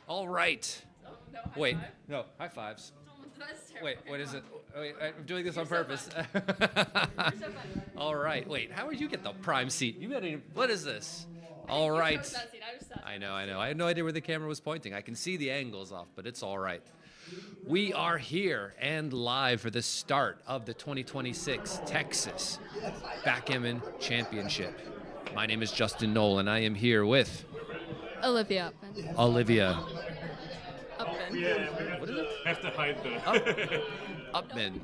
All right. No, Wait, high five? no, high fives. That's terrible. Wait, what is it? Wait, I'm doing this on You're so purpose. You're so funny. All right. Wait, how would you get the prime seat? You better. What is this? All You right. chose that seat. I just sat I know. I had no idea where the camera was pointing. I can see the angles off, but it's all right. We are here and live for the start of the 2026 Texas Backgammon Championship. My name is Justin Nowell, and I am here with Olivia Upman. Olivia Upman. Yeah, What is it? have to hide the. Upman.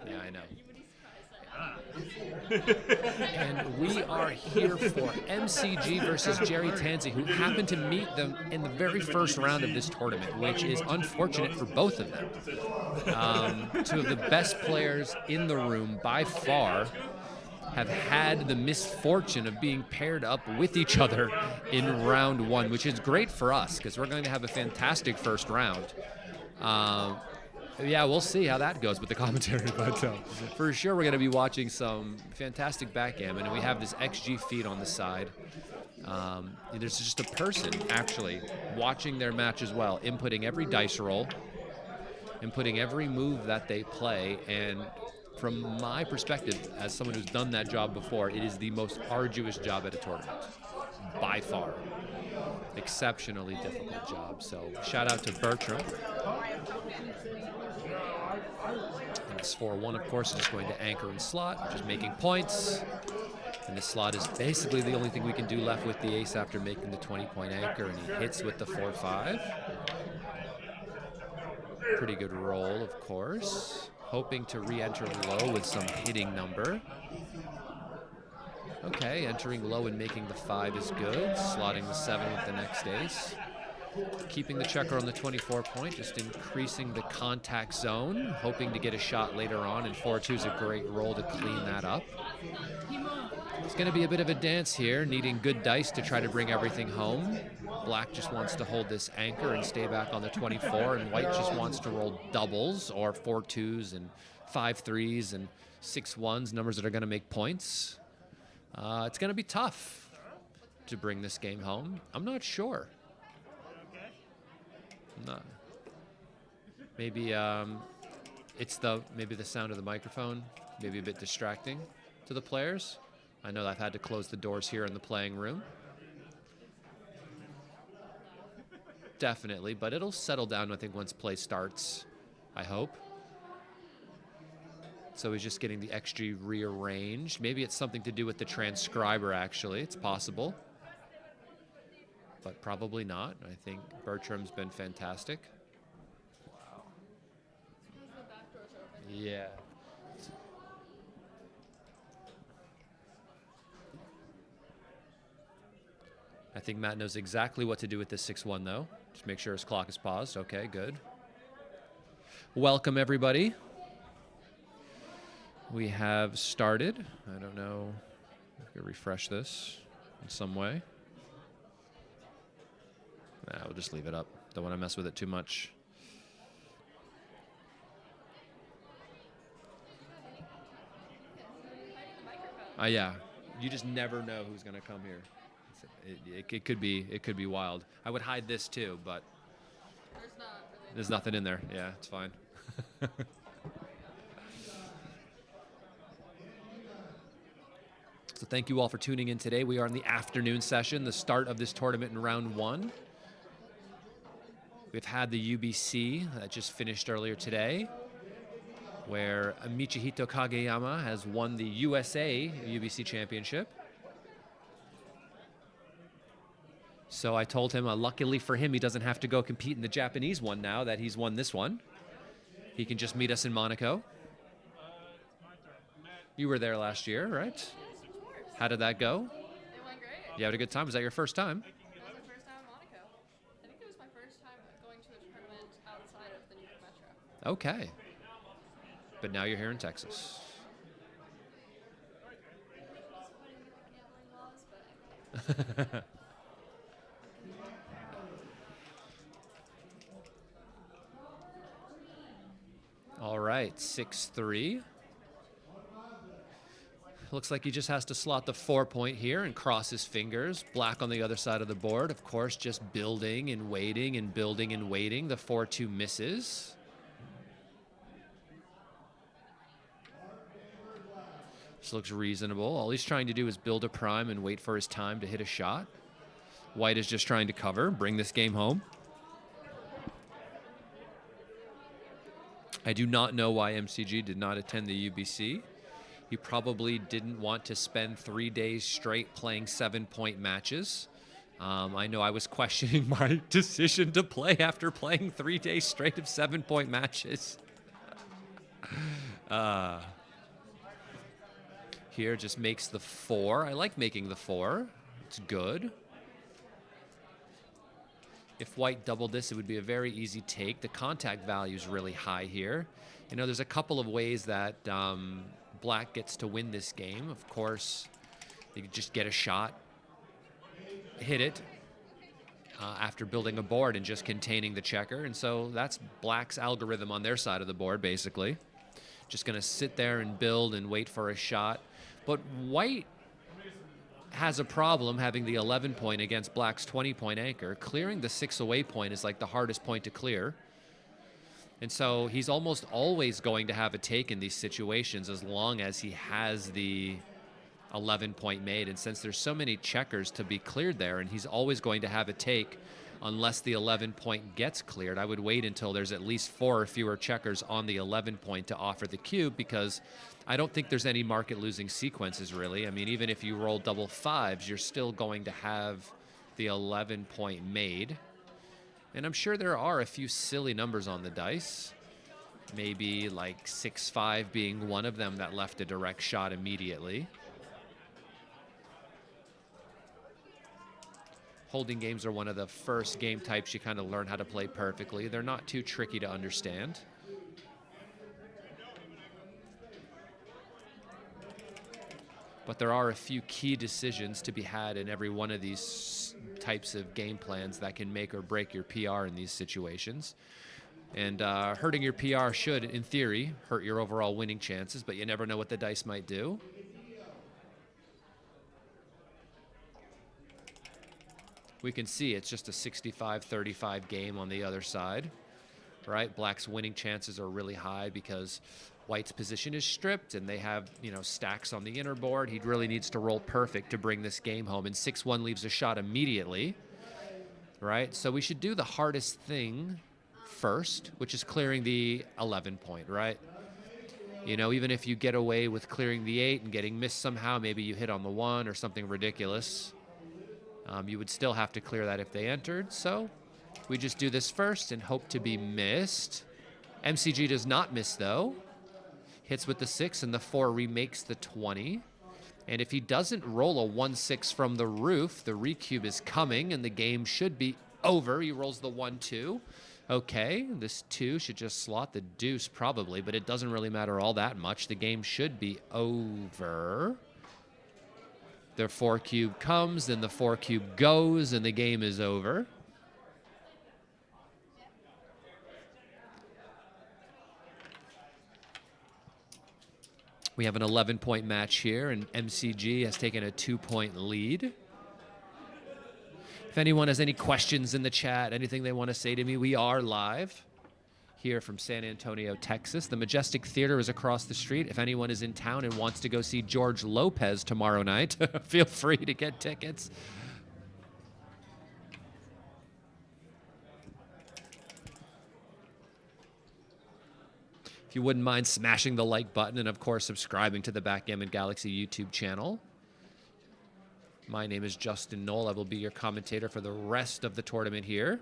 Yeah, I know. And we are here for MCG versus Gerry Tansey, who happened to meet them in the very first round of this tournament, which is unfortunate for both of them. Two of the best players in the room by far have had the misfortune of being paired up with each other in round one, which is great for us because we're going to have a fantastic first round. Yeah, we'll see how that goes with the commentary, but for sure we're going to be watching some fantastic backgammon, and we have this XG feed on the side. There's just a person actually watching their match as well, inputting every dice roll, inputting every move that they play, and from my perspective, as someone who's done that job before, it is the most arduous job at a tournament, by far. Exceptionally difficult job, so shout out to Bertram. And this 4-1, of course, is just going to anchor and slot, just making points. And the slot is basically the only thing we can do left with the ace after making the 20-point anchor, and he hits with the 4-5. Pretty good roll, of course. Hoping to re-enter low with some hitting number. Okay, entering low and making the 5 is good. Slotting the 7 with the next ace. Keeping the checker on the 24-point, just increasing the contact zone, hoping to get a shot later on, and 4-2 is a great roll to clean that up. It's going to be a bit of a dance here, needing good dice to try to bring everything home. Black just wants to hold this anchor and stay back on the 24, and white just wants to roll doubles, or 4-2s and 5-3s and 6-1s, numbers that are going to make points. It's going to be tough to bring this game home. I'm not sure. No. Maybe maybe the sound of the microphone, maybe a bit distracting to the players. I know I've had to close the doors here in the playing room. Definitely, but it'll settle down, I think, once play starts, I hope. So he's just getting the XG rearranged. Maybe it's something to do with the transcriber, actually. It's possible. But probably not. I think Bertram's been fantastic. Wow. Yeah. I think Matt knows exactly what to do with this 6-1, though. Just make sure his clock is paused. Okay, good. Welcome, everybody. We have started. I don't know if I can refresh this in some way. Nah, we'll just leave it up. Don't want to mess with it too much. Yeah, you just never know who's going to come here. It could be wild. I would hide this too, but there's nothing in there. Yeah, it's fine. So thank you all for tuning in today. We are in the afternoon session, the start of this tournament in round 1. We've had the UBC that just finished earlier today, where Michihito Kageyama has won the USA UBC Championship. So I told him, luckily for him, he doesn't have to go compete in the Japanese one now that he's won this one. He can just meet us in Monaco. You were there last year, right? How did that go? It went great. You had a good time? Was that your first time? That was my first time in Monaco. I think it was my first time going to a tournament outside of the New York Metro. Okay. But now you're here in Texas. All right, 6-3. Looks like he just has to slot the 4-point here and cross his fingers. Black on the other side of the board, of course, just building and waiting and building and waiting. The 4-2 misses. This looks reasonable. All he's trying to do is build a prime and wait for his time to hit a shot. White is just trying to cover, bring this game home. I do not know why MCG did not attend the UBC. He probably didn't want to spend 3 days straight playing 7-point matches. I know I was questioning my decision to play after playing 3 days straight of 7-point matches. Here just makes the 4. I like making the 4. It's good. If white doubled this, it would be a very easy take. The contact value is really high here. You know, there's a couple of ways that black gets to win this game. Of course, you could just get a shot, hit it after building a board and just containing the checker. And so that's black's algorithm on their side of the board, basically. Just going to sit there and build and wait for a shot. But white has a problem having the 11-point against black's 20-point anchor. Clearing the 6-away point is like the hardest point to clear. And so he's almost always going to have a take in these situations as long as he has the 11-point made. And since there's so many checkers to be cleared there, and he's always going to have a take unless the 11-point gets cleared, I would wait until there's at least 4 or fewer checkers on the 11-point to offer the cube, because I don't think there's any market-losing sequences, really. I mean, even if you roll double 5s, you're still going to have the 11-point made. And I'm sure there are a few silly numbers on the dice, maybe like 6-5 being one of them that left a direct shot immediately. Holding games are one of the first game types you kind of learn how to play perfectly. They're not too tricky to understand. But there are a few key decisions to be had in every one of these types of game plans that can make or break your PR in these situations. And hurting your PR should, in theory, hurt your overall winning chances, but you never know what the dice might do. We can see it's just a 65-35 game on the other side, right? Black's winning chances are really high because white's position is stripped and they have, you know, stacks on the inner board. He really needs to roll perfect to bring this game home, and 6-1 leaves a shot immediately, right? So we should do the hardest thing first, which is clearing the 11-point, right? You know, even if you get away with clearing the 8 and getting missed somehow, maybe you hit on the 1 or something ridiculous, you would still have to clear that if they entered. So we just do this first and hope to be missed. MCG does not miss, though. Hits with the 6, and the 4 remakes the 20. And if he doesn't roll a 1-6 from the roof, the recube is coming, and the game should be over. He rolls the 1-2. Okay, this 2 should just slot the deuce probably, but it doesn't really matter all that much. The game should be over. Their 4 cube comes, then the 4 cube goes, and the game is over. We have an 11-point match here, and MCG has taken a 2-point lead. If anyone has any questions in the chat, anything they want to say to me, we are live here from San Antonio, Texas. The Majestic Theater is across the street. If anyone is in town and wants to go see George Lopez tomorrow night, feel free to get tickets. If you wouldn't mind smashing the like button and, of course, subscribing to the Backgammon Galaxy YouTube channel. My name is Justin Nowell. I will be your commentator for the rest of the tournament here.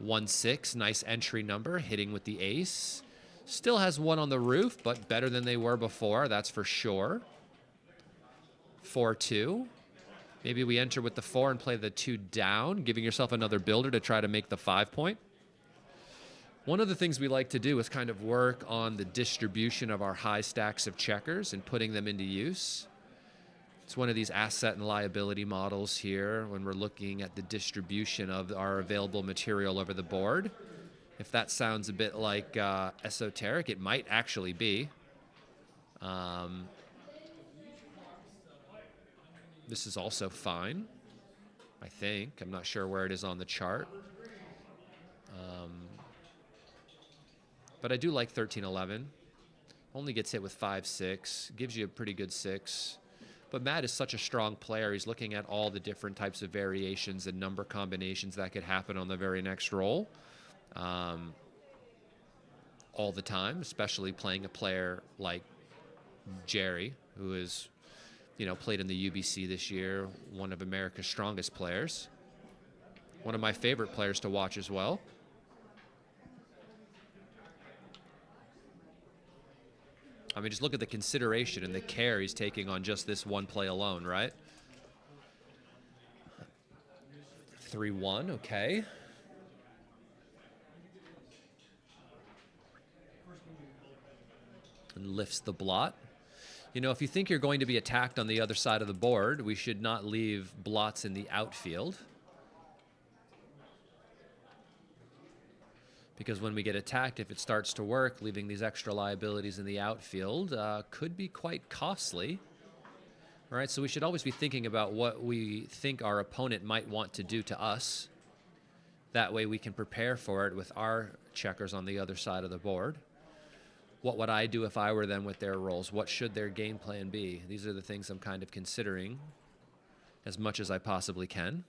1-6, nice entry number, hitting with the ace. Still has 1 on the roof, but better than they were before, that's for sure. 4-2. Maybe we enter with the 4 and play the 2 down, giving yourself another builder to try to make the 5-point. One of the things we like to do is kind of work on the distribution of our high stacks of checkers and putting them into use. It's one of these asset and liability models here when we're looking at the distribution of our available material over the board. If that sounds a bit like esoteric, it might actually be. This is also fine, I think. I'm not sure where it is on the chart. But I do like 13-11. Only gets hit with 5-6. Gives you a pretty good 6. But Matt is such a strong player. He's looking at all the different types of variations and number combinations that could happen on the very next roll. All the time, especially playing a player like Gerry, who is, played in the UBC this year, one of America's strongest players. One of my favorite players to watch as well. I mean, just look at the consideration and the care he's taking on just this one play alone, right? 3-1, okay. And lifts the blot. If you think you're going to be attacked on the other side of the board, we should not leave blots in the outfield. Because when we get attacked, if it starts to work, leaving these extra liabilities in the outfield could be quite costly. All right, so we should always be thinking about what we think our opponent might want to do to us. That way we can prepare for it with our checkers on the other side of the board. What would I do if I were them with their rolls? What should their game plan be? These are the things I'm kind of considering as much as I possibly can.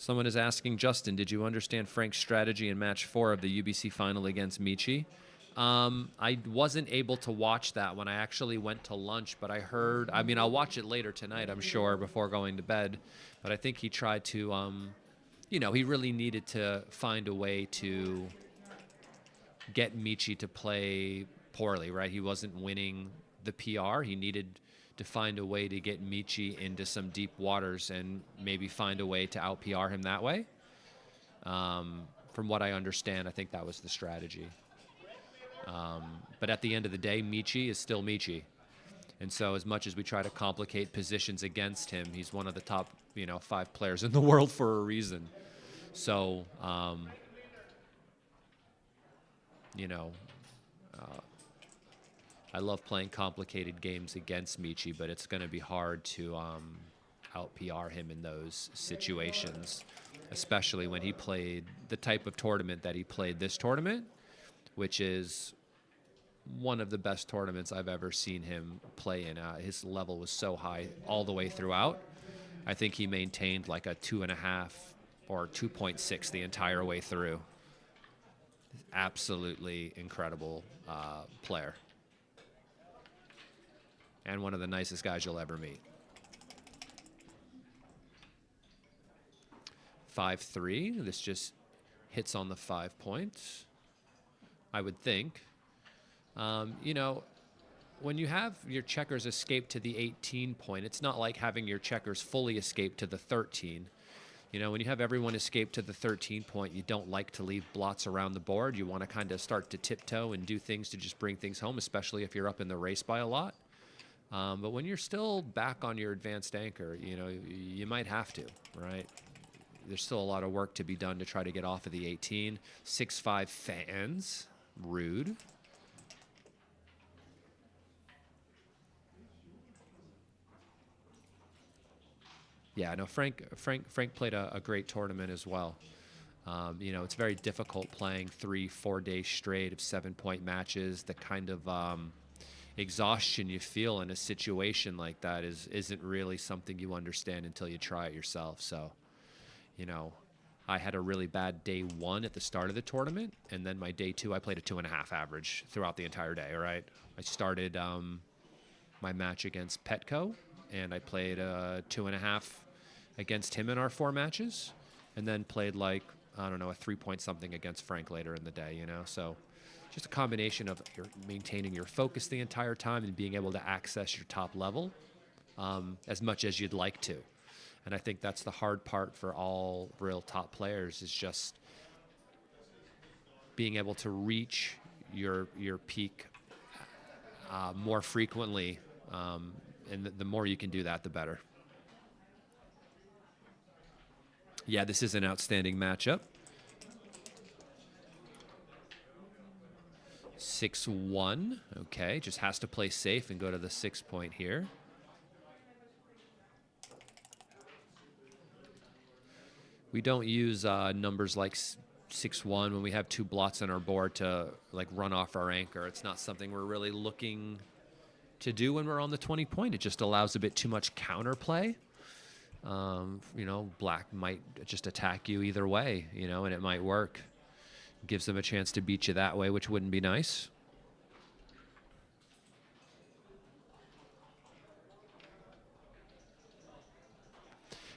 Someone is asking, Justin, did you understand Frank's strategy in match 4 of the UBC final against Michi? I wasn't able to watch that when I actually went to lunch, but I'll watch it later tonight, I'm sure, before going to bed. But I think he tried to, he really needed to find a way to get Michi to play poorly, right? He wasn't winning the PR. He needed to find a way to get Michi into some deep waters and maybe find a way to out-PR him that way. From what I understand, I think that was the strategy. But at the end of the day, Michi is still Michi. And so as much as we try to complicate positions against him, he's one of the top, 5 players in the world for a reason. So, I love playing complicated games against Michi, but it's going to be hard to out-PR him in those situations, especially when he played the type of tournament that he played this tournament, which is one of the best tournaments I've ever seen him play in. His level was so high all the way throughout. I think he maintained like a 2.5 or 2.6 the entire way through. Absolutely incredible player. And one of the nicest guys you'll ever meet. 5-3. This just hits on the 5 points, I would think. When you have your checkers escape to the 18 point, it's not like having your checkers fully escape to the 13. When you have everyone escape to the 13 point, you don't like to leave blots around the board. You want to kind of start to tiptoe and do things to just bring things home, especially if you're up in the race by a lot. But when you're still back on your advanced anchor, you might have to, right? There's still a lot of work to be done to try to get off of the 18. 6-5 fans. Rude. Yeah, no, Frank played a great tournament as well. It's very difficult playing 3-4 days straight of 7-point matches. The kind of exhaustion you feel in a situation like that isn't really something you understand until you try it yourself. So, I had a really bad day 1 at the start of the tournament, and then my day 2, I played a 2.5 average throughout the entire day, right? I started my match against Petco, and I played a 2.5 against him in our 4 matches, and then played a 3-point something against Frank later in the day, So just a combination of maintaining your focus the entire time and being able to access your top level as much as you'd like to. And I think that's the hard part for all real top players, is just being able to reach your peak more frequently. And the more you can do that, the better. Yeah, this is an outstanding matchup. 6-1. Okay, just has to play safe and go to the 6 point here. We don't use numbers like 6-1 when we have 2 blots on our board to like run off our anchor. It's not something we're really looking to do when we're on the 20 point. It just allows a bit too much counterplay. You know, black might just attack you either way, you know, and it might work. Gives them a chance to beat you that way, which wouldn't be nice.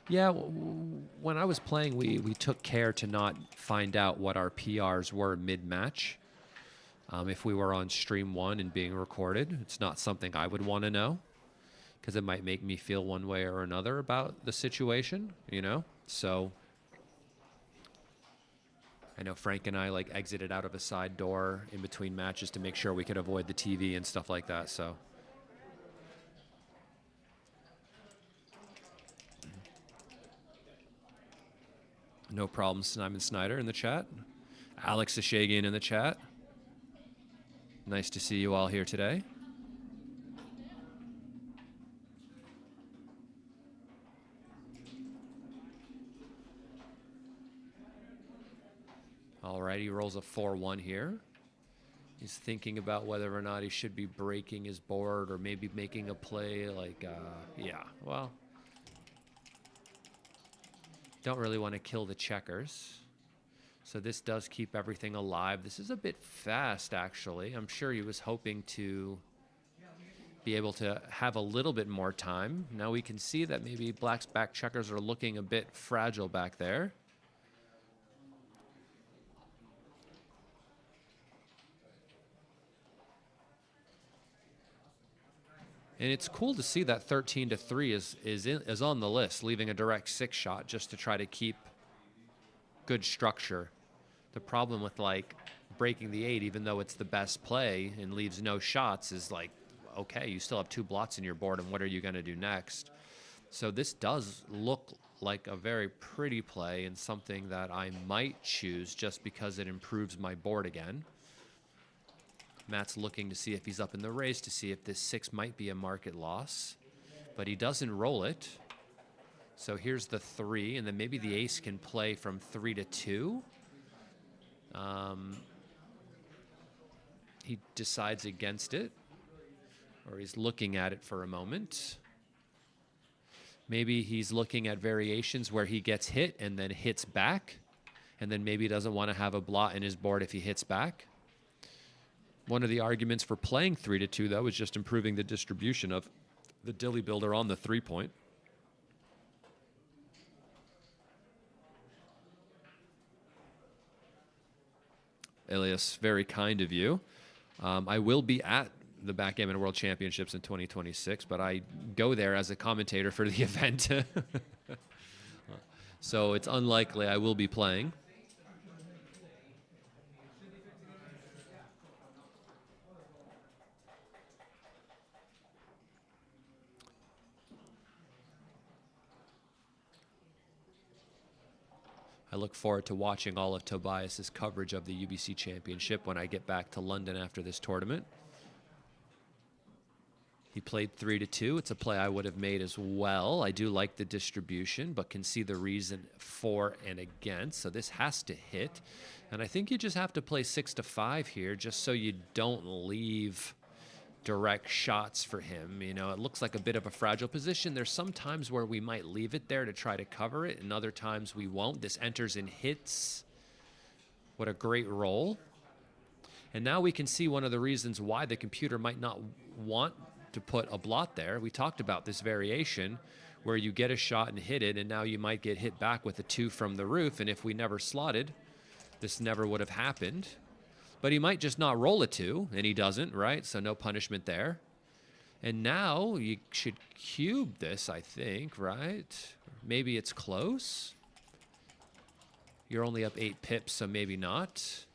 Yeah, when I was playing, we took care to not find out what our PRs were mid-match. If we were on stream 1 and being recorded, it's not something I would want to know, because it might make me feel one way or another about the situation, you know? So I know Frank and I like exited out of a side door in between matches to make sure we could avoid the TV and stuff like that, so. No problem, Simon Snyder in the chat. Alex Ashagian in the chat. Nice to see you all here today. All right, he rolls a 4-1 here. He's thinking about whether or not he should be breaking his board or maybe making a play like, yeah, well. Don't really want to kill the checkers. So this does keep everything alive. This is a bit fast, actually. I'm sure he was hoping to be able to have a little bit more time. Now we can see that maybe black's back checkers are looking a bit fragile back there. And it's cool to see that 13-3 is on the list, leaving a direct 6 shot just to try to keep good structure. The problem with like breaking the 8, even though it's the best play and leaves no shots, is like, okay, you still have 2 blots in your board, and what are you going to do next? So this does look like a very pretty play and something that I might choose just because it improves my board again. Matt's looking to see if he's up in the race, to see if this 6 might be a market loss, but he doesn't roll it. So here's the 3, and then maybe the ace can play from 3-2. He decides against it, or he's looking at it for a moment. Maybe he's looking at variations where he gets hit and then hits back, and then maybe doesn't want to have a blot in his board if he hits back. One of the arguments for playing 3-2, though, is just improving the distribution of the dilly builder on the 3 point. Elias, very kind of you. I will be at the Backgammon World Championships in 2026, but I go there as a commentator for the event. So it's unlikely I will be playing. I look forward to watching all of Tobias's coverage of the UBC Championship when I get back to London after this tournament. He played 3-2. It's a play I would have made as well. I do like the distribution, but can see the reason for and against. So this has to hit. And I think you just have to play 6-5 here just so you don't leave direct shots for him. You know, it looks like a bit of a fragile position. There's some times where we might leave it there to try to cover it, and other times we won't. This enters and hits. What a great roll. And now we can see one of the reasons why the computer might not want to put a blot there. We talked about this variation where you get a shot and hit it, and now you might get hit back with a 2 from the roof, and if we never slotted, this never would have happened. But he might just not roll a 2, and he doesn't, right? So no punishment there. And now you should cube this, I think, right? Maybe it's close. You're only up 8 pips, so maybe not.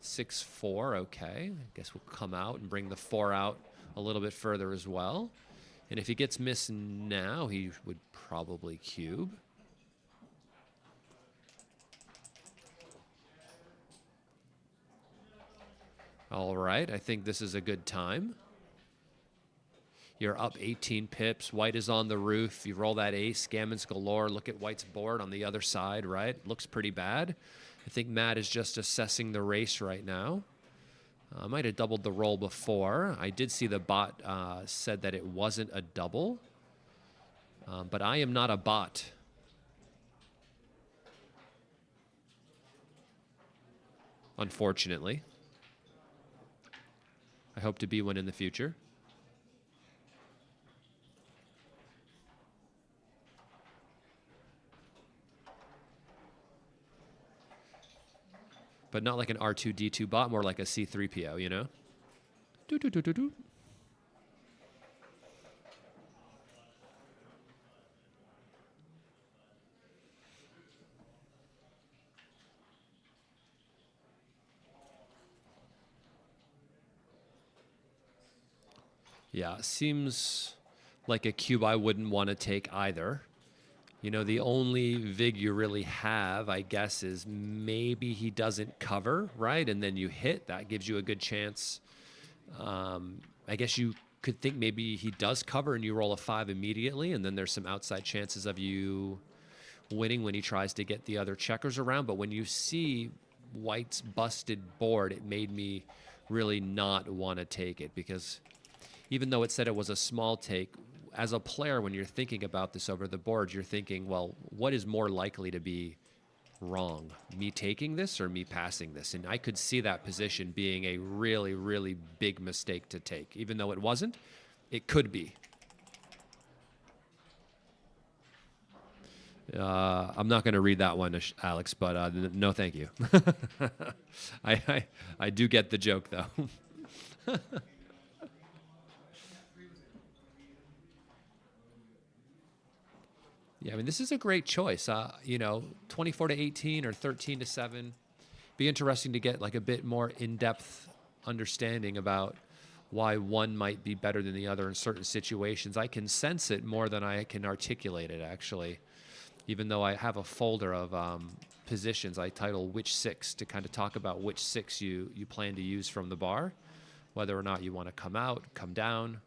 6-4, okay. I guess we'll come out and bring the 4 out a little bit further as well. And if he gets missed now, he would probably cube. All right, I think this is a good time. You're up 18 pips. White is on the roof. You roll that ace, gammons galore. Look at White's board on the other side, right? Looks pretty bad. I think Matt is just assessing the race right now. I might have doubled the roll before. I did see the bot said that it wasn't a double. But I am not a bot. Unfortunately. I hope to be one in the future. But not like an R2-D2 bot, more like a C3PO, you know? Do. Yeah, seems like a cube I wouldn't want to take either. You know, the only vig you really have, I guess, is maybe he doesn't cover, right? And then you hit. That gives you a good chance. I guess you could think maybe he does cover and you roll a 5 immediately, and then there's some outside chances of you winning when he tries to get the other checkers around. But when you see White's busted board, it made me really not want to take it, because even though it said it was a small take, as a player, when you're thinking about this over the board, you're thinking, well, what is more likely to be wrong? Me taking this or me passing this? And I could see that position being a really, really big mistake to take. Even though it wasn't, it could be. I'm not going to read that one, Alex, but no thank you. I do get the joke, though. Yeah, I mean, this is a great choice. You know, 24 to 18 or 13 to 7. Be interesting to get like a bit more in-depth understanding about why one might be better than the other in certain situations. I can sense it more than I can articulate it, actually. Even though I have a folder of positions, I title which 6 to kind of talk about which 6 you plan to use from the bar, whether or not you want to come out, come down.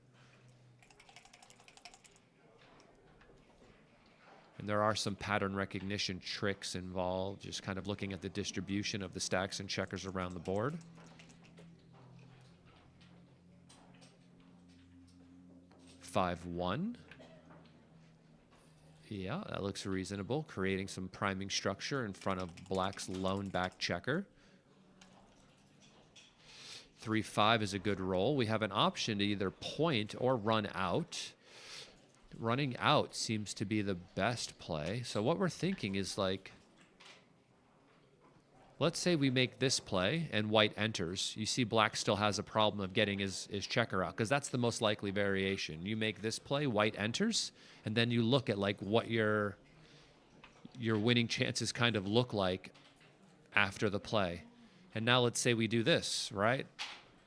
And there are some pattern recognition tricks involved, just kind of looking at the distribution of the stacks and checkers around the board. Five, 1. Yeah, that looks reasonable. Creating some priming structure in front of Black's lone back checker. 3-5 is a good roll. We have an option to either point or run out. Running out seems to be the best play. So what we're thinking is, like, let's say we make this play and White enters. You see Black still has a problem of getting his checker out, because that's the most likely variation. You make this play, White enters, and then you look at like what your winning chances kind of look like after the play. And now let's say we do this, right?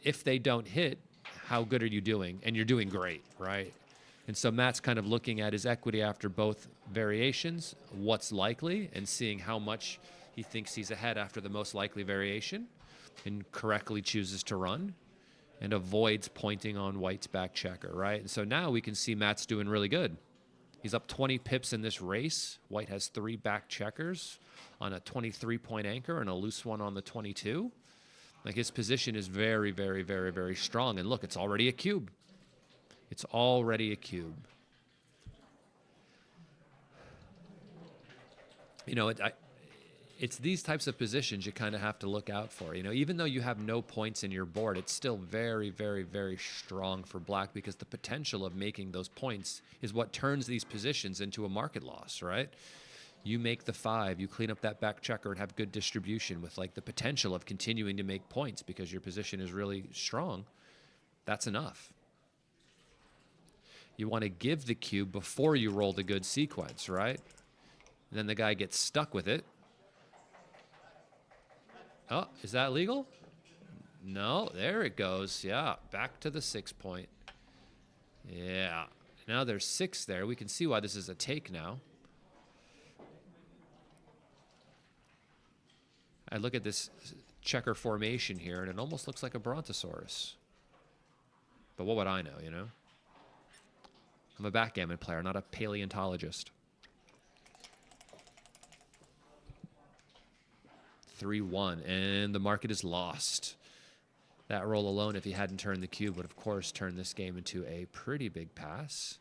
If they don't hit, how good are you doing? And you're doing great, right? And so Matt's kind of looking at his equity after both variations, what's likely, and seeing how much he thinks he's ahead after the most likely variation, and correctly chooses to run and avoids pointing on White's back checker, right? And so now we can see Matt's doing really good. He's up 20 pips in this race. White has 3 back checkers on a 23-point anchor and a loose one on the 22. Like, his position is very, very, very, very strong. And look, it's already a cube. It's already a cube. You know, it's these types of positions you kind of have to look out for. You know, even though you have no points in your board, it's still very, very, very strong for Black, because the potential of making those points is what turns these positions into a market loss, right? You make the 5, you clean up that back checker and have good distribution with like the potential of continuing to make points because your position is really strong. That's enough. You want to give the cube before you roll the good sequence, right? And then the guy gets stuck with it. Oh, is that legal? No, there it goes. Yeah, back to the 6 point. Yeah, now there's 6 there. We can see why this is a take now. I look at this checker formation here, and it almost looks like a brontosaurus. But what would I know, you know? I'm a backgammon player, not a paleontologist. 3-1, and the market is lost. That roll alone, if he hadn't turned the cube, would of course turn this game into a pretty big pass.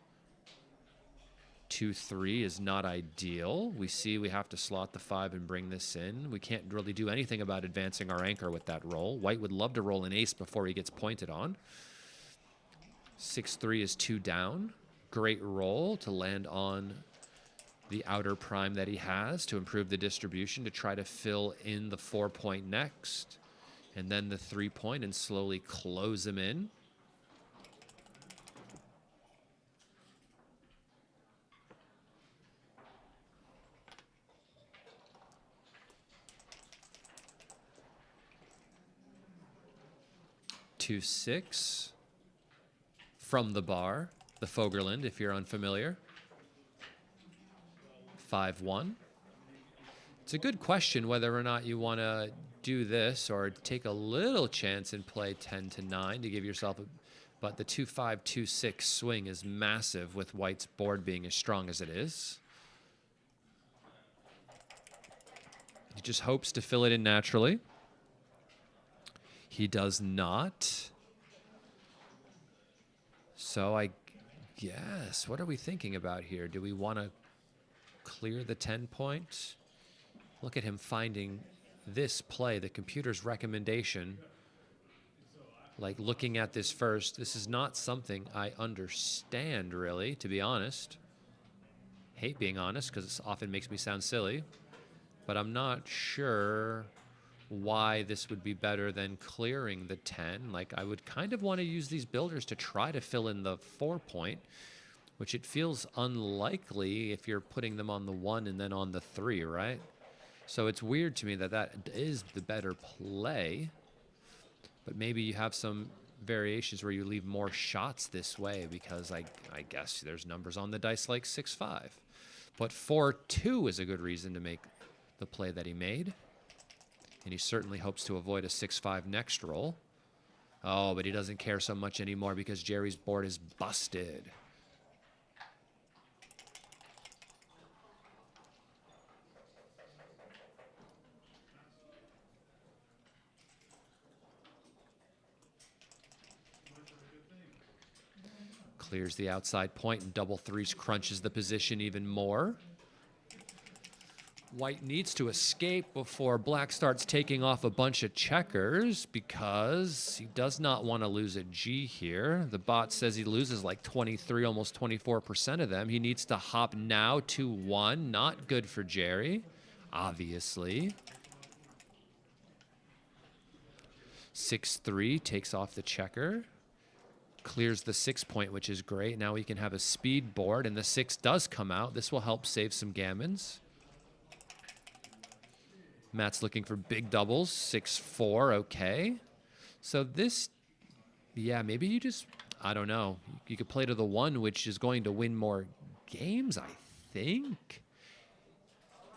2-3 is not ideal. We see we have to slot the 5 and bring this in. We can't really do anything about advancing our anchor with that roll. White would love to roll an ace before he gets pointed on. 6-3 is 2 down. Great roll to land on the outer prime that he has to improve the distribution, to try to fill in the 4-point next, and then the 3-point, and slowly close him in. Two, 6 from the bar, the Fogerland, if you're unfamiliar. 5-1. It's a good question whether or not you want to do this or take a little chance and play 10-9 to give yourself a... But the 2-5, 2-6 swing is massive with White's board being as strong as it is. He just hopes to fill it in naturally. He does not. So I guess, what are we thinking about here? Do we want to clear the 10-point? Look at him finding this play, the computer's recommendation. Like, looking at this first, this is not something I understand, really, to be honest. Hate being honest, because it often makes me sound silly. But I'm not sure why this would be better than clearing the 10. Like, I would kind of want to use these builders to try to fill in the 4-point, which it feels unlikely if you're putting them on the 1 and then on the 3, right? So it's weird to me that that is the better play. But maybe you have some variations where you leave more shots this way, because I guess there's numbers on the dice like 6-5. But 4-2 is a good reason to make the play that he made. And he certainly hopes to avoid a 6-5 next roll. Oh, but he doesn't care so much anymore because Gerry's board is busted. Clears the outside point, and double 3s crunches the position even more. White needs to escape before Black starts taking off a bunch of checkers, because he does not want to lose a G here. The bot says he loses like 23, almost 24% of them. He needs to hop now 2-1. Not good for Gerry, obviously. 6-3 takes off the checker. Clears the 6-point, which is great. Now we can have a speed board, and the 6 does come out. This will help save some gammons. Matt's looking for big doubles. 6-4, okay. So this, yeah, maybe you just, I don't know. You could play to the 1, which is going to win more games, I think.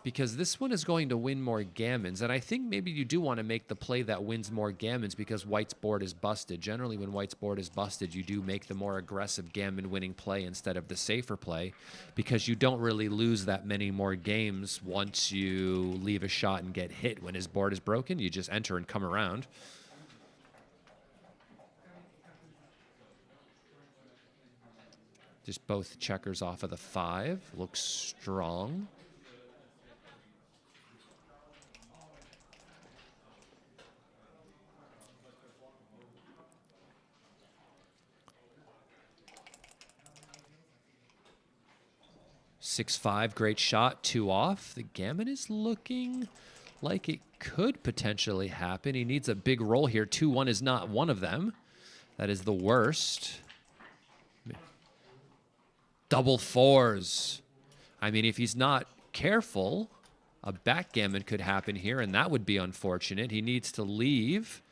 Because this one is going to win more gammons. And I think maybe you do want to make the play that wins more gammons because White's board is busted. Generally, when White's board is busted, you do make the more aggressive gammon-winning play instead of the safer play, because you don't really lose that many more games once you leave a shot and get hit. When his board is broken, you just enter and come around. Just both checkers off of the 5. Looks strong. 6-5, great shot, 2 off. The gammon is looking like it could potentially happen. He needs a big roll here. 2-1 is not one of them. That is the worst. Double 4s. I mean, if he's not careful, a backgammon could happen here, and that would be unfortunate. He needs to leave.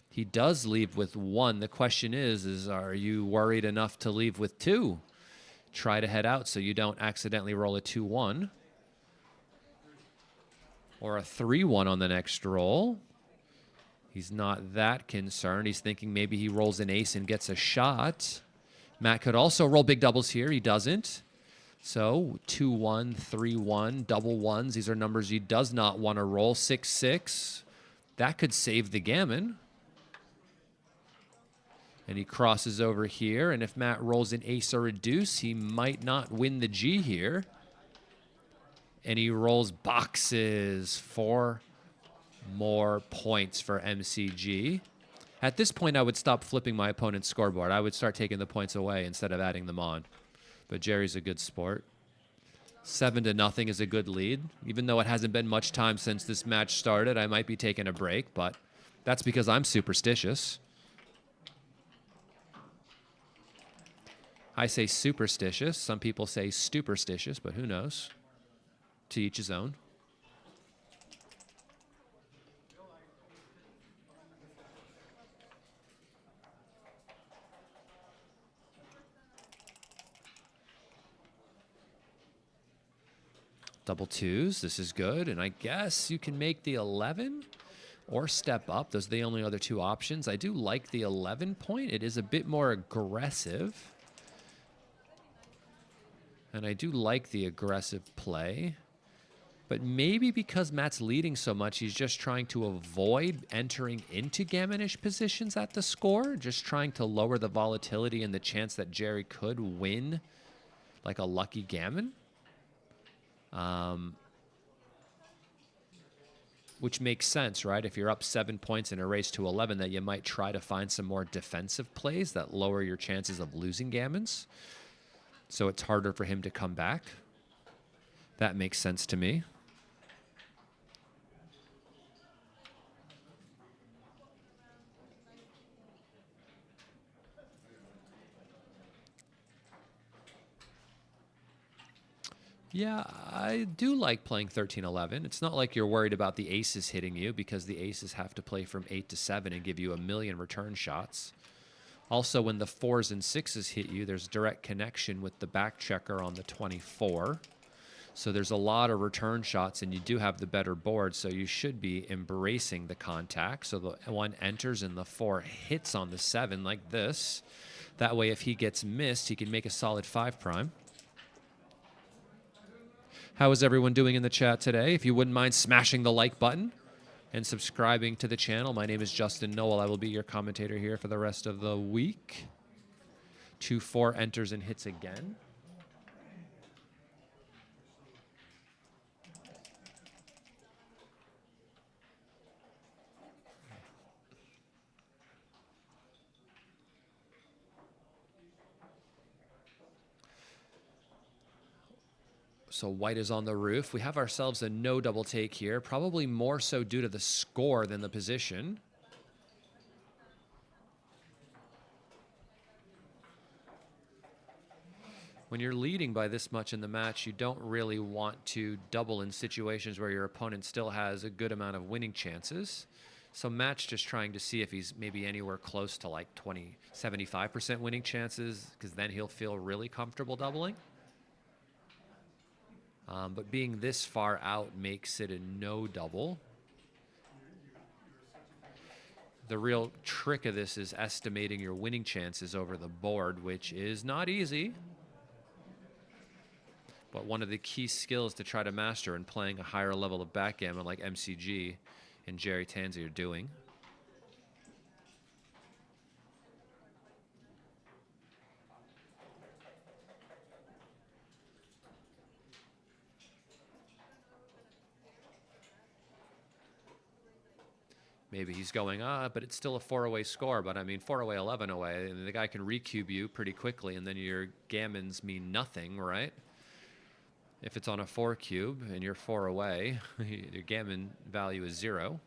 He does leave with 1. The question is are you worried enough to leave with 2? Try to head out so you don't accidentally roll a 2-1. Or a 3-1 on the next roll. He's not that concerned. He's thinking maybe he rolls an ace and gets a shot. Matt could also roll big doubles here. He doesn't. So 2-1, 3-1, double ones. These are numbers he does not want to roll. 6-6. That could save the gammon. And he crosses over here. And if Matt rolls an ace or a deuce, he might not win the G here. And he rolls boxes. 4 more points for MCG. At this point, I would stop flipping my opponent's scoreboard. I would start taking the points away instead of adding them on. But Gerry's a good sport. 7-0 is a good lead. Even though it hasn't been much time since this match started, I might be taking a break, but that's because I'm superstitious. I say superstitious. Some people say stuperstitious, but who knows? To each his own. Double twos, this is good. And I guess you can make the 11 or step up. Those are the only other 2 options. I do like the 11 point. It is a bit more aggressive. And I do like the aggressive play. But maybe because Matt's leading so much, he's just trying to avoid entering into gammonish positions at the score. Just trying to lower the volatility and the chance that Gerry could win like a lucky gammon. Which makes sense, right? If you're up 7 points in a race to 11, that you might try to find some more defensive plays that lower your chances of losing gammons. So it's harder for him to come back. That makes sense to me. Yeah, I do like playing 13-11. It's not like you're worried about the aces hitting you because the aces have to play from 8 to 7 and give you 1,000,000 return shots. Also, when the 4s and 6s hit you, there's direct connection with the back checker on the 24. So there's a lot of return shots, and you do have the better board, so you should be embracing the contact. So the 1 enters and the 4 hits on the 7 like this. That way, if he gets missed, he can make a solid 5 prime. How is everyone doing in the chat today? If you wouldn't mind smashing the like button and subscribing to the channel. My name is Justin Nowell. I will be your commentator here for the rest of the week. 2-4 enters and hits again. So white is on the roof. We have ourselves a no double take here, probably more so due to the score than the position. When you're leading by this much in the match, you don't really want to double in situations where your opponent still has a good amount of winning chances. So Matt's just trying to see if he's maybe anywhere close to like 75% winning chances, because then he'll feel really comfortable doubling. But being this far out makes it a no double. The real trick of this is estimating your winning chances over the board, which is not easy. But one of the key skills to try to master in playing a higher level of backgammon like MCG and Gerry Tansey are doing. Maybe he's going, but it's still a 4-away score. But I mean, 4-away, 11-away, and the guy can recube you pretty quickly, and then your gammons mean nothing, right? If it's on a 4 cube and you're 4 away, your gammon value is 0.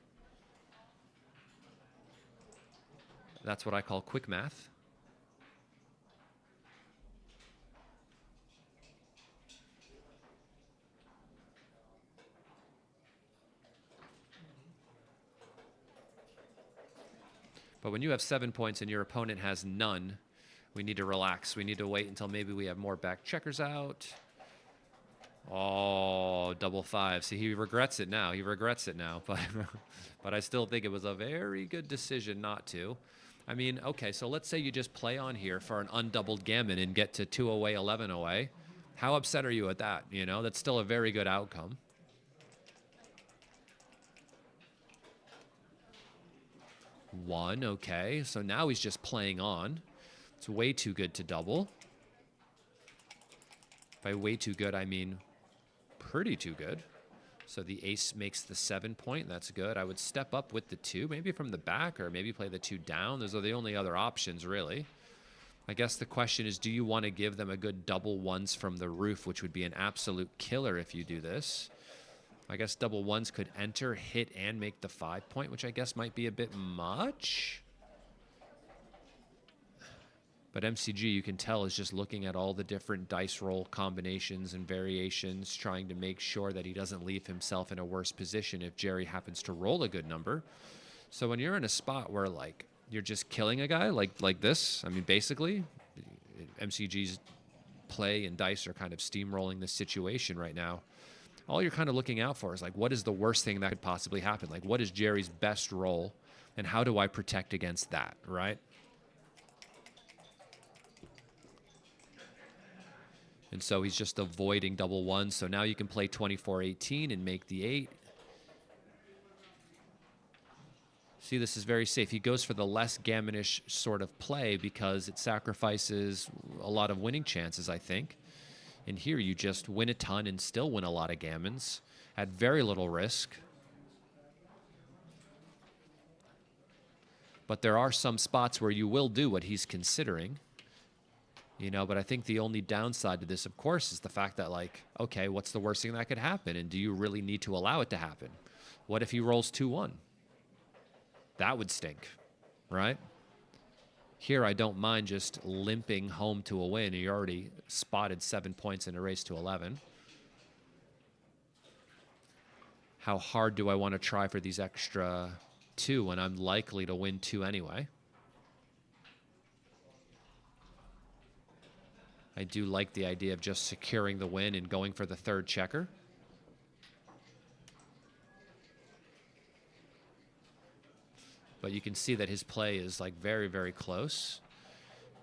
That's what I call quick math. But when you have 7 points and your opponent has none, we need to relax. We need to wait until maybe we have more back checkers out. Oh, double five. See, he regrets it now. He regrets it now, but but I still think it was a very good decision not to. I mean, okay, so let's say you just play on here for an undoubled gammon and get to 2 away, 11 away. How upset are you at that? You know, that's still a very good outcome. One, okay. So now he's just playing on. It's way too good to double. By way too good, I mean pretty too good. So the ace makes the 7 point. That's good. I would step up with the 2, maybe from the back, or maybe play the 2 down. Those are the only other options, really. I guess the question is, do you want to give them a good double ones from the roof, which would be an absolute killer if you do this? I guess double ones could enter, hit, and make the 5 point, which I guess might be a bit much. But MCG, you can tell, is just looking at all the different dice roll combinations and variations, trying to make sure that he doesn't leave himself in a worse position if Gerry happens to roll a good number. So when you're in a spot where, like, you're just killing a guy like this, I mean, basically, MCG's play and dice are kind of steamrolling this situation right now. All you're kind of looking out for is, like, what is the worst thing that could possibly happen? Like, what is Gerry's best roll, and how do I protect against that, right? And so he's just avoiding double ones. So now you can play 24-18 and make the 8. See, this is very safe. He goes for the less gammonish sort of play because it sacrifices a lot of winning chances, I think. And here you just win a ton and still win a lot of gammons at very little risk. But there are some spots where you will do what he's considering. You know, but I think the only downside to this, of course, is the fact that, like, okay, what's the worst thing that could happen? And do you really need to allow it to happen? What if he rolls 2-1? That would stink, right? Here, I don't mind just limping home to a win. He already spotted 7 points in a race to 11. How hard do I want to try for these extra 2 when I'm likely to win 2 anyway? I do like the idea of just securing the win and going for the 3rd checker. But you can see that his play is, like, very, very close.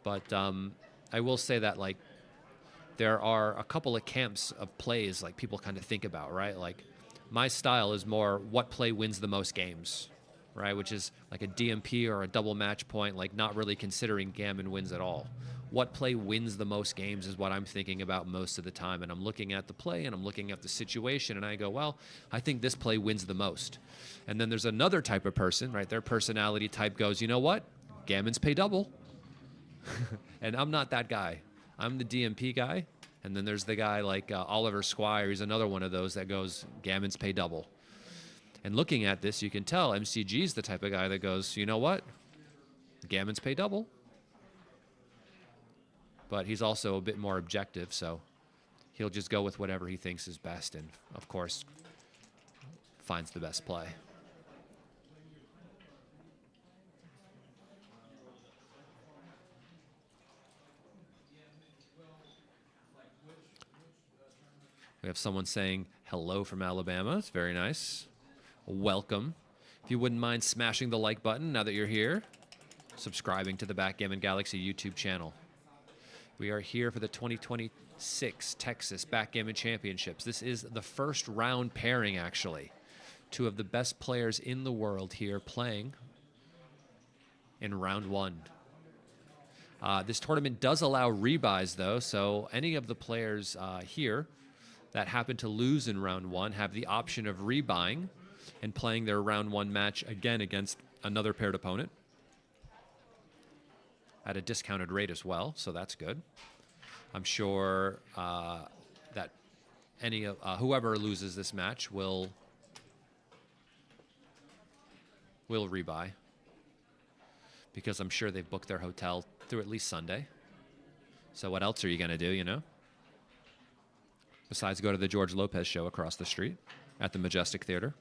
But I will say that, like, there are a couple of camps of plays, like, people kind of think about, right? Like, my style is more what play wins the most games, right? Which is like a DMP or a double match point, like, not really considering gammon wins at all. What play wins the most games is what I'm thinking about most of the time. And I'm looking at the play and I'm looking at the situation and I go, well, I think this play wins the most. And then there's another type of person, right? Their personality type goes, you know what? Gammons pay double. And I'm not that guy. I'm the DMP guy. And then there's the guy like Oliver Squire. He's another one of those that goes, gammons pay double. And looking at this, you can tell MCG's the type of guy that goes, you know what? Gammons pay double. But he's also a bit more objective, so he'll just go with whatever he thinks is best and, of course, finds the best play. We have someone saying hello from Alabama. It's very nice. Welcome. If you wouldn't mind smashing the like button now that you're here, subscribing to the Backgammon Galaxy YouTube channel. We are here for the 2026 Texas Backgammon Championships. This is the first round pairing, actually. 2 of the best players in the world here playing in round 1. This tournament does allow rebuys, though, so any of the players here that happen to lose in round 1 have the option of rebuying and playing their round 1 match again against another paired opponent at a discounted rate as well, so that's good. I'm sure that any of whoever loses this match will rebuy, because I'm sure they've booked their hotel through at least Sunday. So what else are you going to do, you know? Besides go to the George Lopez show across the street at the Majestic Theater.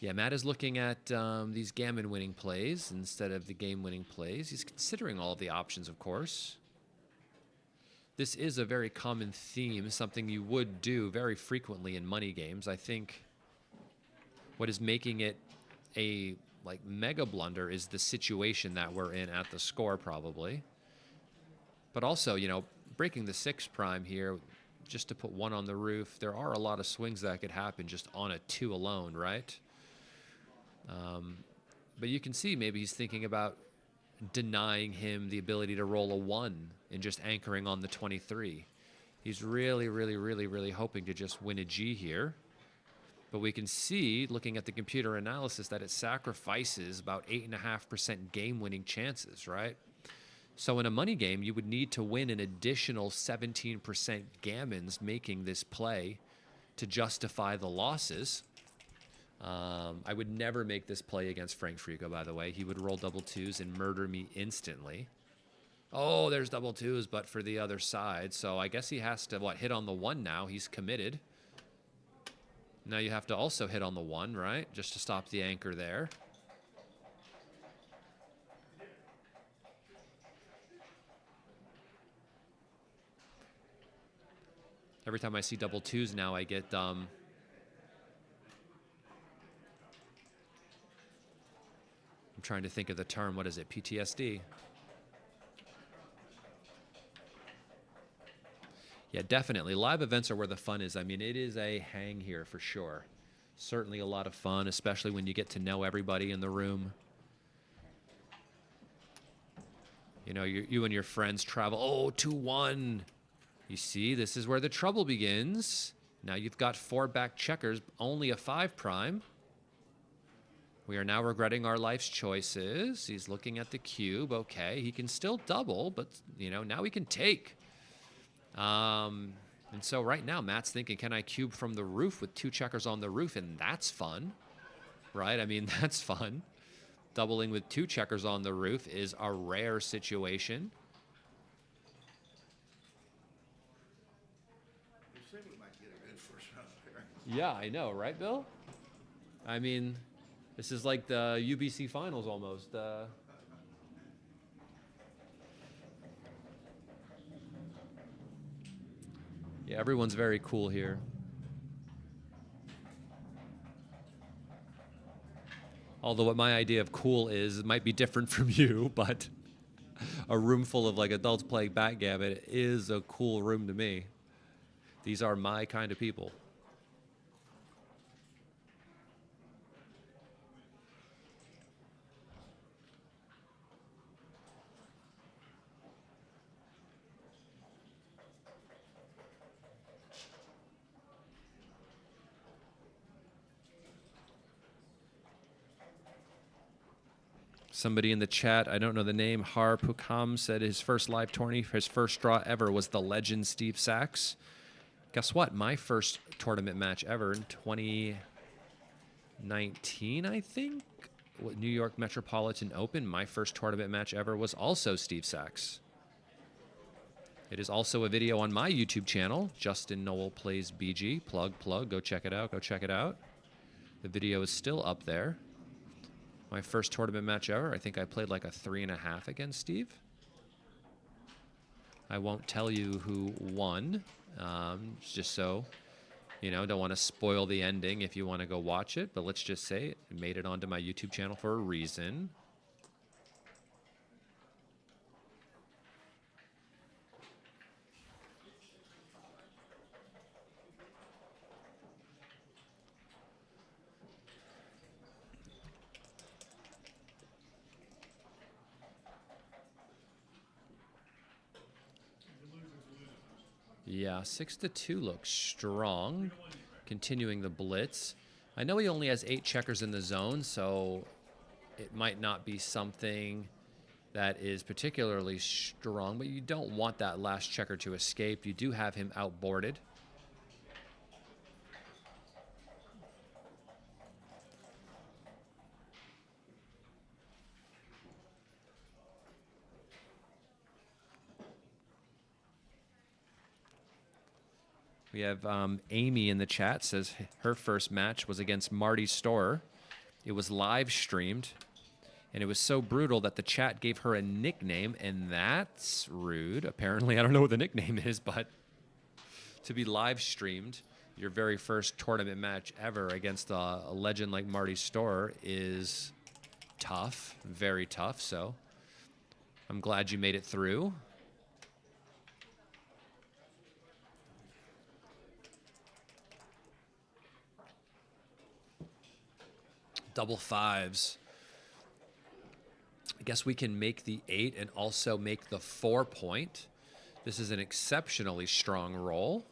Yeah, Matt is looking at these gammon winning plays instead of the game winning plays. He's considering all of the options, of course. This is a very common theme, something you would do very frequently in money games. I think what is making it a like mega blunder is the situation that we're in at the score, probably. But also, you know, breaking the 6 prime here just to put 1 on the roof. There are a lot of swings that could happen just on a 2 alone, right? But you can see maybe he's thinking about denying him the ability to roll a 1 and just anchoring on the 23. He's really hoping to just win a G here. But we can see, looking at the computer analysis, that it sacrifices about 8.5% game-winning chances, right? So in a money game, you would need to win an additional 17% gammons making this play to justify the losses. I would never make this play against Frank Frico, by the way. He would roll double 2s and murder me instantly. Oh, there's double 2s, but for the other side. So I guess he has to, what, hit on the 1 now. He's committed. Now you have to also hit on the 1, right? Just to stop the anchor there. Every time I see double 2s now, I get I'm trying to think of the term. What is it? PTSD. Yeah, definitely. Live events are where the fun is. I mean, it is a hang here for sure. Certainly a lot of fun, especially when you get to know everybody in the room. You know, you and your friends travel. Oh, 2-1. You see, this is where the trouble begins. Now you've got 4 back checkers, only a 5 prime. We are now regretting our life's choices. He's looking at the cube. Okay, he can still double, but, you know, now he can take. And so right now, Matt's thinking, can I cube from the roof with 2 checkers on the roof? And that's fun, right? I mean, that's fun. Doubling with 2 checkers on the roof is a rare situation. You say we might get a good first round there. Yeah, I know, right, Bill? I mean, this is like the UBC finals almost. Yeah, everyone's very cool here. Although what my idea of cool is, it might be different from you, but a room full of like adults playing backgammon is a cool room to me. These are my kind of people. Somebody in the chat, I don't know the name, Har Pukam, said his first live tourney, his first draw ever was the legend Steve Sachs. Guess what? My first tournament match ever in 2019, I think, New York Metropolitan Open. My first tournament match ever was also Steve Sachs. It is also a video on my YouTube channel, Justin Nowell Plays BG. Plug. Go check it out. Go check it out. The video is still up there. My first tournament match ever, I think I played like a 3.5 against Steve. I won't tell you who won, just so, you know, don't want to spoil the ending if you want to go watch it, but let's just say it made it onto my YouTube channel for a reason. Yeah, 6-2 looks strong. Continuing the blitz. I know he only has 8 checkers in the zone, so it might not be something that is particularly strong, but you don't want that last checker to escape. You do have him outboarded. We have Amy in the chat, says her first match was against Marty Storer. It was live streamed, and it was so brutal that the chat gave her a nickname, and that's rude. Apparently, I don't know what the nickname is, but to be live streamed, your very first tournament match ever against a legend like Marty Storer is tough, very tough. So I'm glad you made it through. Double fives. I guess we can make the 8 and also make the 4 point. This is an exceptionally strong roll.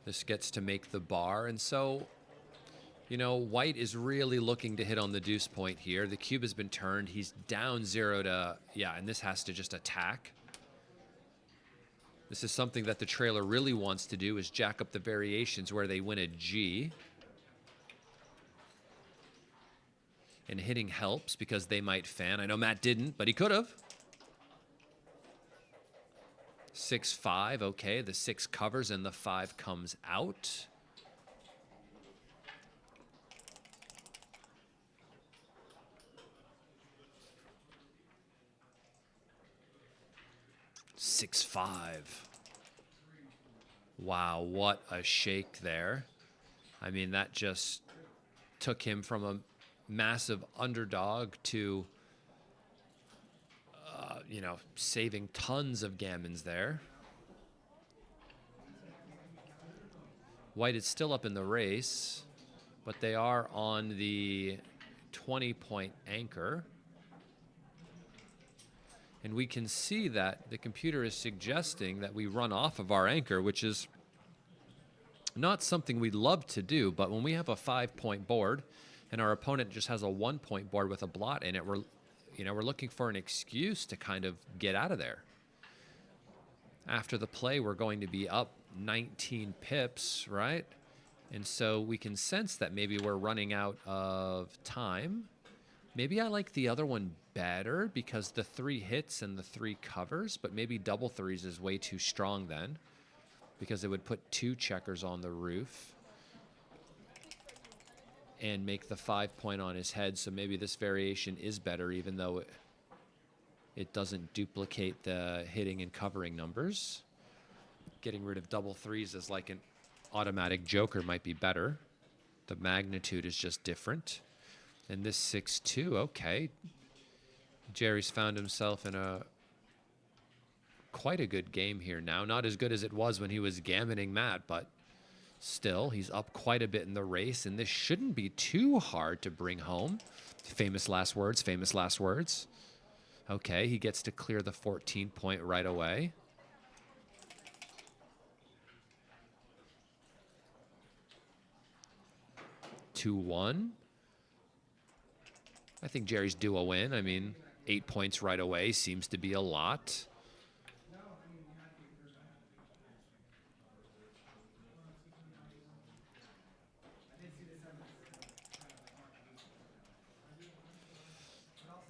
This gets to make the bar, and so, you know, white is really looking to hit on the deuce point here. The cube has been turned. He's down 0 to, yeah, and this has to just attack. This is something that the trailer really wants to do, is jack up the variations where they win a G. And hitting helps because they might fan. I know Matt didn't, but he could have. 6-5, okay. The 6 covers and the 5 comes out. Six, 5. Wow, what a shake there. I mean, that just took him from a massive underdog to, you know, saving tons of gammons there. White is still up in the race, but they are on the 20-point anchor. And we can see that the computer is suggesting that we run off of our anchor, which is not something we'd love to do, but when we have a 5-point board and our opponent just has a 1-point board with a blot in it, we're looking for an excuse to kind of get out of there. After the play, we're going to be up 19 pips, right? And so we can sense that maybe we're running out of time. Maybe I like the other one better because the 3 hits and the 3 covers, but maybe double 3s is way too strong then because it would put 2 checkers on the roof and make the 5-point on his head. So maybe this variation is better, even though it doesn't duplicate the hitting and covering numbers. Getting rid of double 3s as like an automatic joker might be better. The magnitude is just different. And this 6-2, okay. Gerry's found himself in quite a good game here now. Not as good as it was when he was gammoning Matt, but still, he's up quite a bit in the race, and this shouldn't be too hard to bring home. Famous last words, famous last words. Okay, he gets to clear the 14-point right away. Two, 1. I think Gerry's due a win. I mean, 8 points right away seems to be a lot.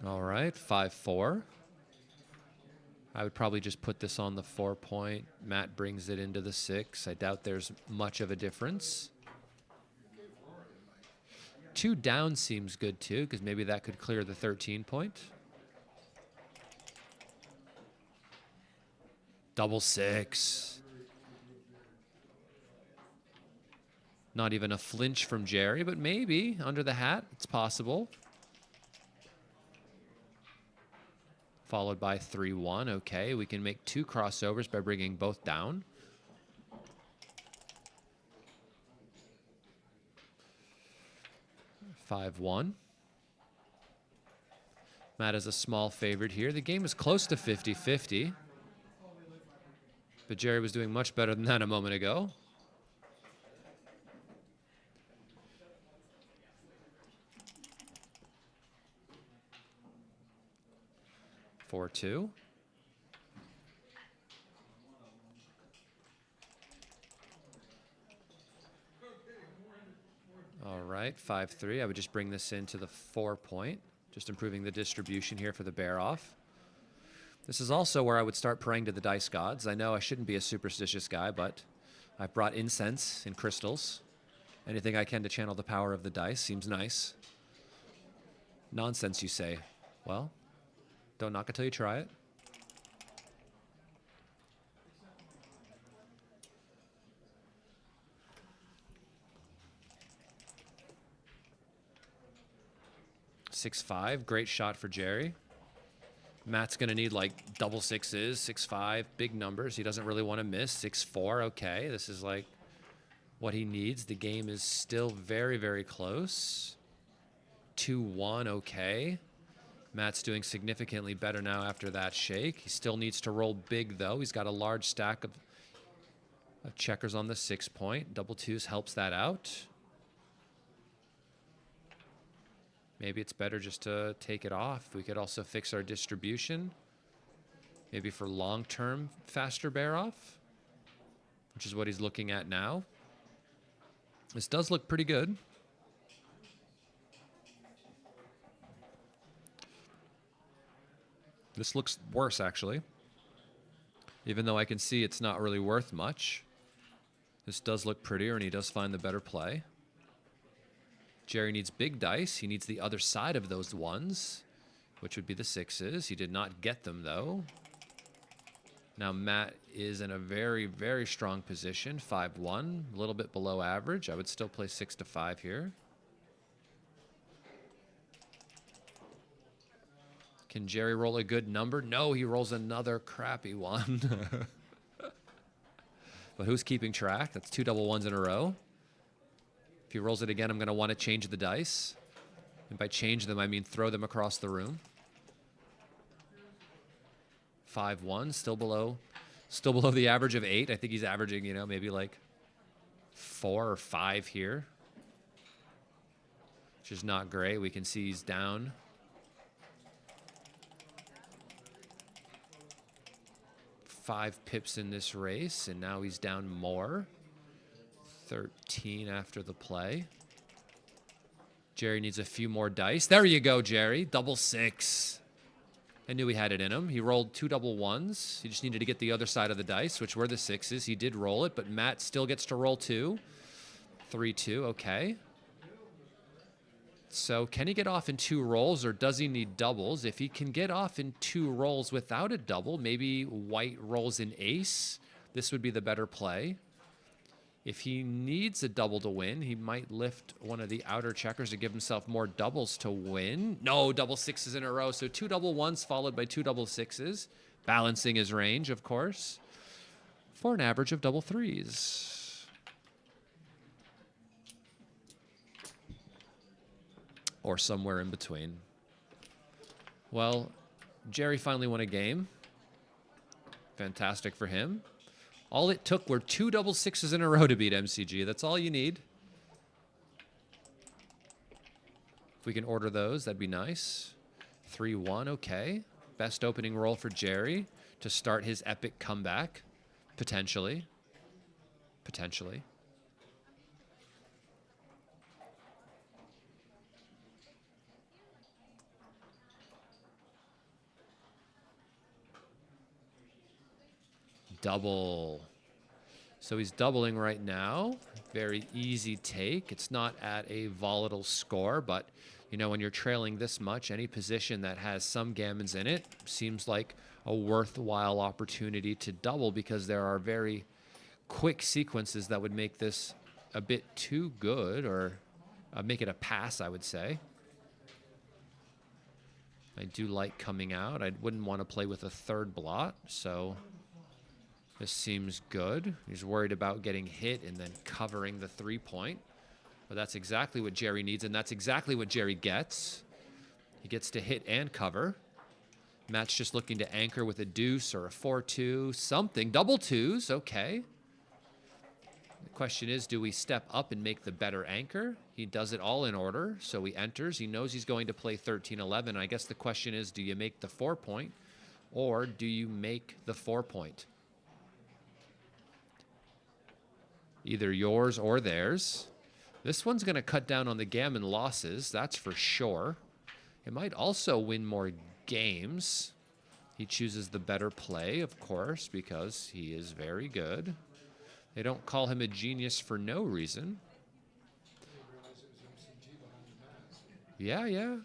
All right, 5-4. I would probably just put this on the 4-point. Matt brings it into the 6. I doubt there's much of a difference. 2 down seems good too, because maybe that could clear the 13-point. Double 6. Not even a flinch from Gerry, but maybe under the hat, it's possible. Followed by 3-1. Okay, we can make 2 crossovers by bringing both down. Five, 1. Matt is a small favorite here. The game is close to 50-50. But Gerry was doing much better than that a moment ago. Four, 2. All right, 5-3. I would just bring this into the 4-point, just improving the distribution here for the bear off. This is also where I would start praying to the dice gods. I know I shouldn't be a superstitious guy, but I've brought incense and crystals. Anything I can to channel the power of the dice seems nice. Nonsense, you say. Well, don't knock it till you try it. (6-5), great shot for Gerry. Matt's going to need like double sixes, 6-5, big numbers. He doesn't really want to miss. 6-4, okay. This is like what he needs. The game is still very, very close. 2-1, okay. Matt's doing significantly better now after that shake. He still needs to roll big, though. He's got a large stack of checkers on the 6 point. Double twos helps that out. Maybe it's better just to take it off. We could also fix our distribution. Maybe for long-term faster bear off, which is what he's looking at now. This does look pretty good. This looks worse, actually. Even though I can see it's not really worth much. This does look prettier, and he does find the better play. Gerry needs big dice. He needs the other side of those ones, which would be the sixes. He did not get them, though. Now Matt is in a very, very strong position. 5-1, a little bit below average. I would still play 6-5 here. Can Gerry roll a good number? No, he rolls another crappy one. But who's keeping track? That's 2 double ones in a row. If he rolls it again, I'm going to want to change the dice. And by change them, I mean throw them across the room. 5-1, still below the average of 8. I think he's averaging, you know, maybe like 4 or 5 here, which is not great. We can see he's down. Five pips in this race, and now he's down more. 13 after the play. Gerry needs a few more dice. There you go, Gerry. Double 6. I knew he had it in him. He rolled 2 double ones. He just needed to get the other side of the dice, which were the 6s. He did roll it, but Matt still gets to roll 2. 3-2, okay. So can he get off in 2 rolls, or does he need doubles? If he can get off in 2 rolls without a double, maybe white rolls an ace. This would be the better play. If he needs a double to win, he might lift one of the outer checkers to give himself more doubles to win. No, double 6s in a row. So 2 double 1s followed by 2 double 6s. Balancing his range, of course, for an average of double 3s. Or somewhere in between. Well, Gerry finally won a game. Fantastic for him. All it took were 2 double 6s in a row to beat MCG. That's all you need. If we can order those, that'd be nice. 3-1, okay. Best opening roll for Gerry to start his epic comeback. Potentially. Potentially. Double. So he's doubling right now. Very easy take. It's not at a volatile score, but you know, when you're trailing this much, any position that has some gammons in it seems like a worthwhile opportunity to double, because there are very quick sequences that would make this a bit too good, or make it a pass, I would say. I do like coming out. I wouldn't want to play with a third blot, so this seems good. He's worried about getting hit and then covering the 3 point. But that's exactly what Gerry needs, and that's exactly what Gerry gets. He gets to hit and cover. Matt's just looking to anchor with a deuce or a 4-2, something. Double 2s, okay. The question is, do we step up and make the better anchor? He does it all in order, so he enters. He knows he's going to play 13-11. I guess the question is, do you make the 4 point, or do you make the 4 point? Either yours or theirs. This one's going to cut down on the gammon losses, that's for sure. It might also win more games. He chooses the better play, of course, because he is very good. They don't call him a genius for no reason. Yeah, yeah.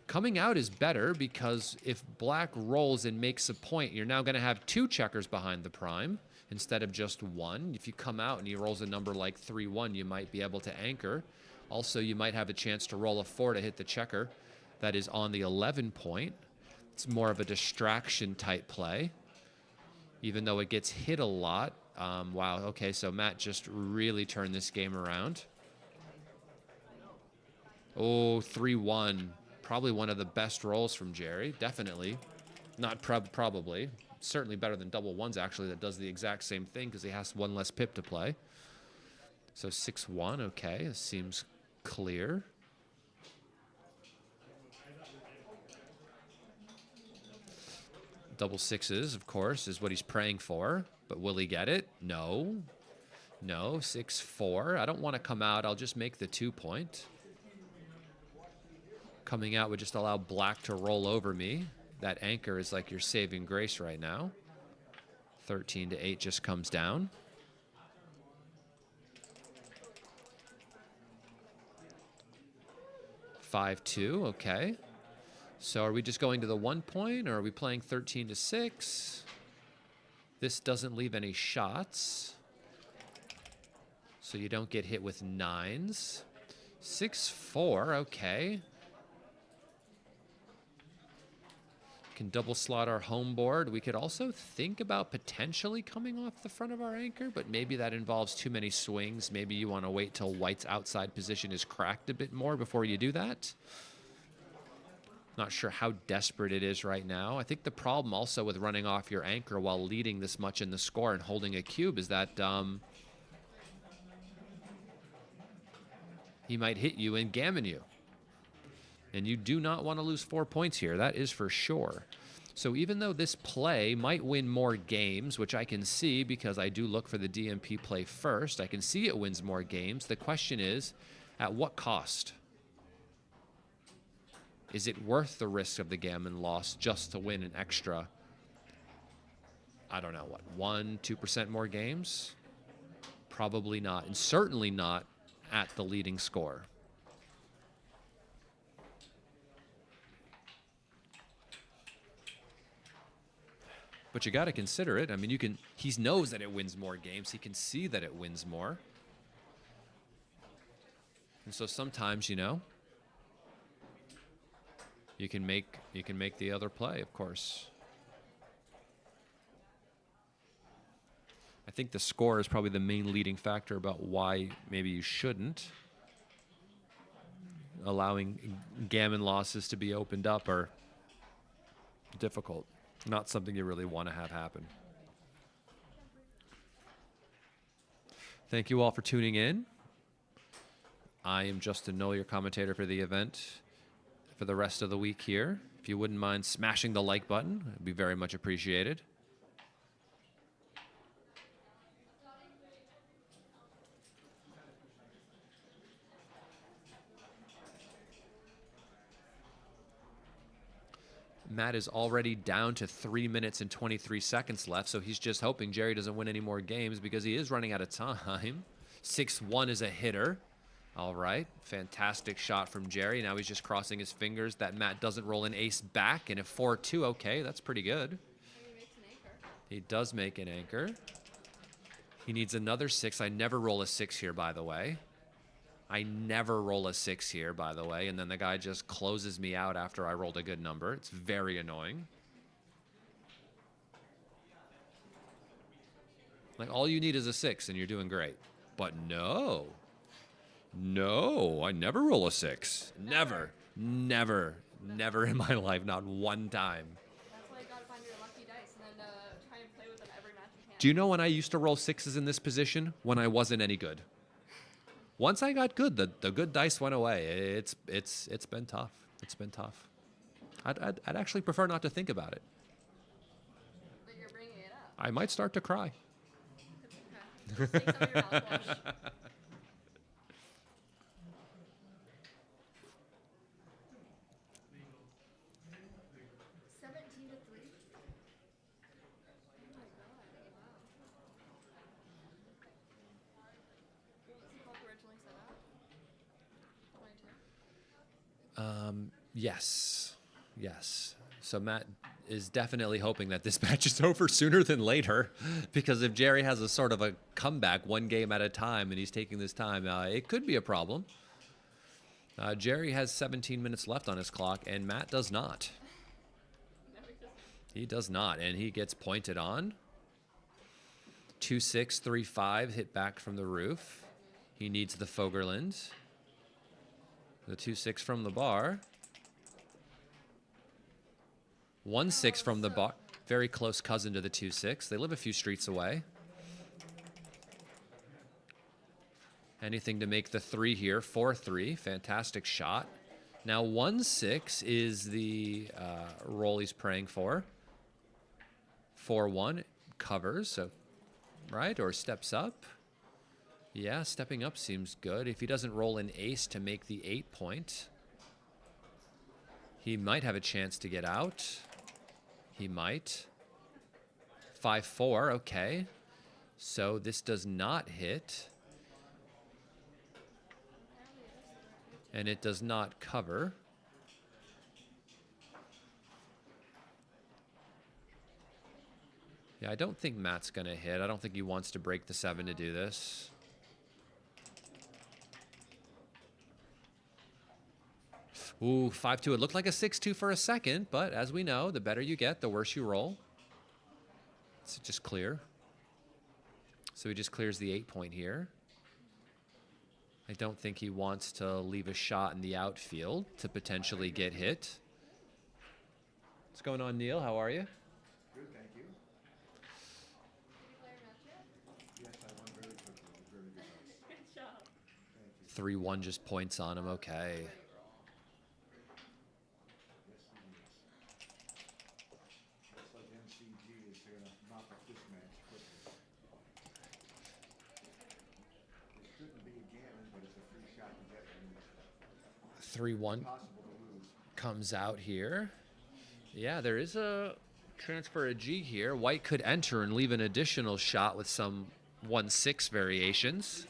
Coming out is better because if black rolls and makes a point, you're now going to have 2 checkers behind the prime instead of just 1. If you come out and he rolls a number like 3-1, you might be able to anchor. Also, you might have a chance to roll a 4 to hit the checker that is on the 11 point. It's more of a distraction type play, even though it gets hit a lot. Wow, okay, so Matt just really turned this game around. Oh, 3-1. Probably one of the best rolls from Gerry, definitely. Not probably. Certainly better than double ones, actually, that does the exact same thing because he has 1 less pip to play. So 6-1, okay, this seems clear. Double 6s, of course, is what he's praying for. But will he get it? No. No, 6-4. I don't want to come out. I'll just make the 2 point. Coming out would just allow black to roll over me. That anchor is like your saving grace right now. 13-8 just comes down. (5-2), okay. So are we just going to the 1 point, or are we playing 13-6? This doesn't leave any shots, so you don't get hit with 9s. 6-4, okay. Can double slot our home board. We could also think about potentially coming off the front of our anchor, but maybe that involves too many swings. Maybe you want to wait till white's outside position is cracked a bit more before you do that. Not sure how desperate it is right now. I think the problem also with running off your anchor while leading this much in the score and holding a cube is that he might hit you and gammon you. And you do not want to lose 4 points here. That is for sure. So even though this play might win more games, which I can see because I do look for the DMP play first, I can see it wins more games. The question is, at what cost? Is it worth the risk of the gammon loss just to win an extra, I don't know, what, 1-2% more games? Probably not, and certainly not at the leading score. But you got to consider it. I mean, he knows that it wins more games. He can see that it wins more. And so sometimes, you know, you can make the other play, of course. I think the score is probably the main leading factor about why maybe you shouldn't. Allowing gammon losses to be opened up are difficult. Not something you really want to have happen. Thank you all for tuning in. I am Justin Nowell, your commentator for the event for the rest of the week here. If you wouldn't mind smashing the like button, it'd be very much appreciated. Matt is already down to 3 minutes and 23 seconds left, so he's just hoping Gerry doesn't win any more games because he is running out of time. 6-1 is a hitter. All right, fantastic shot from Gerry. Now he's just crossing his fingers that Matt doesn't roll an ace back, and a 4-2, okay, that's pretty good. He does make an anchor. He needs another 6. I never roll a 6 here, by the way. I never roll a 6 here, by the way, and then the guy just closes me out after I rolled a good number. It's very annoying. Like, all you need is a 6, and you're doing great. But no. No, I never roll a 6. Never. Never. Never in my life, not one time. That's why you gotta find your lucky dice and then try and play with them every match you can. Do you know when I used to roll 6s in this position? When I wasn't any good. Once I got good, the good dice went away. It's been tough. It's been tough. I'd actually prefer not to think about it. But you're bringing it up. I might start to cry. Just take some of your mouthwash. 17-3. Yes. Yes. So Matt is definitely hoping that this match is over sooner than later, because if Gerry has a sort of a comeback one game at a time and he's taking this time, it could be a problem. Gerry has 17 minutes left on his clock, and Matt does not. He does not, and he gets pointed on. 2-6, 3-5, hit back from the roof. He needs the Fogerland. The 2-6 from the bar. 1-6 from the bar. Very close cousin to the 2-6. They live a few streets away. Anything to make the 3 here. 4-3. Fantastic shot. Now 1-6 is the roll he's praying for. 4-1 covers, so right, or steps up. Yeah, stepping up seems good. If he doesn't roll an ace to make the 8 point, he might have a chance to get out. He might. 5-4, okay. So this does not hit. And it does not cover. Yeah, I don't think Matt's going to hit. I don't think he wants to break the 7 to do this. Ooh, 5-2. It looked like a 6-2 for a second, but as we know, the better you get, the worse you roll. It's just clear. So he just clears the 8 point here. I don't think he wants to leave a shot in the outfield to potentially get hit. What's going on, Neil? How are you? Good, thank you. Yes, I won very quickly. It was very good. Good job. 3-1 just points on him. Okay. Yes, it is. Looks like MCG is going to knock off this match quickly. It shouldn't be a gammon, but it's a free shot to get. 3-1 Possible to lose. comes out here. Yeah, there is a transfer a G here. White could enter and leave an additional shot with some 1-6 variations.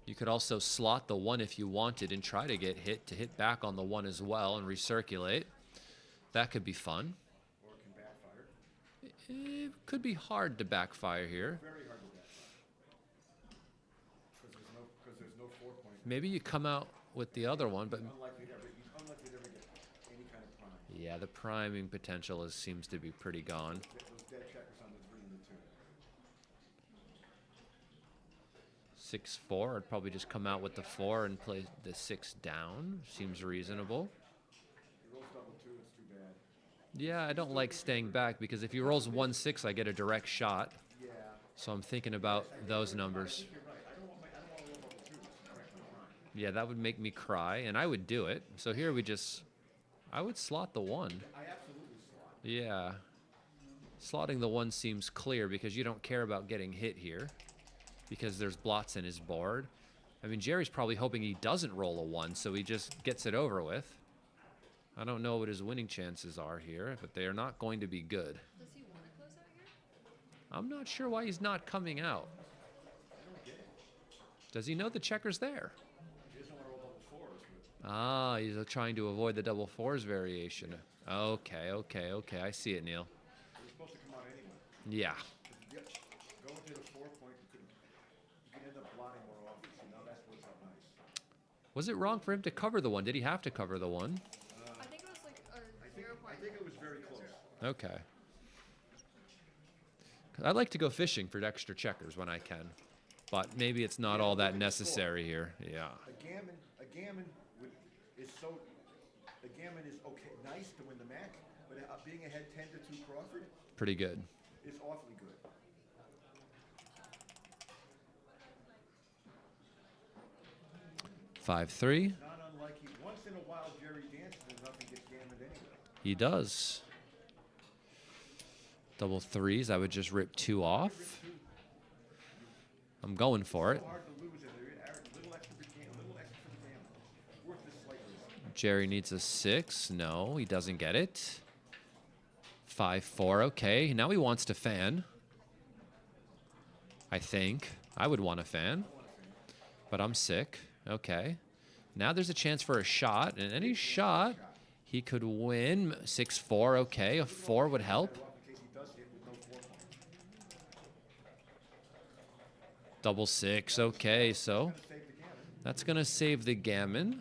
You could also slot the 1 if you wanted and try to get hit to hit back on the 1 as well and recirculate. That could be fun. Or it can backfire. It could be hard to backfire here. Very hard to backfire. Because there's no 4 point. Maybe you come out with the other one, but Unlikely to ever get any kind of prime. yeah, the priming potential seems to be pretty gone. Those dead checkers on the 3 and the 2. 6-4. I'd probably just come out with the 4 and play the 6 down. Seems reasonable. He rolls double 2, it's too bad. Yeah, I don't like staying back because if he rolls 1-6, I get a direct shot. Yeah. So I'm thinking about those numbers. You're right. I don't want to roll double 2. It's correct on prime. Yeah, that would make me cry, and I would do it. So here I would slot the 1. I absolutely slot. Yeah. Slotting the 1 seems clear because you don't care about getting hit here because there's blots in his board. I mean, Gerry's probably hoping he doesn't roll a 1, so he just gets it over with. I don't know what his winning chances are here, but they are not going to be good. Does he want to close out here? I'm not sure why he's not coming out. Does he know the checker's there? He doesn't want to roll double 4s. Ah, he's trying to avoid the double 4s variation. Okay. I see it, Neil. It was supposed to come out anyway. Yeah. Yep. Going to the 4 point, you can end up blotting more often. See, now that's what's up nice. Was it wrong for him to cover the 1? Did he have to cover the 1? I think it was like a 0 I point. think it was very close. Okay. I like to go fishing for extra checkers when I can, but maybe it's not all that necessary here. Yeah. A gammon is okay, nice to win the match, but being ahead 10-2 Crawford Pretty good. is awfully good. Five, 3. Not unlike once in a while Gerry dances and nothing gets gammoned anyway. He does. Double 3s. I would just rip 2 off. I'm going for it. So hard to lose, and they're a little extra for the gammon. Worth the slight risk. Gerry needs a 6. No, he doesn't get it. 5-4. Okay. Now he wants to fan. I think. I would want to fan. But I'm sick. Okay. Now there's a chance for a shot, and any shot he could win. 6-4, okay. A 4 would help. Double 6, okay. So that's going to save the gammon.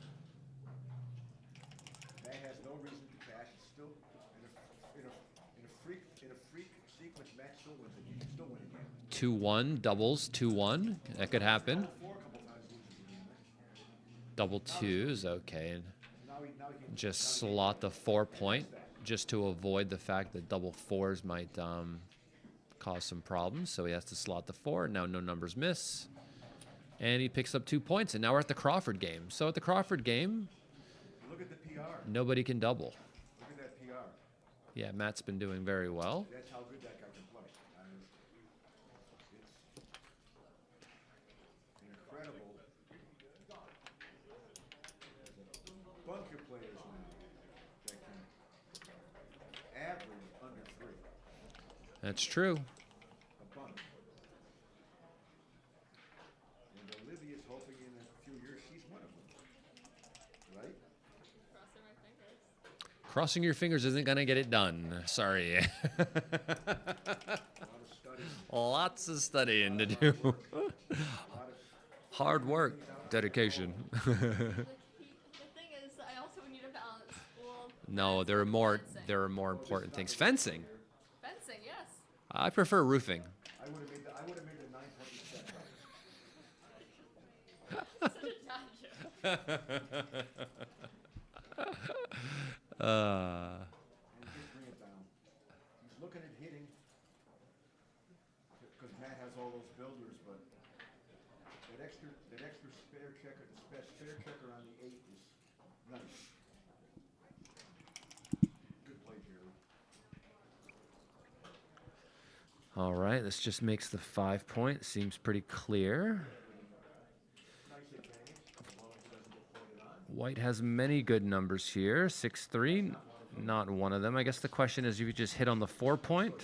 Matt has no reason to cash. It's still in a freak sequence. Matt still wins it. He can still win again. 2-1 doubles. 2-1. That could happen. Double 2s, okay. And just slot the 4 point just to avoid the fact that double 4s might cause some problems. So he has to slot the 4. Now no numbers miss. And he picks up 2 points. And now we're at the Crawford game. So at the Crawford game, Look at the PR. nobody can double. Look at that PR. Yeah, Matt's been doing very well. That's how good that guy can play. It's incredible. Bunker players now that can average under 3. That's true. A bunch. And Olivia's hoping in a few years she's one of them. Right? Crossing my fingers. Crossing your fingers isn't going to get it done. Sorry. A lot of studying. Lots of studying to do. Hard work, dedication. The thing is, I also need to balance school. No, there are more important things. Fencing. Fencing, yes. I prefer roofing. I would have made the 9-point set. Such a dad joke. And just bring it down. He's looking at hitting because Matt has all those builders, but that extra spare checker on the 8 is nice. Good play, Gerry. All right, this just makes the 5 point. Seems pretty clear. Nice advantage as long as it doesn't get pointed on. White has many good numbers here. 6-3, not one of them. I guess the question is, if you just hit on the 4 point,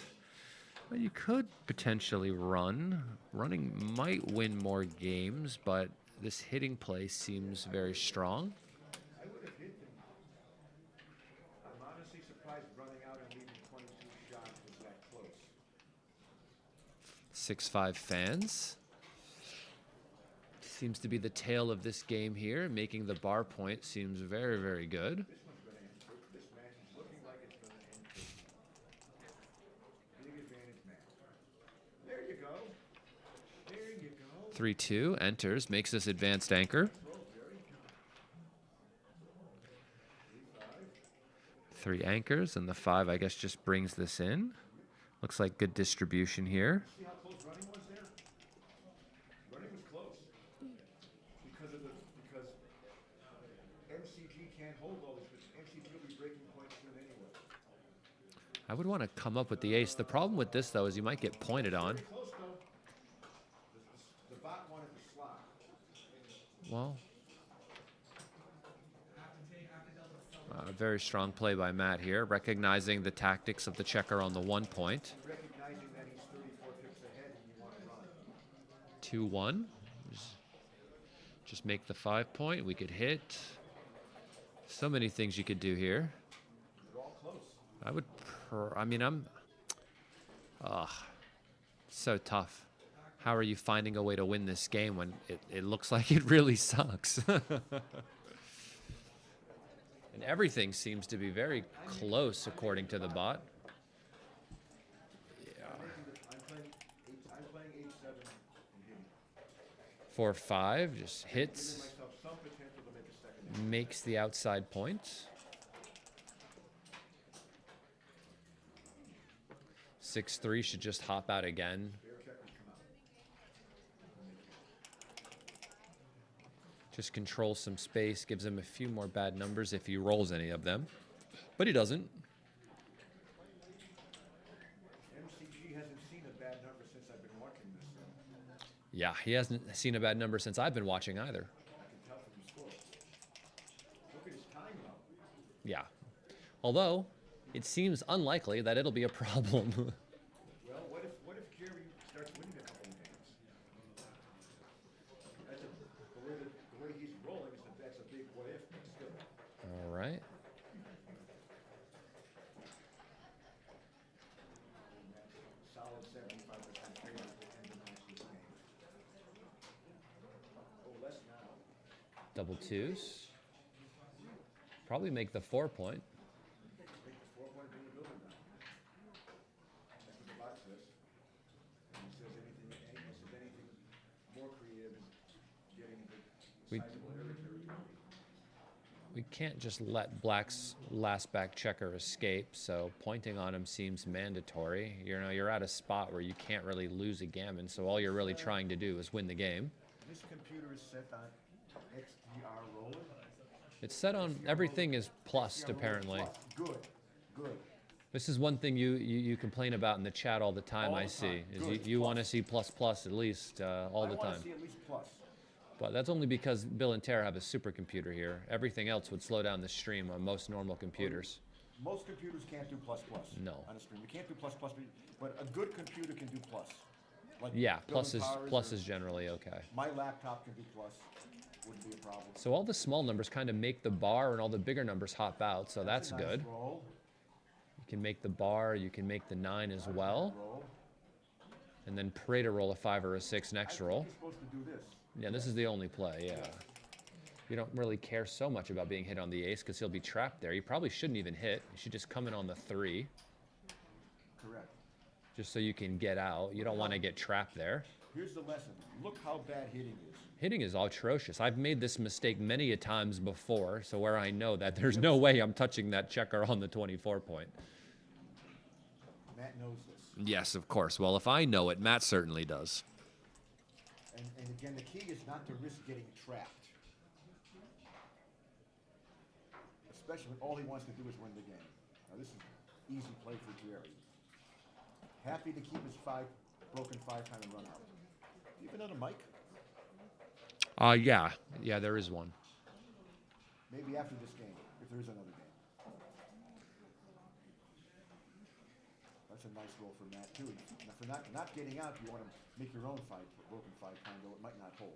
well, you could potentially run. Running might win more games, but this hitting play seems very strong. I would have hit them. I'm honestly surprised running out and leaving 22 shots was that close. 6-5 fans. Seems to be the tail of this game here. Making the bar point seems very, very good. This match is looking like it's going to end big advantage match. There you go. There you go. 3-2 enters, makes this advanced anchor. 3 anchors, and the 5, I guess, just brings this in. Looks like good distribution here. See how close running was there? Running was close. Because MCG can't hold all this, because MCG will be breaking points soon anyway. I would want to come up with the ace. The problem with this, though, is you might get pointed on. Very close though. The bot wanted to slot. Well, very strong play by Matt here, recognizing the tactics of the checker on the 1 point. Recognizing that he's 34 pips ahead and you want to run. 2-1. Just make the 5 point. We could hit. So many things you could do here. They're all close. I would, so tough. How are you finding a way to win this game when it looks like it really sucks? And everything seems to be very close according to the bot. Yeah. I'm playing 8-7 and hitting. 4-5 just Giving hits, myself some potential to make a second. makes the outside point. 6-3 should just hop out again. Bear checkers come out. Just controls some space, gives him a few more bad numbers if he rolls any of them. But he doesn't. MCG hasn't seen a bad number since I've been watching this. Yeah, he hasn't seen a bad number since I've been watching either. I can tell from the score. Look at his time though. Yeah. Although, it seems unlikely that it'll be a problem. Well, what if Gerry starts winning a couple of games? The way he's rolling, that's a big double twos. Probably make the 4 point. Take the 4 point, bring the building down. That's what the box says. And it says anything more creative is getting into We- sizable area territory. We can't just let Black's last back checker escape, so pointing on him seems mandatory. You know, you're at a spot where you can't really lose a gammon, so all you're really trying to do is win the game. This computer is set on XDR roller. It's set on, everything is plussed apparently. Good, good. This is one thing you complain about in the chat all the time, All I the see, time. is Good, you want to plus. see plus plus at least all the I want time. to see at least plus. But that's only because Bill and Tara have a supercomputer here. Everything else would slow down the stream on most normal computers. Most computers can't do plus plus. No. On a screen, you can't do plus plus, but a good computer can do plus. Like Yeah, Bill and plus Tara's is generally okay. My laptop can do plus. Wouldn't be a problem. So all the small numbers kind of make the bar and all the bigger numbers hop out, so that's a nice good. Roll. You can make the bar, you can make the 9 as well, Roll. and then pray to roll a 5 or a 6 I next think roll. you're supposed to do this. Yeah, this is the only play, yeah. You don't really care so much about being hit on the ace because he'll be trapped there. You probably shouldn't even hit. You should just come in on the 3, Correct. just so you can get out. You don't want to get trapped there. Here's the lesson. Look how bad hitting is. Hitting is atrocious. I've made this mistake many a times before, so where I know that there's no way I'm touching that checker on the 24 point. Matt knows this. Yes, of course. Well, if I know it, Matt certainly does. And again, the key is not to risk getting trapped. Especially when all he wants to do is win the game. Now this is easy play for Gerry. Happy to keep his broken 5 kind of run out. Do you have another mic? Yeah, there is one. Maybe after this game, if there is another game. That's a nice roll for Matt too. Now for not getting out, you want to make your own broken 5 kind, though it might not hold.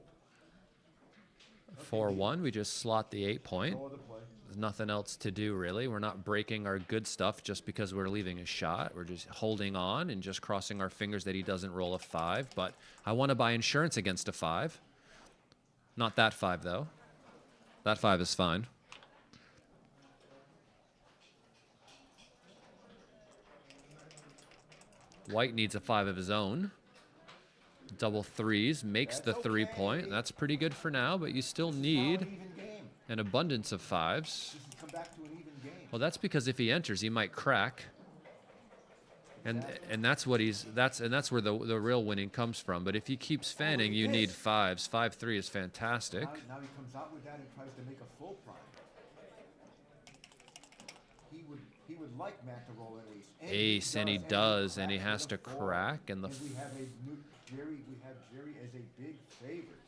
4-1, we just slot the 8 point. No other play. There's nothing else to do, really. We're not breaking our good stuff just because we're leaving a shot. We're just holding on and just crossing our fingers that he doesn't roll a 5. But I want to buy insurance against a 5. Not that 5, though. That 5 is fine. White needs a 5 of his own. Double 3s makes the That's 3 okay. point. That's pretty good for now, but you still Now need an even game. an abundance of 5s. This has come back to an even game. Well, that's because if he enters, he might crack. And that's what that's where the real winning comes from. But if he keeps fanning, you need 5s. 5-3 is fantastic. Now he comes out with that and tries to make a full prime. He would like Matt to roll an ace. Ace, and he does, and he has to cracks with a 4. crack, and the we have Gerry as a big favorite.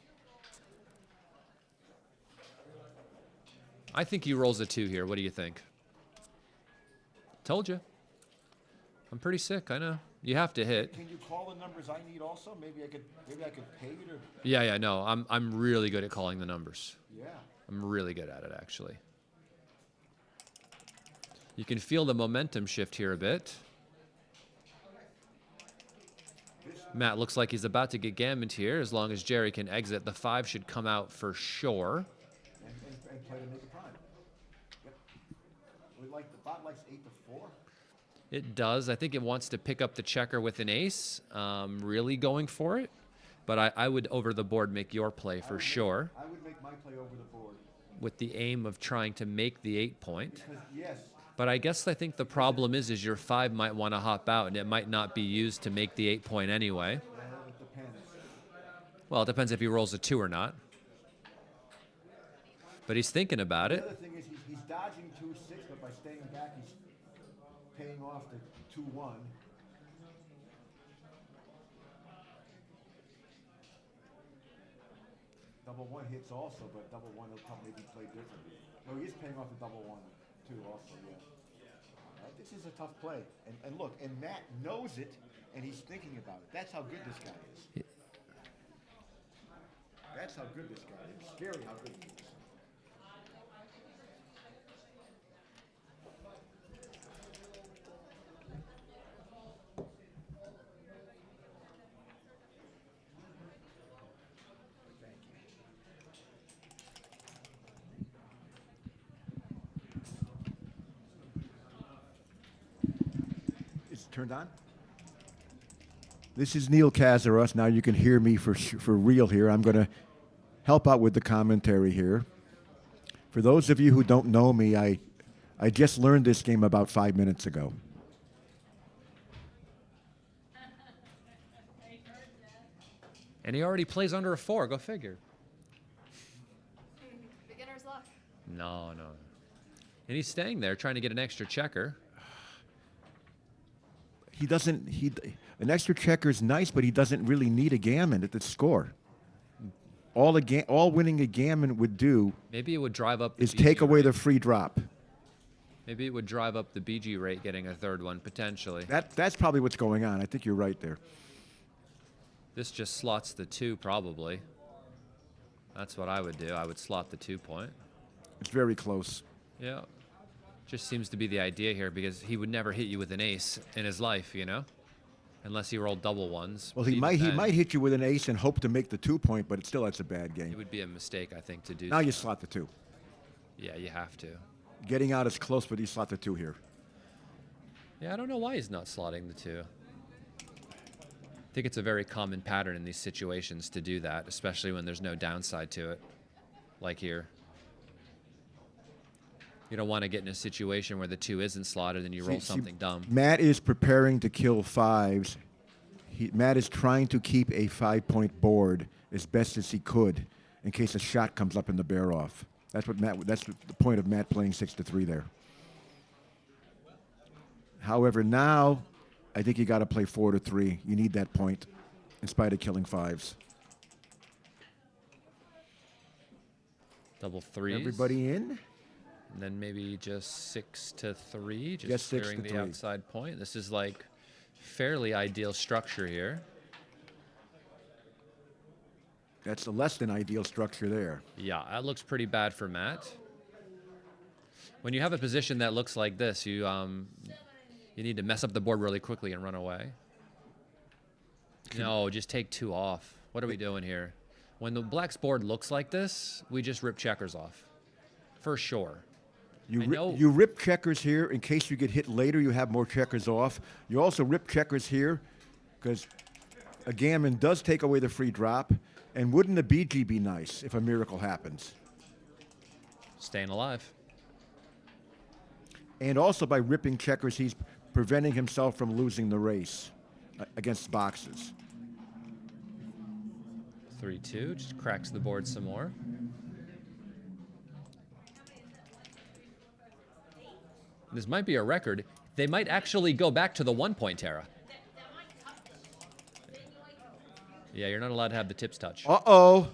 I think he rolls a 2 here. What do you think? Told you. I'm pretty sick. I know. You have to hit. Can you call the numbers I need also? Maybe I could pay you to. Yeah. No. I'm really good at calling the numbers. Yeah. I'm really good at it, actually. You can feel the momentum shift here a bit. Matt looks like he's about to get gammoned here. As long as Gerry can exit, the 5 should come out for sure. And play to make a prime. Yep. The bot likes 8 to 4. It does. I think it wants to pick up the checker with an ace, really going for it. But I would over the board make your play for sure, I would make my play over the board. with the aim of trying to make the 8 point. Because, yes, But I guess I think the problem is your 5 might want to hop out, and it might not be used to make the 8 point anyway. it depends. Well, it depends if he rolls a 2 or not. But he's thinking about The it. other thing is he's dodging 2-6, but by staying back, he's paying off the 2-1. Double 1 hits also, but double 1 will probably maybe play differently. No, he is paying off the double 1 too, also, yeah. This is a tough play, and look, and Matt knows it, and he's thinking about it. That's how good this guy is. That's how good this guy is. Scary how good he is. Thank you. turned on? This is Neil Kazaros. Now you can hear me for real here. I'm going to help out with the commentary here. For those of you who don't know me, I just learned this game about 5 minutes ago. And he already plays under a 4. Go figure. Beginner's luck. No. And he's staying there trying to get an extra checker. He doesn't. An extra checker is nice, but he doesn't really need a gammon at the score. All winning a gammon would do Maybe it would drive up the is BG take away rate. the free drop. Maybe it would drive up the BG rate getting a third one, potentially. That's probably what's going on. I think you're right there. This just slots the 2, probably. That's what I would do. I would slot the 2 point. It's very close. Yeah. Just seems to be the idea here, because he would never hit you with an ace in his life, you know? Unless he rolled double ones. Well, he might hit you with an ace and hope to make the 2 point, but still that's a bad It game. would be a mistake, I think, to do Now so. you slot the 2. Yeah, you have to. Getting out is close, but you slot the 2 here. Yeah, I don't know why he's not slotting the 2. I think it's a very common pattern in these situations to do that, especially when there's no downside to it, like here. You don't want to get in a situation where the 2 isn't slotted and you roll something dumb. Matt is preparing to kill 5s. Matt is trying to keep a 5-point board as best as he could in case a shot comes up in the bear off. That's the point of Matt playing 6-3 there. However, now I think you got to play 4-3. You need that point in spite of killing 5s. Double 3s. Everybody in? And then maybe just 6-3, just Just clearing the 6-3. outside point. This is like fairly ideal structure here. That's a less than ideal structure there. Yeah, that looks pretty bad for Matt. When you have a position that looks like this, you need to mess up the board really quickly and run away. No, just take 2 off. What are we doing here? When the black's board looks like this, we just rip checkers off. For sure. You rip checkers here in case you get hit later. You have more checkers off. You also rip checkers here because a gammon does take away the free drop. And wouldn't a BG be nice if a miracle happens? Staying alive. And also by ripping checkers, he's preventing himself from losing the race against boxes. 3-2, just cracks the board some more. This might be a record. They might actually go back to the 1-point era. Yeah, you're not allowed to have the tips touch. Uh-oh.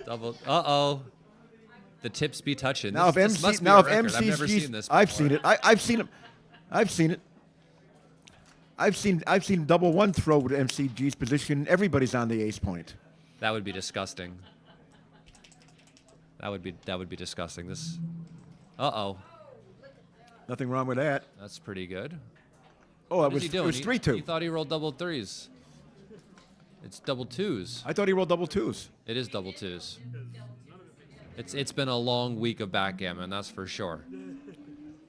Double. Uh-oh. The tips be touching. Now This if must be now a if record. I've MC's never seen this I've before. seen it. I've seen it. I've seen it. I've seen double 1 throw with MCG's position. Everybody's on the ace point. That would be disgusting. That would be disgusting. This. Uh-oh. Nothing wrong with that. That's pretty good. Oh, What it was is he doing? 3-2. He thought he rolled double 3s. It's double 2s. I thought he rolled double 2s. It is double 2s. It's been a long week of backgammon, that's for sure.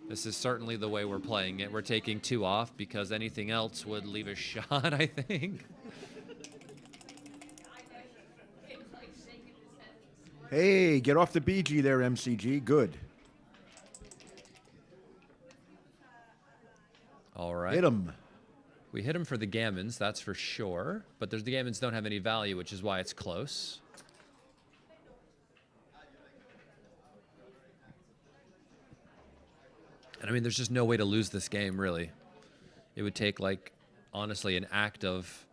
This is certainly the way we're playing it. We're taking 2 off because anything else would leave a shot, I think. Hey, get off the BG there, MCG. Good. All right. Hit him. We hit him for the gammons, that's for sure. But the gammons don't have any value, which is why it's close. And I mean, there's just no way to lose this game, really. It would take, like, honestly, an act of...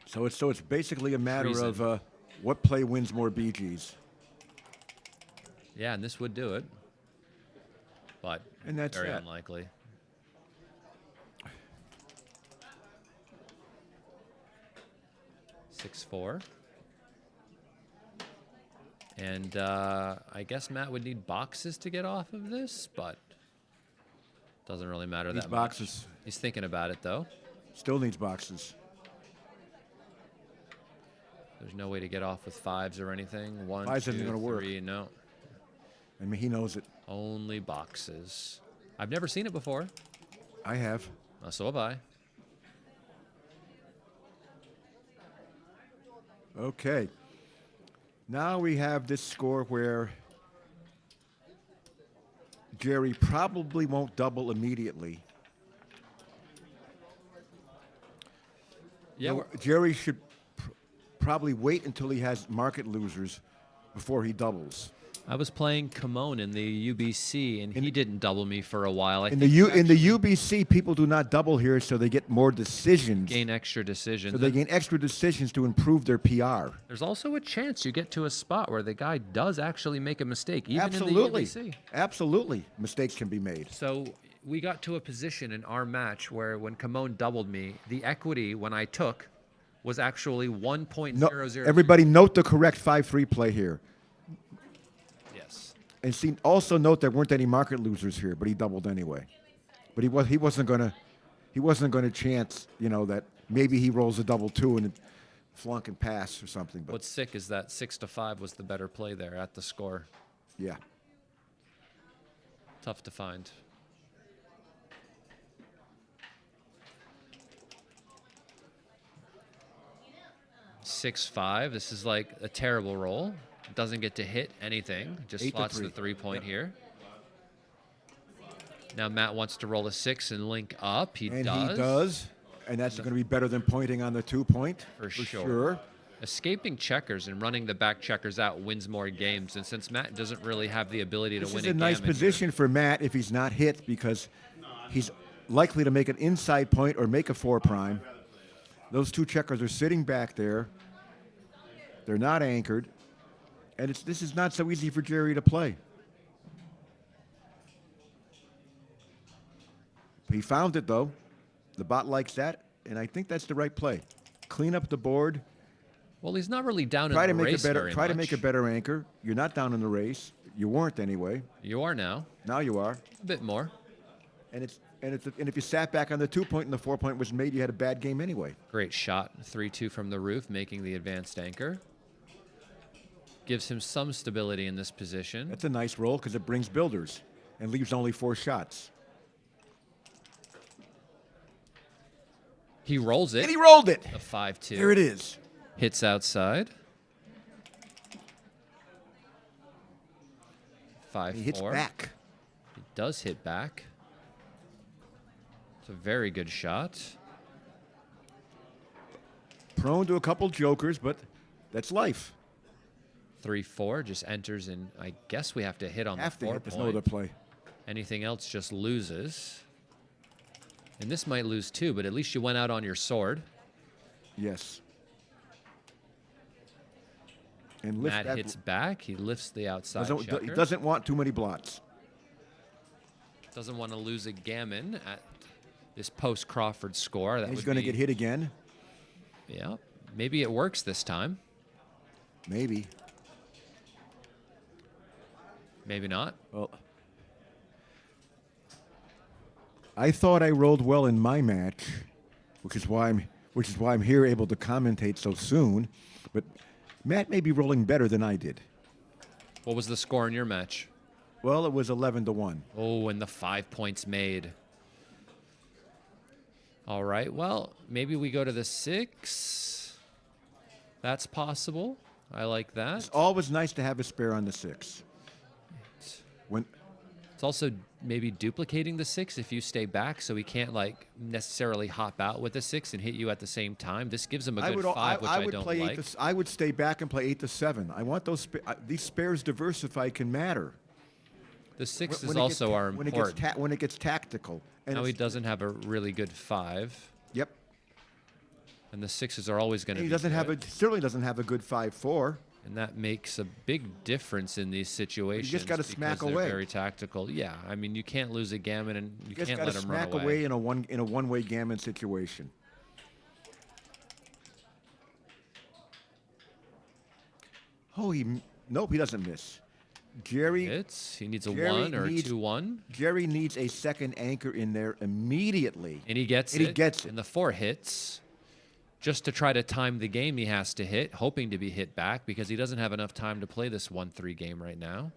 So it's basically a matter treason. of what play wins more BGs. Yeah, and this would do it. But And that's very that. unlikely. 6-4. And I guess Matt would need boxes to get off of this, but doesn't really matter Needs that boxes. much. He's thinking about it, though. Still needs boxes. There's no way to get off with 5s or anything. 1, 5s 2, isn't gonna work. 3, no. I mean, he knows it. Only boxes. I've never seen it before. I have. So have I. Okay. Now we have this score where Gerry probably won't double immediately. Yeah. No, Gerry should probably wait until he has market losers before he doubles. I was playing Kimon in the UBC, and he didn't double me for a while. In the UBC, people do not double here, so they get more decisions. Gain extra decisions. So they gain extra decisions to improve their PR. There's also a chance you get to a spot where the guy does actually make a mistake, even Absolutely. in the UBC. Absolutely. Mistakes can be made. So we got to a position in our match where when Kimon doubled me, the equity when I took was actually 1.00. No, everybody note the correct 5-3 play here. Yes. And see, also note there weren't any market losers here, but he doubled anyway. But he wasn't gonna chance, you know, that maybe he rolls a double 2 and flunk and pass or something. But What's sick is that 6-5 was the better play there at the score. yeah. Tough to find. (6-5). This is like a terrible roll. Doesn't get to hit anything. Just 8 to slots 3. the 3-point Yep. here. Now Matt wants to roll a 6 and link up. He And does. he does. And that's going to be better than pointing on the 2-point. For sure. Escaping checkers and running the back checkers out wins more games. And since Matt doesn't really have the ability to This win is a nice gammon position for Matt if he's not hit, because he's likely to make an inside point or make a 4-prime. Those 2 checkers are sitting back there. They're not anchored. And this is not so easy for Gerry to play. He found it, though. The bot likes that, and I think that's the right play. Clean up the board. Well, he's not really down Try in to the make race a better. very Try to much. make a better anchor. You're not down in the race. You weren't anyway. You are now. Now you are. A bit more. And if you sat back on the 2-point and the 4-point was made, you had a bad game anyway. Great shot. 3-2 from the roof, making the advanced anchor. Gives him some stability in this position. That's a nice roll because it brings builders and leaves only 4 shots. He rolls it. And he rolled it. A 5-2. There it is. Hits outside. 5-4. He hits back. He does hit back. It's a very good shot. Prone to a couple jokers, but that's life. 3-4 just enters in. I guess we have to hit on Have the to hit. There's no 4-point. other play. Anything else just loses. And this might lose too, but at least you went out on your sword. Yes. And lift Matt that. hits back. He lifts the outside He checker. doesn't want too many blots. Doesn't want to lose a gammon at this post-Crawford score. That He's would going to be- get hit again. Yeah. Maybe it works this time. Maybe. Maybe not. Well, I thought I rolled well in my match, which is why I'm here able to commentate so soon. But Matt may be rolling better than I did. What was the score in your match? Well, it was 11-1. Oh, and the 5 points made. All right. Well, maybe we go to the 6. That's possible. I like that. It's always nice to have a spare on the 6. When It's also maybe duplicating the 6 if you stay back, so he can't like necessarily hop out with the 6 and hit you at the same time. This gives him a good 5, which I would don't play like. I would stay back and play 8-7. I want these spares diversified can matter. The 6 When is it also gets, our when important. when it gets tactical. And Now he it's- doesn't have a really good 5, Yep. and the 6s are always going to He be doesn't have good. certainly doesn't have a good 5-4. And that makes a big difference in these situations. gotta smack because they're away. Very tactical. Yeah, I mean you can't lose a gammon, and you You just can't got let to him run smack away in a one-way gammon situation. Oh, nope, he doesn't miss. Gerry Hits. He needs a Gerry 1 or a needs- 2-1, Gerry needs a second anchor in there immediately. and he gets And it. he gets it. And the 4 hits. Just to try to time the game, he has to hit, hoping to be hit back because he doesn't have enough time to play this 1-3 game right now.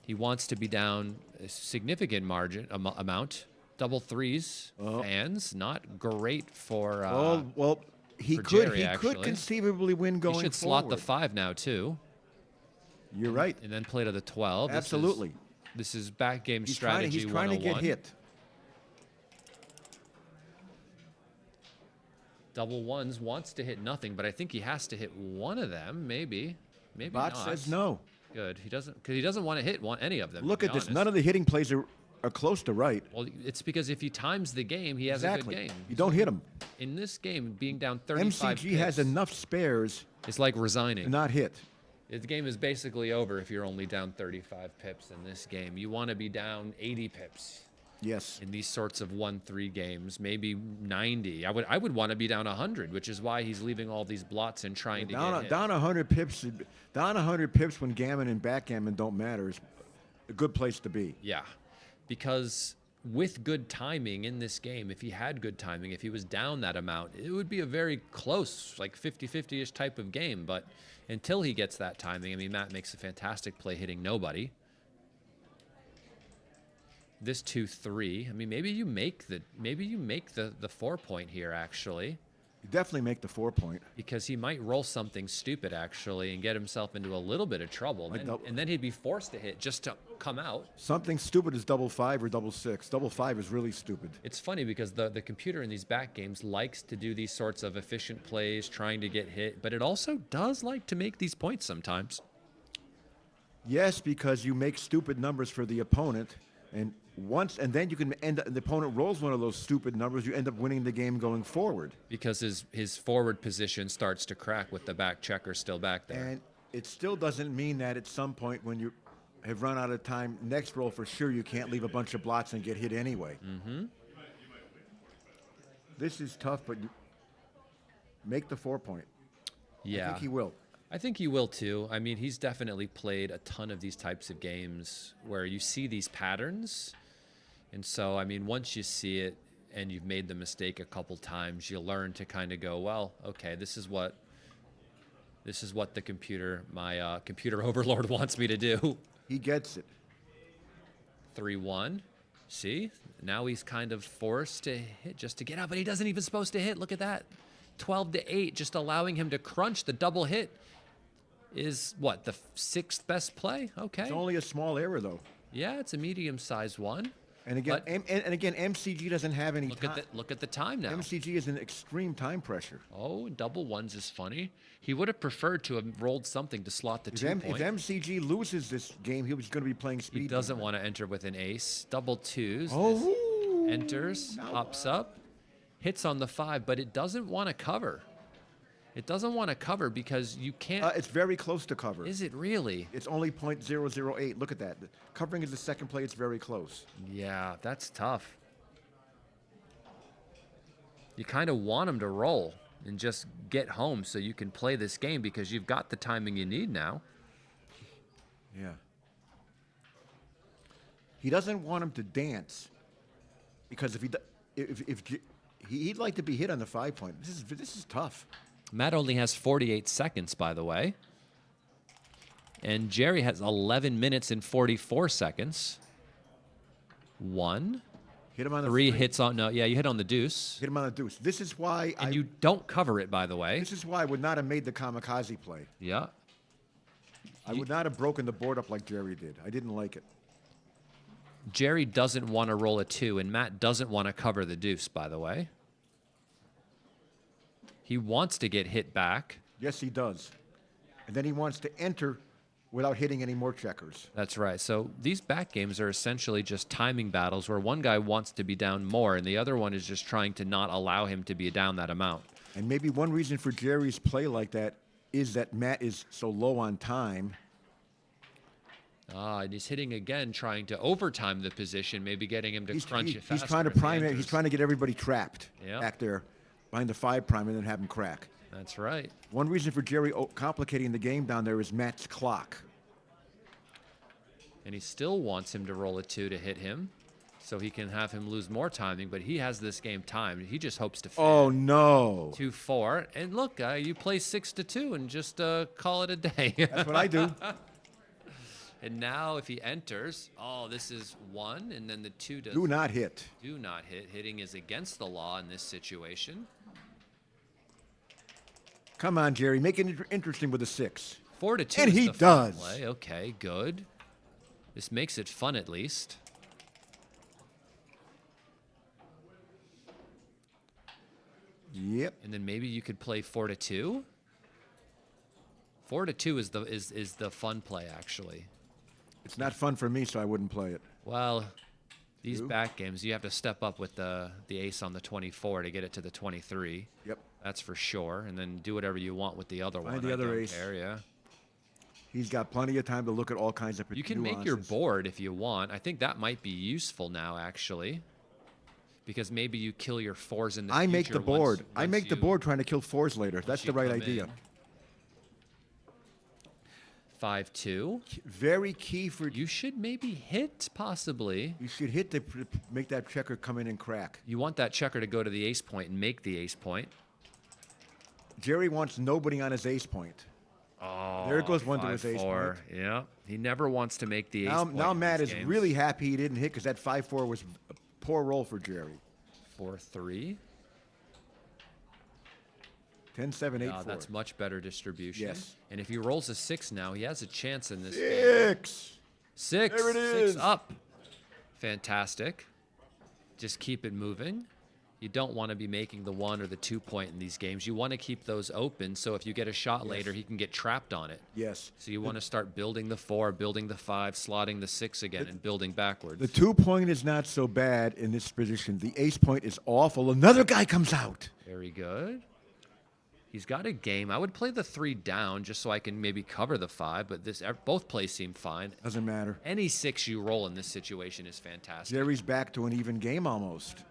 He wants to be down a significant margin amount Double threes, fans, not great for. Well, he for could Gerry, he could actually. conceivably win going He should forward. slot the 5 now too, You're right. and then play to the 12. Absolutely. This is back game He's strategy trying to 101. get hit. Double ones wants to hit nothing, but I think he has to hit one of them. Maybe Bot not. says no. Good. He doesn't want to hit any of them. Look to be at this. honest. None of the hitting plays are close to right. Well, it's because if he times the game, he has Exactly. a good game. You don't hit him. In this game, being down 35 MCG has pips, enough spares it's like to resigning. not hit. The game is basically over if you're only down 35 pips in this game. You want to be down 80 pips Yes. in these sorts of 1-3 games, maybe 90. I would want to be down 100, which is why he's leaving all these blots and trying to get hit. Down 100 pips. Down 100 pips when gammon and backgammon don't matter is a good place to be. Yeah, because with good timing in this game, if he had good timing, if he was down that amount, it would be a very close, like 50-50-ish type of game. But until he gets that timing, I mean, Matt makes a fantastic play hitting nobody. This 2-3, I mean, maybe you make the 4-point here actually, You definitely make the 4-point. because he might roll something stupid actually and get himself into a little bit of trouble, Like and then he'd be forced to hit just to come out. Something stupid is double 5 or double 6. Double 5 is really stupid. It's funny because the computer in these back games likes to do these sorts of efficient plays, trying to get hit, but it also does like to make these points sometimes. Yes, because you make stupid numbers for the opponent, and then you can end up, the opponent rolls one of those stupid numbers, you end up winning the game going forward. Because his forward position starts to crack with the back checker still back there. And it still doesn't mean that at some point when you have run out of time, next roll for sure you can't leave a bunch of blots and get hit anyway. Mm-hmm. This is tough, but you make the 4-point. Yeah. I think he will. I think he will too. I mean, he's definitely played a ton of these types of games where you see these patterns. And so, I mean, once you see it and you've made the mistake a couple times, you learn to kind of go, well, okay, this is what the computer, my computer overlord wants me to do. He gets it. 3-1. See? Now he's kind of forced to hit just to get out, but he doesn't even supposed to hit. Look at that. 12-8, just allowing him to crunch the double hit is what, the 6th best play? Okay. It's only a small error though. Yeah, it's a medium-sized one. And again, But- and again, MCG doesn't have any time. Look at the time now. MCG is in extreme time pressure. Oh, double ones is funny. He would have preferred to have rolled something to slot the If 2-point. MCG loses this game, he was going to be playing speed. He doesn't gamer. want to enter with an ace. Double twos. Oh, This enters, hops up, hits on the 5, but it doesn't want to cover. It doesn't want to cover because you can't. it's very close to cover. Is it really? It's only .008. Look at that. Covering is the second play. It's very close. Yeah, that's tough. You kind of want him to roll and just get home so you can play this game because you've got the timing you need now. Yeah. He doesn't want him to dance because if he'd like to be hit on the 5-point. This is tough. Matt only has 48 seconds, by the way. And Gerry has 11 minutes and 44 seconds. 1. Hit him on the 3 hits on, no, yeah, you hit on the deuce. Hit him on the deuce. This is why And you don't cover it, by the way. This is why I would not have made the kamikaze play. Yeah. I would not have broken the board up like Gerry did. I didn't like it. Gerry doesn't want to roll a 2, and Matt doesn't want to cover the deuce, by the way. He wants to get hit back. Yes, he does. And then he wants to enter without hitting any more checkers. That's right. So these back games are essentially just timing battles where one guy wants to be down more and the other one is just trying to not allow him to be down that amount. And maybe one reason for Gerry's play like that is that Matt is so low on time. And he's hitting again, trying to overtime the position, maybe getting him to crunch it faster. He's trying to if he prime it. enters. He's trying to get everybody trapped Yeah. back there behind the 5 prime and then have him crack. That's right. One reason for Gerry complicating the game down there is Matt's clock. And he still wants him to roll a 2 to hit him so he can have him lose more timing, but he has this game timed. He just hopes to finish. Oh, no. 2-4. And look, you play 6-2 and just call it a day. That's what I do. And now if he enters, oh, this is 1, and then the 2 does Do not hit. do not hit. Hitting is against the law in this situation. Come on, Gerry. Make it interesting with a 6. 4 to 2 And is he the fun does. play. Okay, good. This makes it fun at least. Yep. And then maybe you could play 4 to 2. 4 to 2 is the fun play actually. It's not fun for me, so I wouldn't play it. Well, these You? back games you have to step up with the ace on the 24 to get it to the 23. Yep. That's for sure. And then do whatever you want with the other one. Find the I other don't ace. care, yeah. He's got plenty of time to look at all kinds of You can make your nuances. board if you want. I think that might be useful now, actually. Because maybe you kill your 4s in the I future. make the board. I once make the you- board trying to kill 4s later. That's you the right come idea. in. 5-2. Very key for You should maybe hit, possibly. You should hit to make that checker come in and crack. You want that checker to go to the ace point and make the ace point. Gerry wants nobody on his ace point. Oh, There goes one to his ace 5-4. point. Yeah, he never wants to make the ace Now, point. now in Matt these is games. really happy he didn't hit because that 5-4 was a poor roll for Gerry. 4-3. 10-7, 8-4. Yeah, that's much better distribution. Yes. And if he rolls a 6 now, he has a chance in this game. 6. 6. There it 6 is. up. Fantastic. Just keep it moving. You don't want to be making the 1 or the 2 point in these games. You want to keep those open so if you get a shot later, he can get trapped on it. Yes. So you want to start building the 4, building the 5, slotting the 6 again, and building backwards. The 2 point is not so bad in this position. The ace point is awful. Another guy comes out. Very good. He's got a game. I would play the 3 down just so I can maybe cover the 5, but both plays seem fine. Doesn't matter. Any 6 you roll in this situation is fantastic, Gerry's back to an even game almost.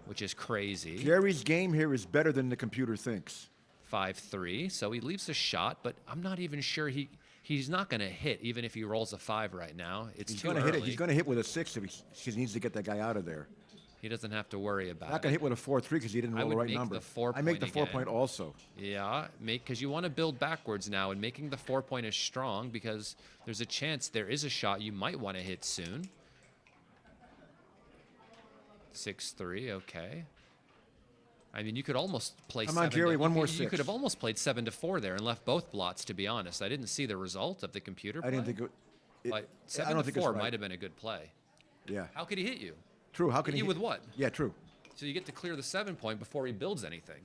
which is crazy. Gerry's game here is better than the computer thinks. 5-3, so he leaves a shot, but I'm not even sure he's not going to hit even if he rolls a 5 right now. It's He's too going to early. hit it. He's going to hit with a 6 if he needs to get that guy out of there. He doesn't have to worry about Not going to hit with a 4-3 because he didn't I roll the would right make number. the 4 I make the point 4 again. point also. Yeah, because you want to build backwards now, and making the 4 point is strong because there's a chance there is a shot you might want to hit soon. 6-3, okay. I mean, you could almost play. Come on, 7 Gerry, to, one you more could, You 6. could have almost played 7-4 there and left both blots. To be honest, I didn't see the result of the computer. I didn't play, think But I don't think it's 7-4 right. might have been a good play. Yeah. How could he hit you? True. How can Hit he you with what? Yeah, true. So you get to clear the 7 point before he builds anything.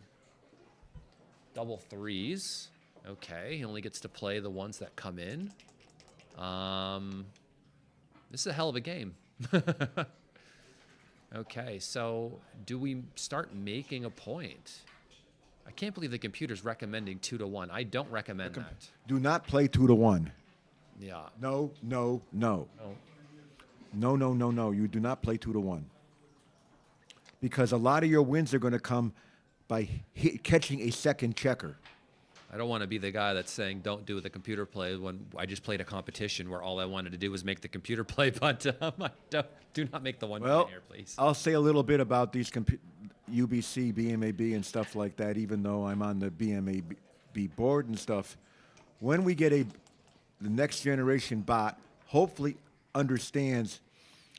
Double 3s. Okay, he only gets to play the ones that come in. This is a hell of a game. Okay, so do we start making a point? I can't believe the computer's recommending 2 to 1. I don't recommend that. Do not play 2 to 1. Yeah. No, no, no. No. No, no, no, no. You do not play 2 to 1. Because a lot of your wins are going to come by catching a second checker. I don't want to be the guy that's saying don't do the computer play when I just played a competition where all I wanted to do was make the computer play, but do not make the 1 Well, point here, please. I'll say a little bit about these UBC, BMAB, and stuff like that, even though I'm on the BMAB board and stuff. When we get the next generation bot, hopefully understands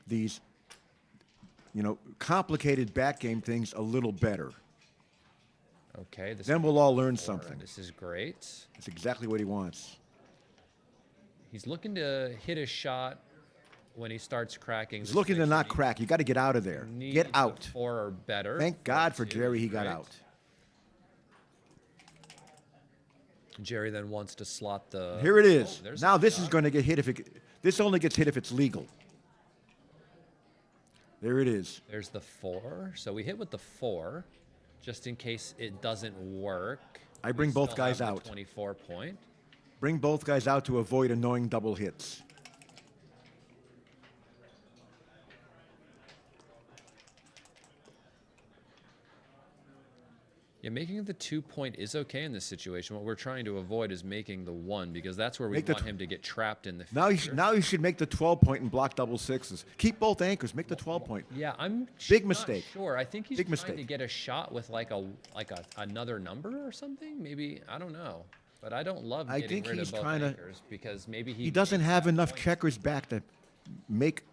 these, complicated back game things a little better. Okay. This Then we'll all learn something. This is great. It's exactly what he wants. He's looking to hit a shot when he starts cracking. He's looking to not crack. You got to get out of there. Get out. 4 or better. Thank God for 4-2, Gerry he got great. out. Gerry then wants to slot the. Here it is. Oh, there's Now a this shot. is going to get hit this only gets hit if it's legal. There it is. There's the 4. So we hit with the 4, just in case it doesn't work. I bring We both still guys have the out. 24 point. Bring both guys out to avoid annoying double hits. Yeah, making the 2 point is okay in this situation. What we're trying to avoid is making the 1 because that's where we Make the want him to get trapped in the Now you, future. now you should make the 12 point and block double 6s. Keep both anchors. Make the 12 point. Yeah, I'm Big not mistake. sure. I think he's Big trying to mistake. get a shot with like another number or something. Maybe I don't know. But I don't love I getting think rid he's of both trying to- anchors because maybe He doesn't makes have that enough point. checkers back to make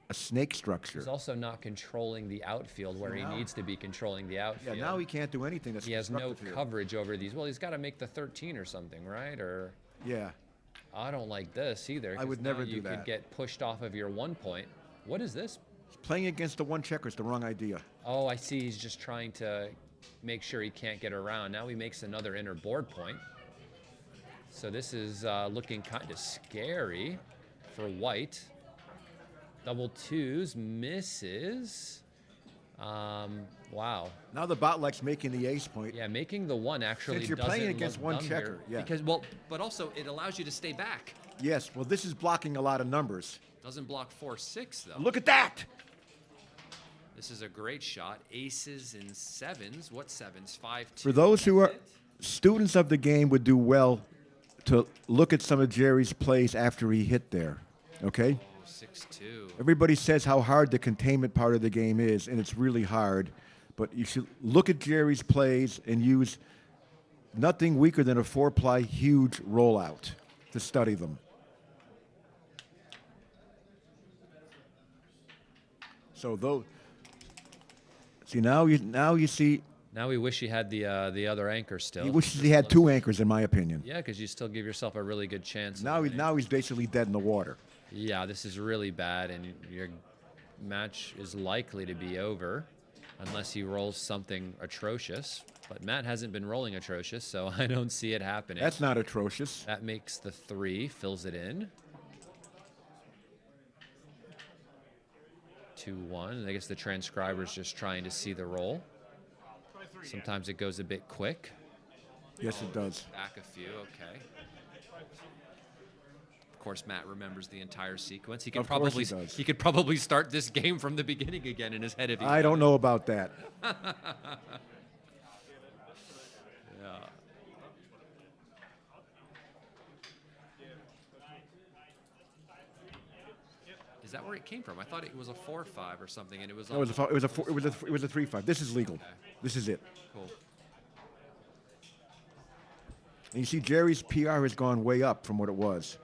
a snake structure. He's also not controlling the outfield where he No. needs to be controlling the Yeah, outfield. now he can't do anything that's He has no constructive here. coverage over these. Well, he's got to make the 13 or something, right? Or Yeah. I don't like this either. I 'cause would now never do you that. could get pushed off of your 1 point. What is this? Playing against the one checker is the wrong idea. Oh, I see. He's just trying to make sure he can't get around. Now he makes another inner board point. So this is looking kind of scary for white. Double twos, misses. Wow. Now the bot likes making the ace point. Yeah, making the one actually Since you're doesn't playing against look one dumb checker, here. yeah. Because, well, but also it allows you to stay back. Yes, well, this is blocking a lot of numbers. Doesn't block 4-6 though. Look at that! This is a great shot. Aces and sevens. What sevens? 5-2. For those who are That's it? students of the game would do well to look at some of Gerry's plays after he hit there, okay? Oh, 6-2. Everybody says how hard the containment part of the game is, and it's really hard. But you should look at Gerry's plays and use nothing weaker than a 4-ply huge rollout to study them. So though, see now you see Now we wish he had the other anchor still. he wishes he had 2 anchors, in my opinion. Yeah, because you still give yourself a really good chance. of Now winning. he's basically dead in the water. Yeah, this is really bad, and your match is likely to be over unless he rolls something atrocious. But Matt hasn't been rolling atrocious, so I don't see it happening. That's not atrocious. That makes the 3, fills it in. 2-1, and I guess the transcriber's just trying to see the roll. Sometimes it goes a bit quick. Yes, it does. Back a few, okay. Of course, Matt remembers the entire sequence. He could Of course probably he does. he could probably start this game from the beginning again in his head if he I don't know about that. Yeah. Is that where it came from? I thought it was a 4-5 or something, and it was. No, it was a 3-5. This is legal. Okay. This is it. Cool. And you see Gerry's PR has gone way up from what it was.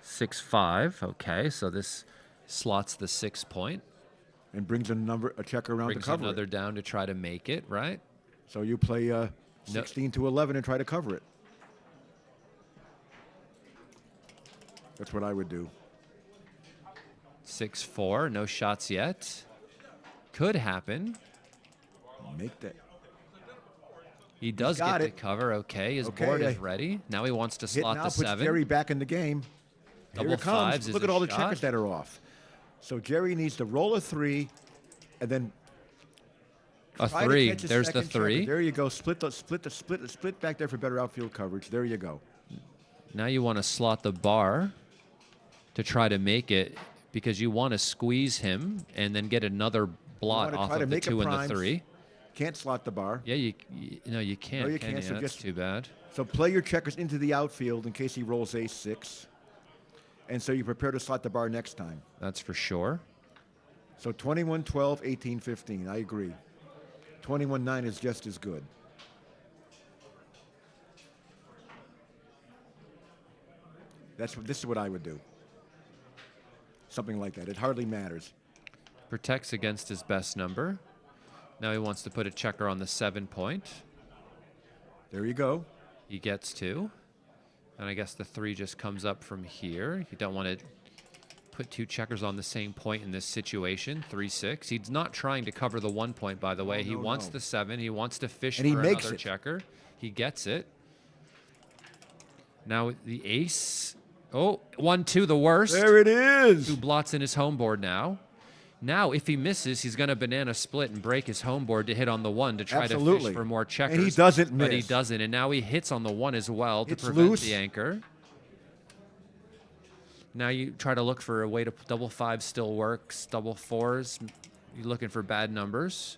6-5. Okay, so this slots the 6 point. And brings a checker around Brings to cover another it. down to try to make it, right? So you play 16 to 11 and try to cover it. That's what I would do. 6-4. No shots yet. Could happen. Make that. He does got get it. the cover. Okay, his Okay, board I- is ready. Now he wants to Hit slot now the puts 7. Gerry back in the game. Double Here it comes. fives is Look a at all the shot. checkers that are off. So Gerry needs to roll a 3 and then A try to 3. catch a There's the second checker. 3. There you go. Split back there for better outfield coverage. There you go. Now you want to slot the bar to try to make it because you want to squeeze him and then get another blot wanna off try to of the make a 2 and the prime. 3. Can't slot the bar. Yeah, you know you can't. you can can't, you? so That's just- too bad. So play your checkers into the outfield in case he rolls ace-6. And so you prepare to slot the bar next time. That's for sure. So 21-12, 18-15. I agree. 21-9 is just as good. This is what I would do. Something like that. It hardly matters. Protects against his best number. Now he wants to put a checker on the 7 point. There you go. He gets 2. And I guess the 3 just comes up from here. You don't want to put 2 checkers on the same point in this situation. 3-6. He's not trying to cover the 1 point, by the way. He no, wants no. the 7. He wants to fish And he for makes another it. checker. He gets it. Now the ace. Oh, 1-2, the worst. There it is. 2 blots in his home board now. Now, if he misses, he's going to banana split and break his home board to hit on the 1 to try to Absolutely. fish for more checkers. And he doesn't But he miss. doesn't, and now he hits on the 1 as well to It's prevent loose. the anchor. Now you try to look for a way to double 5 still works. Double 4s, you're looking for bad numbers.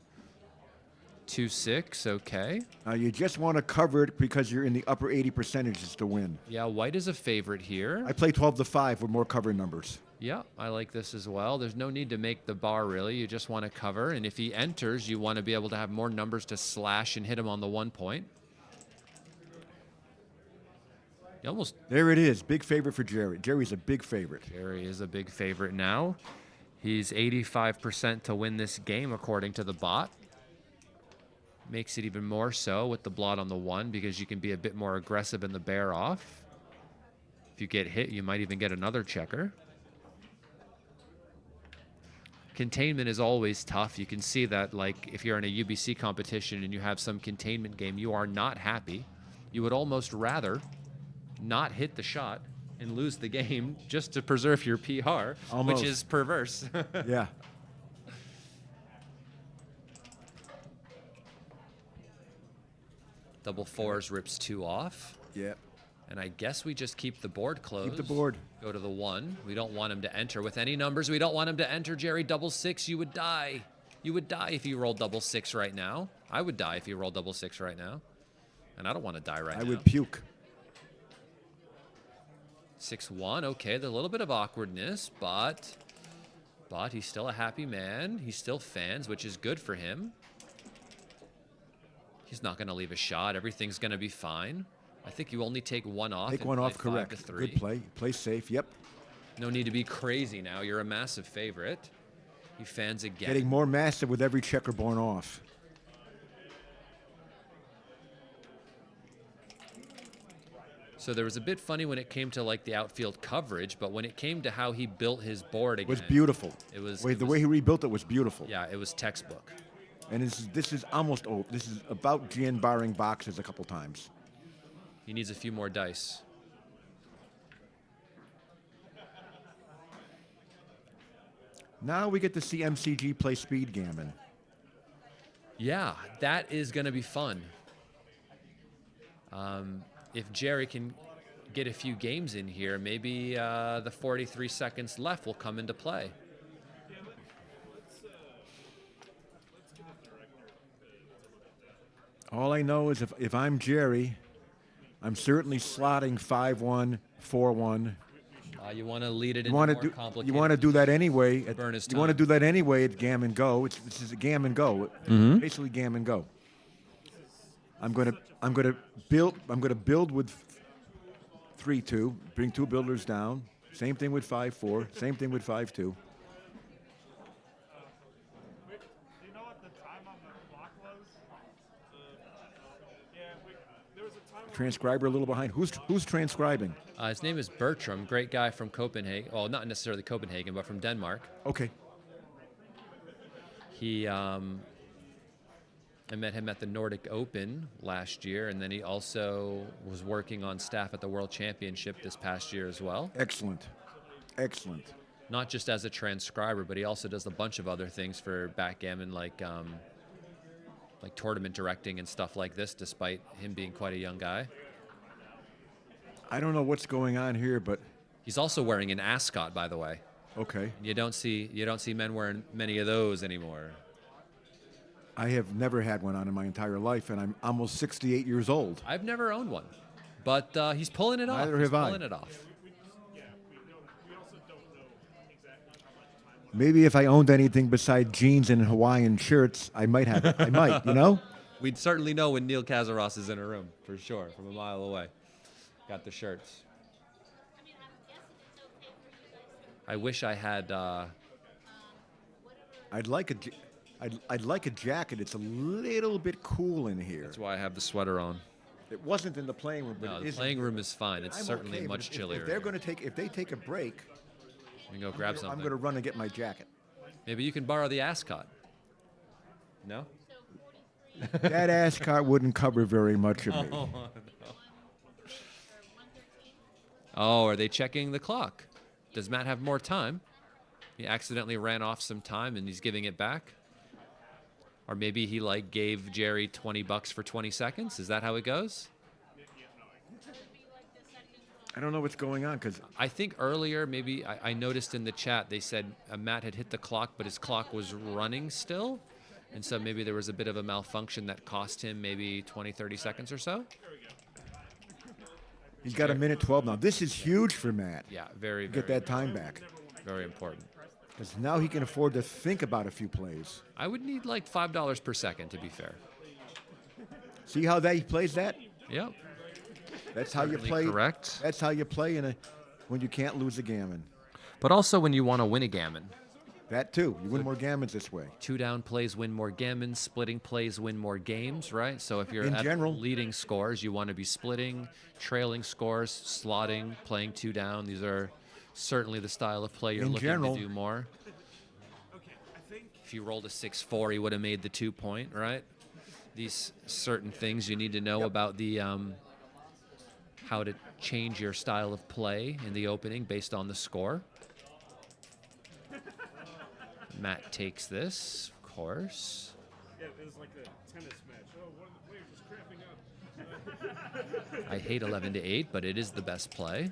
2-6, okay. You just want to cover it because you're in the upper 80 percentages to win. Yeah, white is a favorite here. I play 12-5 with more cover numbers. Yeah, I like this as well. There's no need to make the bar, really. You just want to cover. And if he enters, you want to be able to have more numbers to slash and hit him on the 1 point. He almost. There it is. Big favorite for Gerry. Gerry's a big favorite. Gerry is a big favorite now. He's 85% to win this game, according to the bot. Makes it even more so with the blot on the 1 because you can be a bit more aggressive in the bear off. If you get hit, you might even get another checker. Containment is always tough. You can see that, like, if you're in a UBC competition and you have some containment game, you are not happy. You would almost rather not hit the shot and lose the game just to preserve your PR, Almost. which is perverse. Yeah. Double 4s rips 2 off. Yep. And I guess we just keep the board closed. Keep the board. Go to the 1. We don't want him to enter with any numbers. We don't want him to enter, Gerry. Double 6, you would die. You would die if you rolled double 6 right now. I would die if you rolled double 6 right now. And I don't want to die right now. I would puke. 6-1, okay, there's a little bit of awkwardness, but he's still a happy man. He still fans, which is good for him. He's not going to leave a shot. Everything's going to be fine. I think you only take 1 off. Take and 1 play off, correct. 5 to 3. Good play. Play safe, yep. No need to be crazy now. You're a massive favorite. He fans again. Getting more massive with every checker born off. So there was a bit funny when it came to like the outfield coverage, but when it came to how he built his board again, It was beautiful. It was the way he rebuilt it was beautiful. Yeah, it was textbook. And this is almost over. This is about Gian barring boxes a couple times. He needs a few more dice. Now we get to see MCG play speed gammon. Yeah, that is going to be fun. If Gerry can get a few games in here, maybe the 43 seconds left will come into play. All I know is if I'm Gerry, I'm certainly slotting 5-1, 4-1. You want to lead it You into want more to complicated. you want to do that anyway. Burn his You want to time. do that anyway at Gammon Go. This is a Gammon Go. Basically Gammon Go. I'm gonna build with 3-2. Bring 2 builders down. Same thing with 5-4. Same thing with 5-2. Do you know what the time on the clock was? There was a time. Transcriber a little behind. Who's transcribing? His name is Bertram, great guy from Copenhagen. Well, not necessarily Copenhagen, but from Denmark. Okay. He, I met him at the Nordic Open last year, and then he also was working on staff at the World Championship this past year as well. Excellent. Excellent. Not just as a transcriber, but he also does a bunch of other things for backgammon, like tournament directing and stuff like this, despite him being quite a young guy. I don't know what's going on here, but He's also wearing an ascot, by the way. okay. You don't see men wearing many of those anymore. I have never had one on in my entire life, and I'm almost 68 years old. I've never owned one, but he's pulling it off. Neither He's have I. pulling it off. Maybe if I owned anything beside jeans and Hawaiian shirts, I might have it. I might, you know? We'd certainly know when Neil Kazaros is in a room, for sure, from a mile away. Got the shirts. I wish I had. I'd like a jacket. It's a little bit cool in here. That's why I have the sweater on. It wasn't in the playing room, but No, it the is in playing here. room is fine. It's I'm certainly okay, but much if chillier. they're in here. going to if they take a break, We can go grab something. I'm going to run and get my jacket. Maybe you can borrow the ascot. No? That ascot wouldn't cover very much of me. Oh, no. Oh, are they checking the clock? Does Matt have more time? He accidentally ran off some time and he's giving it back? Or maybe he gave Gerry $20 for 20 seconds? Is that how it goes? I don't know what's going on because I think earlier, maybe I noticed in the chat, they said Matt had hit the clock, but his clock was running still. And so maybe there was a bit of a malfunction that cost him maybe 20, 30 seconds or so. he's got a minute 12 now. This is huge for Matt. Yeah, very, Get very, that time back. very important. Because now he can afford to think about a few plays. I would need like $5 per second, to be fair. See how he plays that? Yep. That's how you Certainly play. correct. That's how you play when you can't lose a gammon. But also when you want to win a gammon. That too. You win more gammons this way. 2-down plays win more gammons, splitting plays win more games, right? So if you're In at general. leading scores, you want to be splitting, trailing scores, slotting, playing 2-down. These are certainly the style of play you're In looking general. to do more. If you rolled a 6-4, he would have made the 2-point, right? These certain things you need to know about the how to change your style of play in the opening based on the score. Matt takes this, of course. Yeah, it was like a tennis match. Oh, one of the players is cramping up. I hate 11-8, but it is the best play.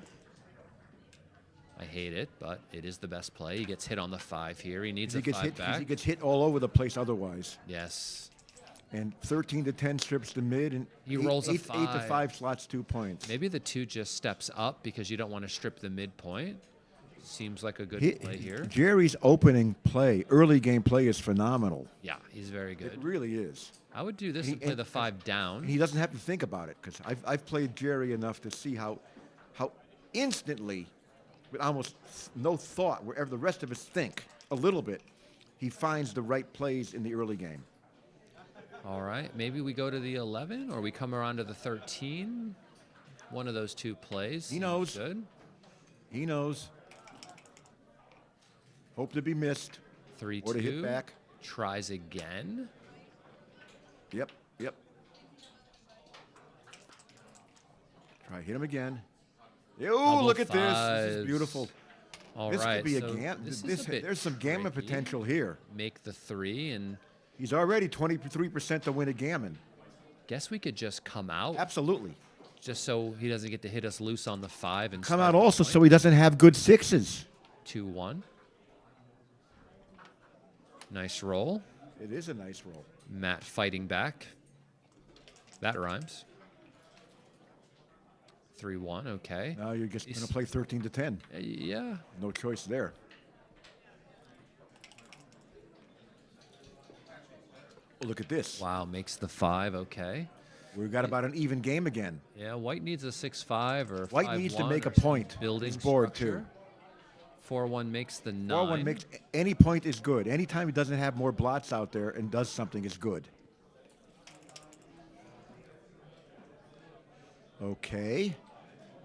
I hate it, but it is the best play. He gets hit on the 5 here. He needs a 5 back. He gets hit all over the place otherwise. Yes. And 13 to 10 strips the mid, and He rolls a 8 to 5. 5 slots 2 points. Maybe the 2 just steps up because you don't want to strip the midpoint. Seems like a good play here. Gerry's opening play, early game play, is phenomenal. Yeah, he's very It good. really is. I would do this and play the 5 down. He doesn't have to think about it because I've played Gerry enough to see how instantly, with almost no thought, wherever the rest of us think a little bit, he finds the right plays in the early game. All right, maybe we go to the 11 or we come around to the 13. One of those 2 plays. He knows. Good. He knows. Hope to be missed. 3-2. Or to hit back. Tries again. Yep. Try hit him again. Oh, Double look at this. This is fives. beautiful. All This right. could be a so gammon. this is a bit There's some gammon tricky. potential here. Make the 3 and He's already 23% to win a gammon. guess we could just come out Absolutely. just so he doesn't get to hit us loose on the 5 and Come start out the also point. so he doesn't have good 6s. 2-1. Nice roll. It is a nice roll. Matt fighting back. That rhymes. 3-1, okay. Now you're just going to play 13 to 10. Yeah. No choice there. Oh, look at this. Wow, makes the 5, okay. We've got about an even game again. Yeah, White needs a 6-5 or 5-1. White needs to make or a some point. Building He's bored, structure. 4-1 makes the 9. 4-1 makes any point is good. Anytime he doesn't have more blots out there and does something is good. Okay.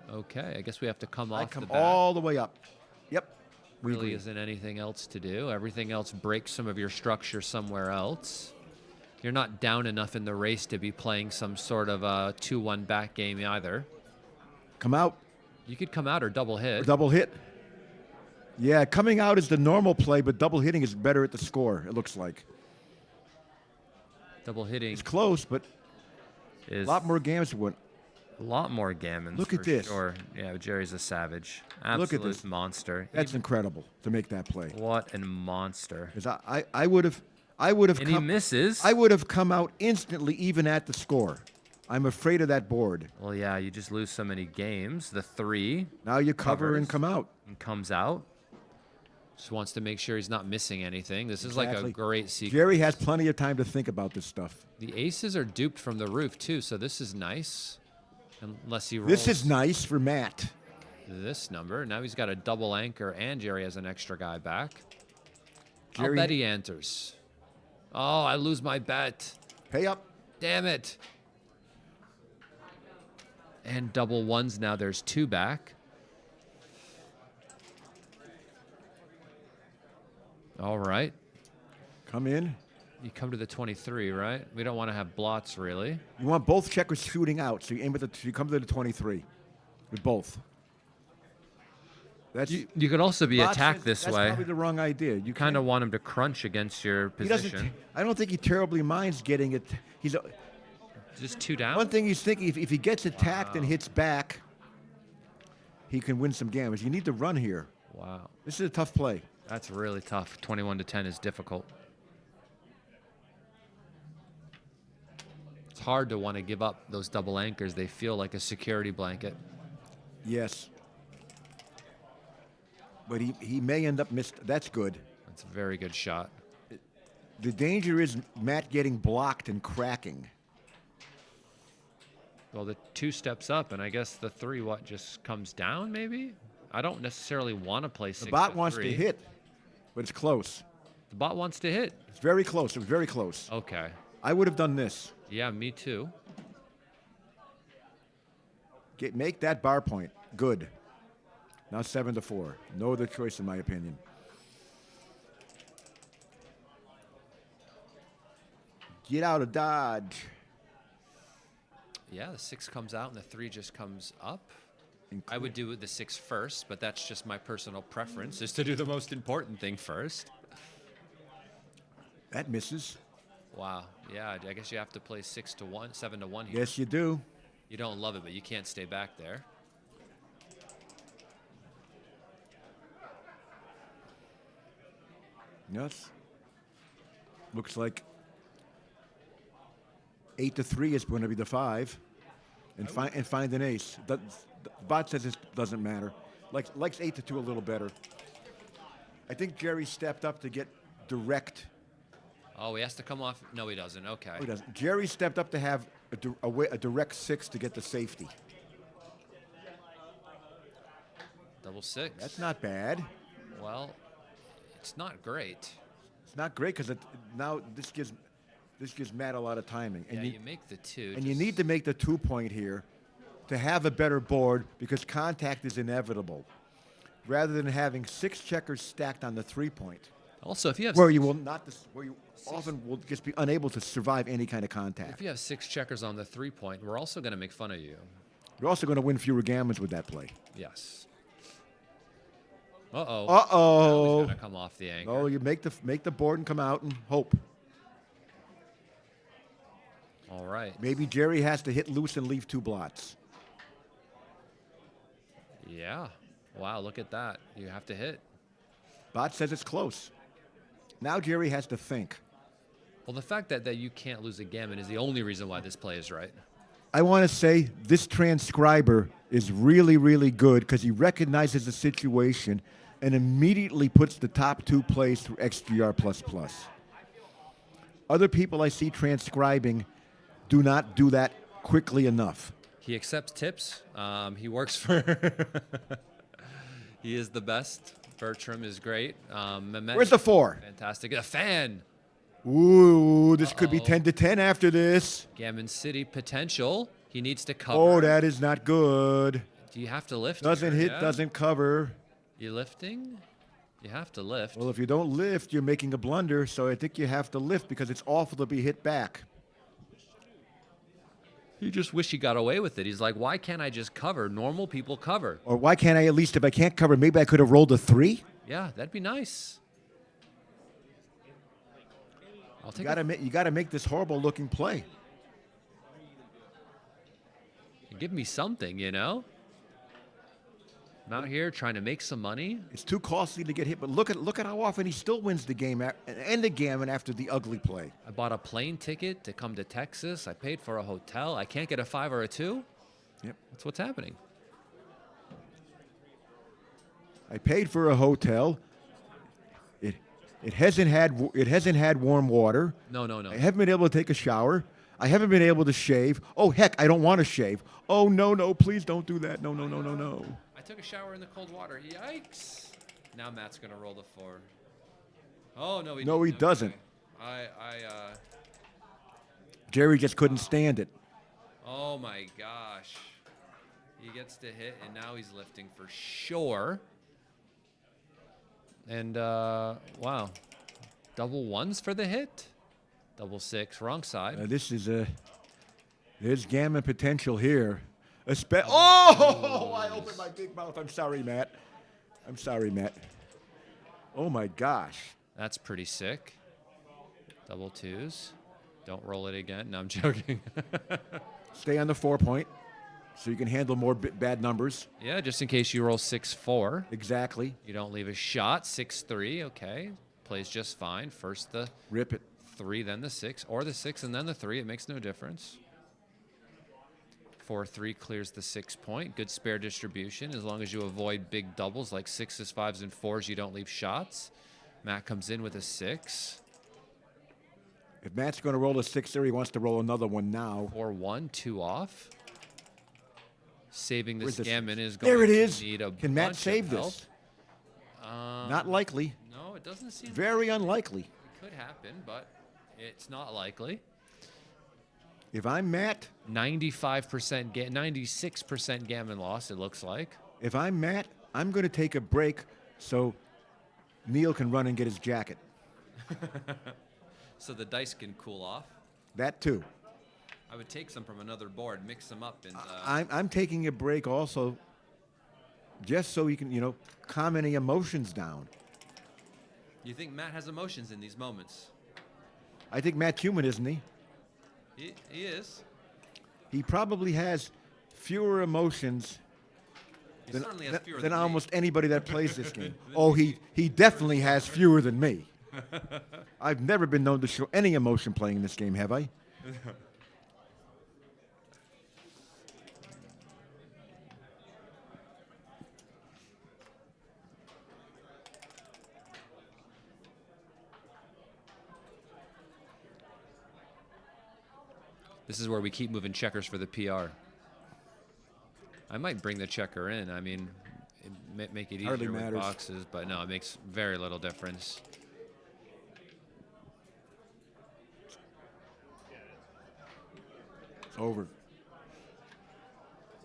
Okay, I guess we have to come I off come the back. all the way up. Yep. We Really agree. isn't anything else to do. Everything else breaks some of your structure somewhere else. You're not down enough in the race to be playing some sort of a 2-1 back game either. Come out. You could come out or double hit. Or double hit. Yeah, coming out is the normal play, but double hitting is better at the score, it looks like. Double hitting It's close, but is a lot more games to win. a lot more gammons. Look at for this. Sure. Yeah, Jerry's a savage. Look at Absolute this. monster. That's incredible to make that play. What a monster. Because I would have And he misses. I would have come out instantly even at the score. I'm afraid of that board. Well, yeah, you just lose so many games. The 3 Now you cover and Covers. come out. and comes out. Just wants to make sure he's not missing anything. This is like a Exactly. great sequence. Gerry has plenty of time to think about this stuff. The aces are duped from the roof, too, so this is nice. Unless he rolls This is nice for Matt. this number. Now he's got a double anchor, and Gerry has an extra guy back. I'll Gerry- bet he enters. Oh, I lose my bet. Pay up. Damn it. And double ones. Now there's 2 back. All right. Come in. You come to the 23, right? We don't want to have blots, really. You want both checkers shooting out, so you aim at you come to the 23 with both. That's You could also be Blots attacked is- this that's way. probably the wrong idea. You Kind of can't- want him to crunch against your He doesn't. position. I don't think he terribly minds getting it. He's Just 2 down? one thing he's thinking. If he gets attacked and hits back, he can win some games. You need to run here. Wow. This is a tough play. That's really tough. 21 to 10 is difficult. It's hard to want to give up those double anchors. They feel like a security blanket. Yes. But he may end up missed. That's good. That's a very good shot. The danger is Matt getting blocked and cracking. Well, the 2 steps up, and I guess the 3 just comes down maybe. I don't necessarily want to play 6. The bot wants to hit, but it's close. The bot wants to hit. It's very close. It was very close. Okay. I would have done this. Yeah, me too. Make that bar point. Good. Now 7-4. No other choice in my opinion. Get out of Dodge. Yeah, the 6 comes out and the 3 just comes up. I would do the 6 first, but that's just my personal preference, is to do the most important thing first. That misses. Wow. Yeah, I guess you have to play 6-1, 7-1 here. Yes, you do. You don't love it, but you can't stay back there. Yes. Looks like 8-3 is going to be the 5, and find an ace. The bot says it doesn't matter. Likes 8-2 a little better. I think Gerry stepped up to get direct. Oh, he has to come off. No, he doesn't. Okay. Oh, he doesn't. Gerry stepped up to have a direct 6 to get the safety. Double 6. That's not bad. Well, it's not great. It's not great because now this gives Matt a lot of timing. And yeah, you make the 2. And you need to make the 2 point here to have a better board because contact is inevitable, rather than having 6 checkers stacked on the 3 point. Also, if you have where you often will just be unable to survive any kind of contact. If you have 6 checkers on the 3 point, we're also going to make fun of you. You're also going to win fewer gammons with that play. Yes. Uh-oh. Uh-oh. He's going to come off the anchor. Oh, you make the board and come out and hope. All right. Maybe Gerry has to hit loose and leave 2 blots. Yeah. Wow, look at that. You have to hit. Bot says it's close. Now Gerry has to think. Well, the fact that you can't lose a gammon is the only reason why this play is right. I want to say this transcriber is really, really good because he recognizes the situation and immediately puts the top 2 plays through XGR++. Other people I see transcribing do not do that quickly enough. He accepts tips. He works for... He is the best. Bertram is great. Mehmet, where's the 4? Fantastic. A fan. Ooh, this could be 10-10 after this. Gammon City potential. He needs to cover. Oh, that is not good. Do you have to lift? Doesn't here? hit, Yeah. doesn't cover. You lifting? You have to lift. Well, if you don't lift, you're making a blunder, so I think you have to lift because it's awful to be hit back. He just wish he got away with it. He's like, why can't I just cover? Normal people cover. Or why can't I at least, if I can't cover, maybe I could have rolled a 3? Yeah, that'd be nice. I'll take You got to make this horrible-looking play. Give me something, you know? I'm out here trying to make some money. It's too costly to get hit, but look at how often he still wins the game and the gammon after the ugly play. I bought a plane ticket to come to Texas. I paid for a hotel. I can't get a 5 or a 2. Yep. That's what's happening. I paid for a hotel. It hasn't had warm water. No. I haven't been able to take a shower. I haven't been able to shave. Oh heck, I don't want to shave. Oh no, please don't do that. No. I took a shower in the cold water. Yikes! Now Matt's gonna roll the 4. Oh no, he doesn't. Gerry just couldn't stand it. Oh my gosh. He gets to hit, and now he's lifting for sure. And, wow. Double 1s for the hit. Double 6, wrong side. There's gammon potential here. Oh, I opened my big mouth. I'm sorry, Matt. Oh, my gosh. That's pretty sick. Double 2s. Don't roll it again. No, I'm joking. Stay on the 4 point so you can handle more bad numbers. Yeah, just in case you roll 6-4. Exactly. You don't leave a shot. 6-3, okay. Plays just fine. First the rip it. 3, then the 6, or the 6 and then the 3. It makes no difference. 4-3 clears the 6 point. Good spare distribution. As long as you avoid big doubles like 6s, 5s, and 4s, you don't leave shots. Matt comes in with a 6. If Matt's going to roll a 6 there, he wants to roll another one now. 4-1, 2 off. saving Where's this this? gammon is going There it to is. need a Can Matt bunch save of help. this? Not likely. No, it doesn't seem Very unlikely. it could happen, but it's not likely. If I'm Matt, 95%, 96% gammon loss, it looks like. if I'm Matt, I'm going to take a break so Neil can run and get his jacket. So the dice can cool off. That too. I would take some from another board, mix them up, and I'm taking a break also just so he can, calm any emotions down. you think Matt has emotions in these moments? I think Matt's human, isn't he? He is. He probably has fewer emotions He than, certainly has than- fewer than than me. almost anybody that plays this game. Oh, he definitely has fewer than me. I've never been known to show any emotion playing this game, have I? This is where we keep moving checkers for the PR. I might bring the checker in. I mean, make it Hardly easier with matters. boxes, but no, it makes very little difference. It's over.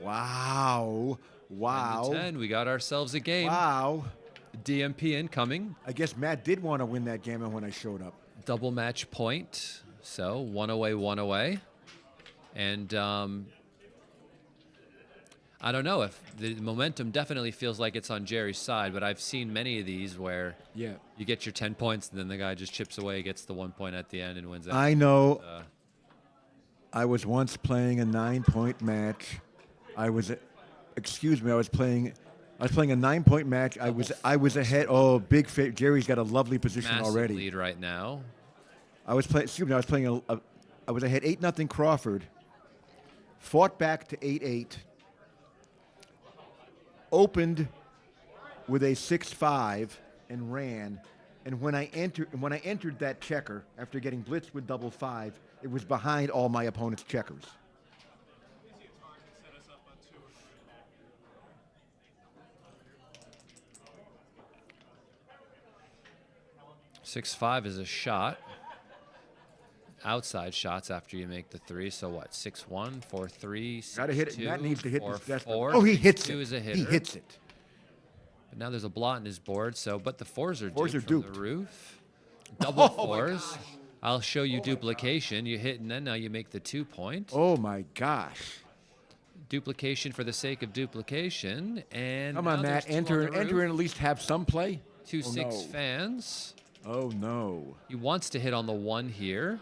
Wow. Wow. 10, we got ourselves a game. Wow. DMP incoming. I guess Matt did want to win that gammon when I showed up. Double match point. So one away, one away. And I don't know if the momentum definitely feels like it's on Gerry's side, but I've seen many of these where Yeah. you get your 10 points and then the guy just chips away, gets the 1 point at the end and wins it. I know. I was once playing a 9-point match. I was playing a 9-point match. I was ahead. Oh, big fit. Gerry's got a lovely position Massive already. lead right now. I was ahead 8-0 Crawford. Fought back to 8-8. Opened with a 6-5 and ran. And when I entered that checker after getting blitzed with double 5, it was behind all my opponent's checkers. 6-5 is a shot. Outside shots after you make the 3. So what? 6-1, 4-3, Gotta hit it. 6-2, Matt needs to hit this 4-4. desperate. Oh, he hits 2 it. is a hitter. He hits it. But now there's a blot in his board. So, but the 4s are Fours duped are from duped. the roof. Double Oh, my 4s. I'll show you duplication. You hit and then now you make the 2 point. Oh my gosh. Duplication for the sake of duplication. And Come now on, there's Matt. 2 on Enter the and roof. at least have some play. 2-6 no. fans. Oh no. He wants to hit on the 1 here.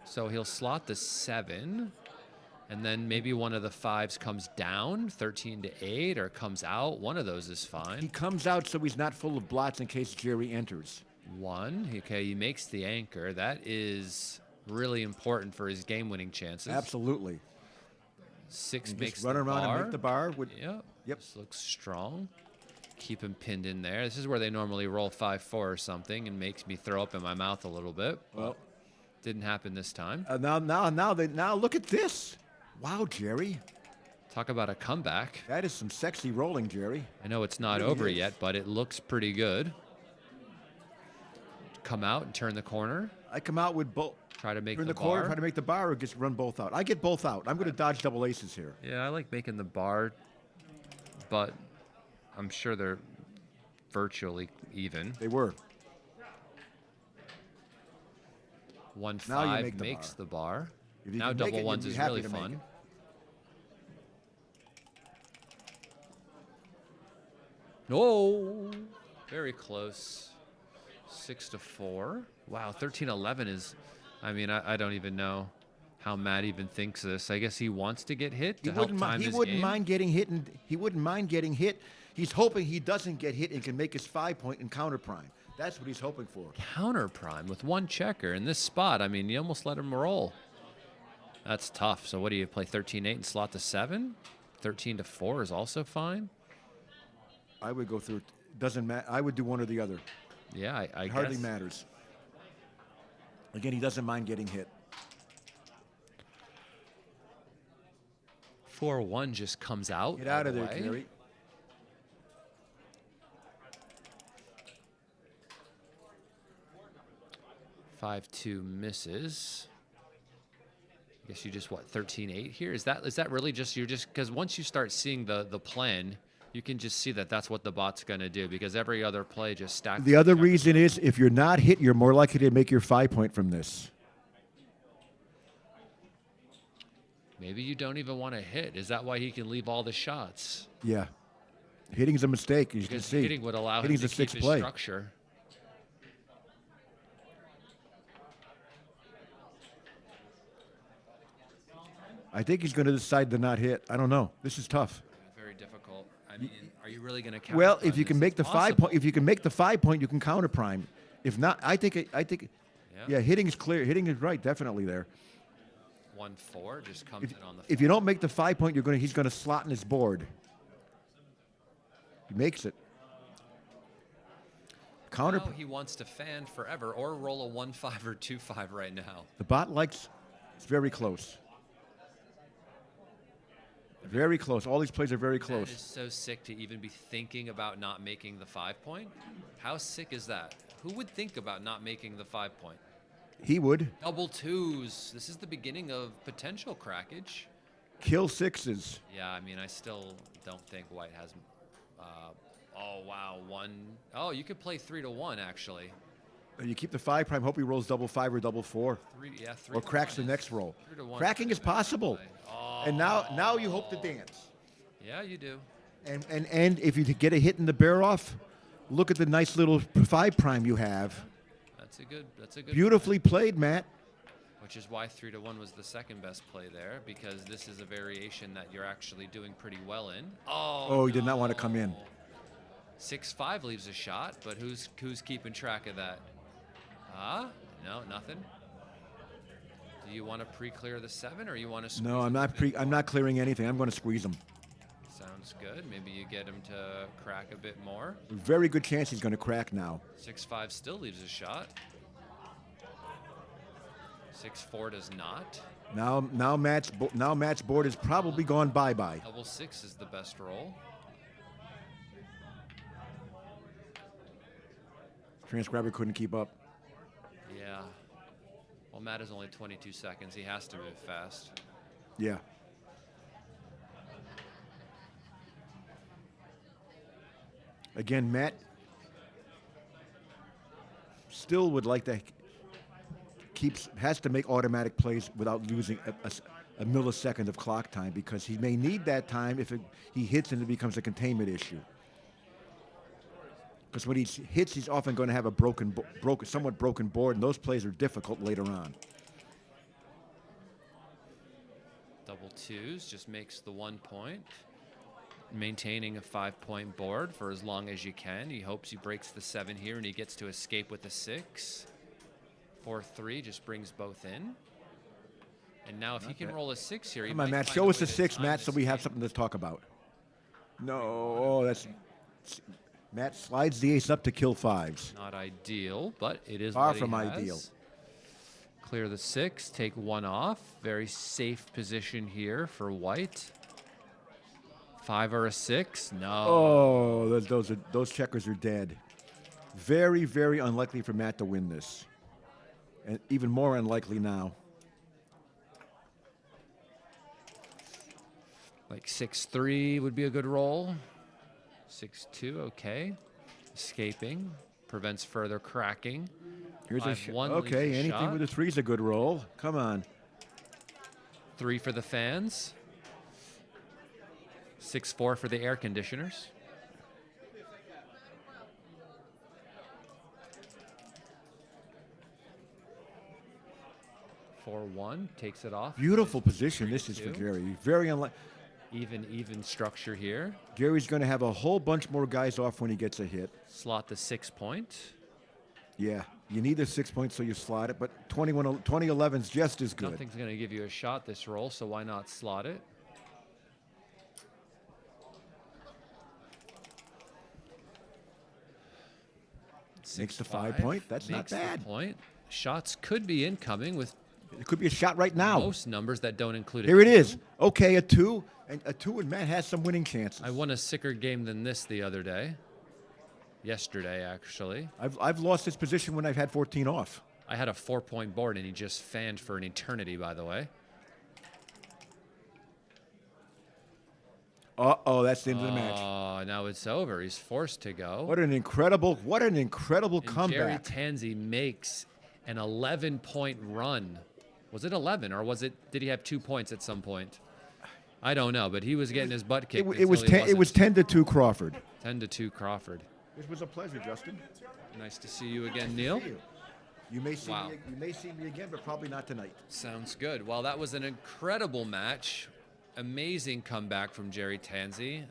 So he'll slot the 7. And then maybe one of the 5s comes down, 13-8, or comes out. One of those is He fine. comes out so he's not full of blots in case Gerry enters. 1. Okay, he makes the anchor. That is really important for his game-winning chances. Absolutely. 6 And makes just run the around bar. and make the bar. With, Yep. Yep. This looks strong. Keep him pinned in there. This is where they normally roll 5-4 or something and makes me throw up in my mouth a little bit. Well, Didn't happen this time. now look at this. Wow, Gerry. Talk about a comeback. That is some sexy rolling, Gerry. I know it's not Really over is. yet, but it looks pretty good. Come out and turn the corner. I come out with both. Try to make Turn the the corner, bar. try to make the bar, or just run both out. I get both out. I'm going to dodge double aces here. Yeah, I like making the bar, but I'm sure they're virtually even. They were. 1-5 Now you make the makes bar. the bar. If you Now can make double it, ones you'd is be happy really to make fun. it. Oh, very close. 6-4. Wow, 13-11 is. I mean, I don't even know how Matt even thinks this. I guess he wants to get hit to help time He his wouldn't game. mind getting hit, and he wouldn't mind getting hit. He's hoping he doesn't get hit and can make his 5-point and counter prime. That's what he's hoping for. Counter prime with 1 checker in this spot. I mean, you almost let him roll. That's tough. So what do you play? 13-8 and slot the 7. 13-4 is also fine. I would go through. Doesn't matter. I would do one or the other. Yeah, I It guess. hardly matters. Again, he doesn't mind getting hit. 4-1 just comes out. Get out of the there, way. Gerry. 5-2 misses. I guess you just, what, 13-8 here? Is that really just, because once you start seeing the plan, you can just see that that's what the bot's going to do, because every other play just stacks. The other reason is if you're not hit, you're more likely to make your 5-point from this. Maybe you don't even want to hit. Is that why he can leave all the shots? Yeah. Hitting's a mistake, as you can Because see. hitting would allow him Hitting's to a keep sixth his play. structure. I think he's going to decide to not hit. I don't know. This is tough. Very difficult. I mean, are you really going to Well, if you can make the 5-point, if you can make the 5-point, you can counter prime. If not, I think, yeah, hitting is clear. Hitting is right, definitely there. 1-4 just comes in on the. If you don't make the 5-point, he's going to slot in his board. He makes it. Counter. Now he wants to fan forever or roll a 1-5 or 2-5 right now. The bot likes. It's very close. Very close. All these plays are very close. That is so sick to even be thinking about not making the 5-point. How sick is that? Who would think about not making the 5-point? He would. Double twos. This is the beginning of potential crackage. Kill sixes. Yeah, I mean, I still don't think White has. Oh wow, oh, you could play 3-1 actually. You keep the 5 prime. Hope he rolls double 5 or double 4. 3 or cracks the next roll. 3-1 Cracking is possible. Oh. And now you hope to dance. Yeah, you do. And if you get a hit in the bear off, look at the nice little 5 prime you have. That's a good. Beautifully played, Matt. Which is why 3-1 was the second best play there, because this is a variation that you're actually doing pretty well in. Oh, he did not want to come in. 6-5 leaves a shot, but who's keeping track of that? No, nothing. Do you want to pre-clear the 7, or you want to? No, I'm not clearing anything. I'm going to squeeze him. Sounds good. Maybe you get him to crack a bit more. Very good chance he's going to crack now. 6-5 still leaves a shot. 6-4 does not. Now Matt's board is probably gone bye-bye. Double 6 is the best roll. Transcriber couldn't keep up. Yeah. Well, Matt is only 22 seconds. He has to move fast. Yeah. Again, Matt still would like to has to make automatic plays without losing a millisecond of clock time, because he may need that time if he hits and it becomes a containment issue. Because when he hits, he's often going to have a somewhat broken board, and those plays are difficult later on. Double twos just makes the 1 point. Maintaining a 5-point board for as long as you can. He hopes he breaks the 7 here and he gets to escape with the 6. 4-3 just brings both in. And now if he can roll a 6 here, he Come on, might Matt. find Show a us way the to 6, time Matt, this so we have game. something to talk about. No, that's... Matt slides the ace up to kill 5s. Not ideal, but it is Far what he from has. ideal. Clear the 6, take 1 off. Very safe position here for White. 5 or a 6? No. Oh, those checkers are dead. Very, very unlikely for Matt to win this. And even more unlikely now. Like 6-3 would be a good roll. 6-2, okay. Escaping. Prevents further cracking. Here's 5-1 okay, leaves a anything shot. with a 3 is a good roll. Come on. 3 for the fans. 6-4 for the air conditioners. Four one takes it off. Beautiful position this is for 3-2. Gerry. Very unlikely. Even structure here. Gary's going to have a whole bunch more guys off when he gets a hit. Slot the 6 point. Yeah, you need a 6 point, so you slot it, but 2011's just as good. Nothing's going to give you a shot this roll, so why not slot it? Makes the 5 point. That's not Makes the bad. point. Shots could be incoming with It could be a shot right now. most numbers that don't include Here it two. is. Okay, a 2. And a 2 and Matt has some winning chances. I won a sicker game than this the other day. Yesterday, actually. I've lost this position when I've had 14 off. I had a 4-point board, and he just fanned for an eternity, by the way. Uh-oh, that's the end of the match. Oh, now it's over. He's forced to go. What an incredible And comeback. Gerry Tansey makes an 11-point run. Was it 11, or did he have 2 points at some point? I don't know, but he was getting his butt kicked. It was 10-2 Crawford. 10-2 Crawford. It was a pleasure, Justin. Nice to see you again, Neil. You may see Wow. you may see me again, but probably not tonight. Sounds good. Well, that was an incredible match. Amazing comeback from Gerry Tansey.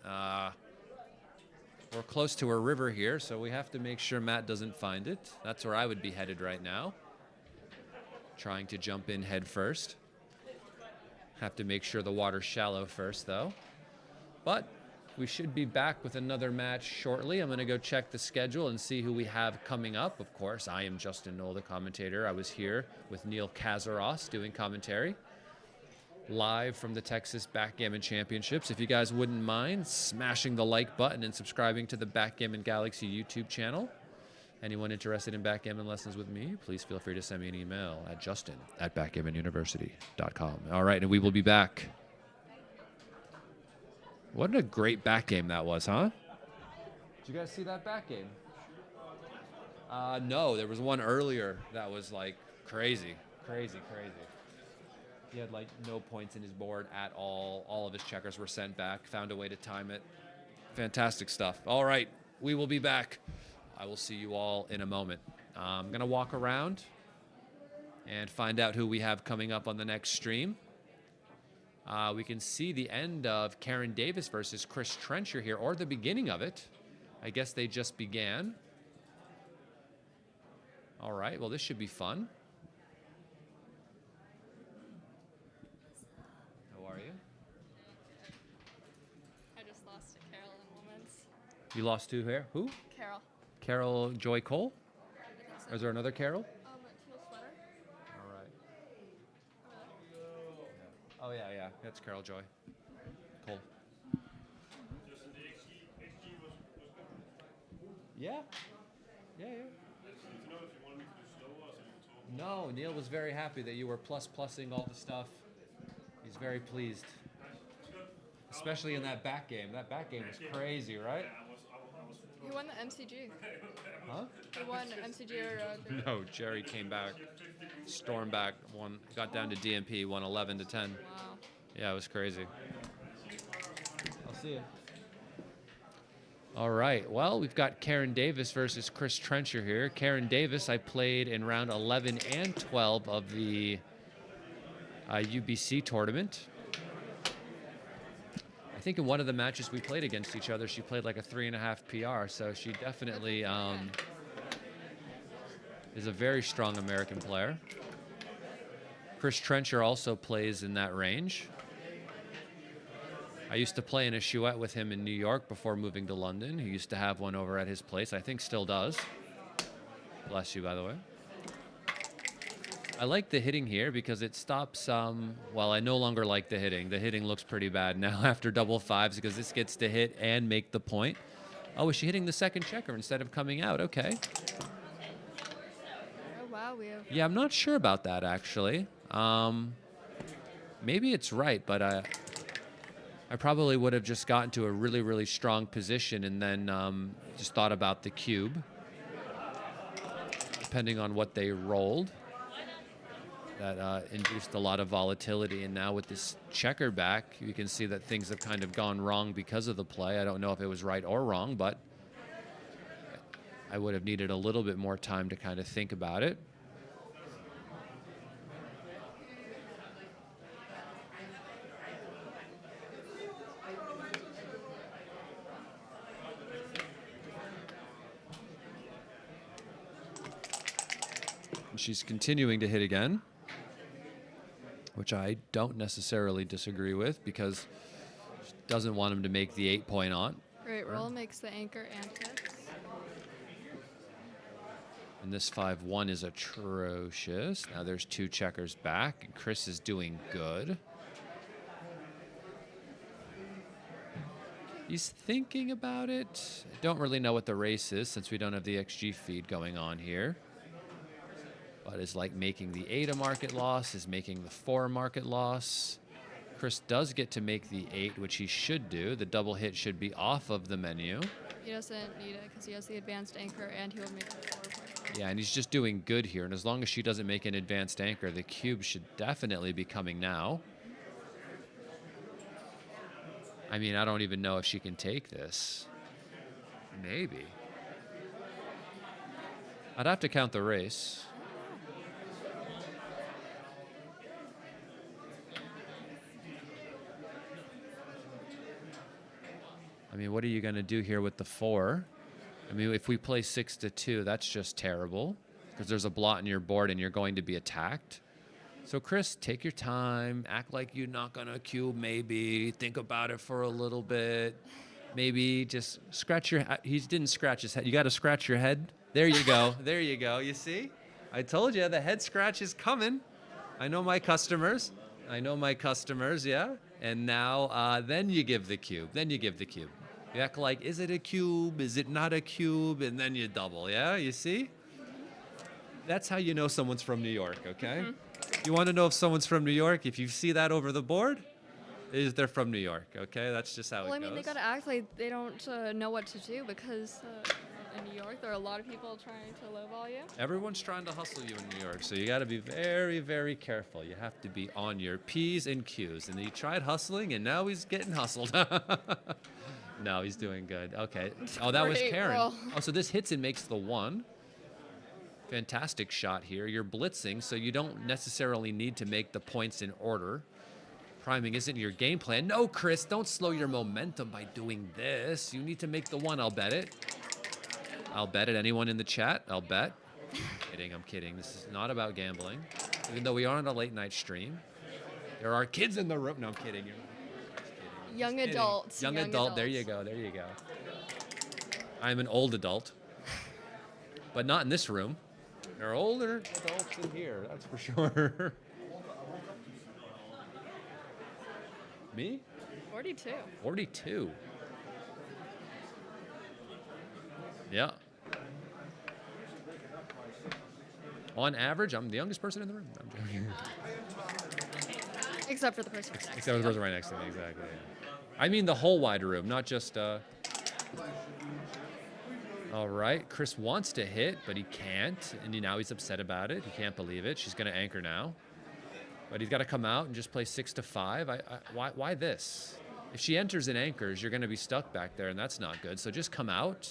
We're close to a river here, so we have to make sure Matt doesn't find it. That's where I would be headed right now. Trying to jump in head first. Have to make sure the water's shallow first, though. But we should be back with another match shortly. I'm going to go check the schedule and see who we have coming up. Of course, I am Justin Nowell, the commentator. I was here with Neil Kazaros doing commentary. Live from the Texas Backgammon Championships. If you guys wouldn't mind smashing the like button and subscribing to the Backgammon Galaxy YouTube channel. Anyone interested in backgammon lessons with me, please feel free to send me an email at justin@backgammonuniversity.com. All right, and we will be back. What a great back game that was, huh? Did you guys see that back game? No, there was one earlier that was like crazy. He had like no points in his board at all. All of his checkers were sent back, found a way to time it. Fantastic stuff. All right, we will be back. I will see you all in a moment. I'm going to walk around and find out who we have coming up on the next stream. We can see the end of Karen Davis versus Chris Trencher here, or the beginning of it. I guess they just began. All right, well, this should be fun. How are you? I just lost to Carol in women's. You lost to here? Who? Carol. Carol Joy Cole? I think so. Or is there another Carol? Teal sweater. All right. Oh, yeah. That's Carol Joy. Cole. Yeah. No, Neil was very happy that you were plussing all the stuff. He's very pleased. Especially in that back game. That back game was crazy, right? Who won the MCG? Huh? Who won MCG or? No, Gerry came back, stormed back, got down to DMP, won 11-10. Wow. Yeah, it was crazy. I'll see you. All right, well, we've got Karen Davis versus Chris Trencher here. Karen Davis, I played in round 11 and 12 of the UBC tournament. I think in one of the matches we played against each other, she played like a 3.5 PR, so she definitely is a very strong American player. Chris Trencher also plays in that range. I used to play in a chouette with him in New York before moving to London. He used to have one over at his place. I think still does. Bless you, by the way. I like the hitting here because it stops, well, I no longer like the hitting. The hitting looks pretty bad now after double fives because this gets to hit and make the point. Oh, is she hitting the second checker instead of coming out? Okay. Oh wow, we have. Yeah, I'm not sure about that, actually. Maybe it's right, but I probably would have just gotten to a really, really strong position and then just thought about the cube, depending on what they rolled. That induced a lot of volatility, and now with this checker back, you can see that things have kind of gone wrong because of the play. I don't know if it was right or wrong, but I would have needed a little bit more time to kind of think about it. And she's continuing to hit again, which I don't necessarily disagree with because she doesn't want him to make the 8-point aunt. Great roll makes the anchor and hits. And this 5-1 is atrocious. Now there's 2 checkers back, and Chris is doing good. He's thinking about it. I don't really know what the race is since we don't have the XG feed going on here. But it's like making the 8 a market loss, is making the 4 a market loss. Chris does get to make the 8, which he should do. The double hit should be off of the menu. He doesn't need it because he has the advanced anchor and he will make it 4 point. Yeah, and he's just doing good here. And as long as she doesn't make an advanced anchor, the cube should definitely be coming now. I mean, I don't even know if she can take this. Maybe. I'd have to count the race. I mean, what are you going to do here with the 4? I mean, if we play 6 to 2, that's just terrible because there's a blot in your board and you're going to be attacked. So, Chris, take your time. Act like you're not going to cube, maybe. Think about it for a little bit. Maybe just scratch your head. He didn't scratch his head. You got to scratch your head. There you go. There you go. You see? I told you the head scratch is coming. I know my customers. Yeah. And now, then you give the cube. You act like, is it a cube? Is it not a cube? And then you double. Yeah? You see? That's how you know someone's from New York, okay? You want to know if someone's from New York? If you see that over the board, they're from New York, okay? That's just how it goes. Well, I mean, they got to act like they don't know what to do because in New York, there are a lot of people trying to lowball you. Everyone's trying to hustle you in New York, so you got to be very, very careful. You have to be on your P's and Q's. And he tried hustling, and now he's getting hustled. No, he's doing good. Okay. Oh, that was Great Karen. roll. Oh, so this hits and makes the 1. Fantastic shot here. You're blitzing, so you don't necessarily need to make the points in order. Priming isn't your game plan. No, Chris, don't slow your momentum by doing this. You need to make the 1, I'll bet it. I'll bet it. Anyone in the chat? I'll bet. I'm kidding. This is not about gambling. Even though we are on a late night stream. There are kids in the room. No, I'm kidding. You're kidding. Young adults. Young adult. There you go. I'm an old adult. But not in this room. There are older adults in here, that's for sure. Me? 42. 42. Yeah. On average, I'm the youngest person in the room. I'm joking. Except for the person next Except to for the you. person right next to me, exactly. Yeah. I mean the whole wide room, not just... All right, Chris wants to hit, but he can't, and now he's upset about it. He can't believe it. She's going to anchor now. But he's got to come out and just play 6 to 5. Why this? If she enters and anchors, you're going to be stuck back there, and that's not good. So just come out.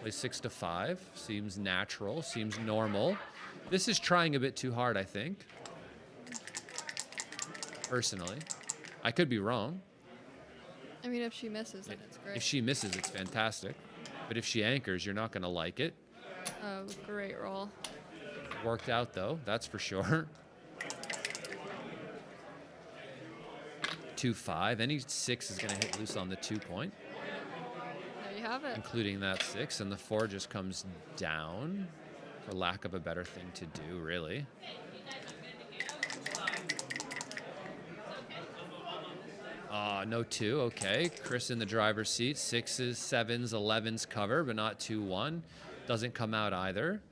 Play 6 to 5. Seems natural, seems normal. This is trying a bit too hard, I think. Personally. I could be wrong. I mean, if she misses, then it's great. If she misses, it's fantastic. But if she anchors, you're not going to like it. Oh, great roll. Worked out, though, that's for sure. 2-5. Any 6 is going to hit loose on the 2 point, There you have it. including that 6. And the 4 just comes down, for lack of a better thing to do, really. No 2, okay. Chris in the driver's seat. 6s, 7s, 11s cover, but not 2-1. Doesn't come out either.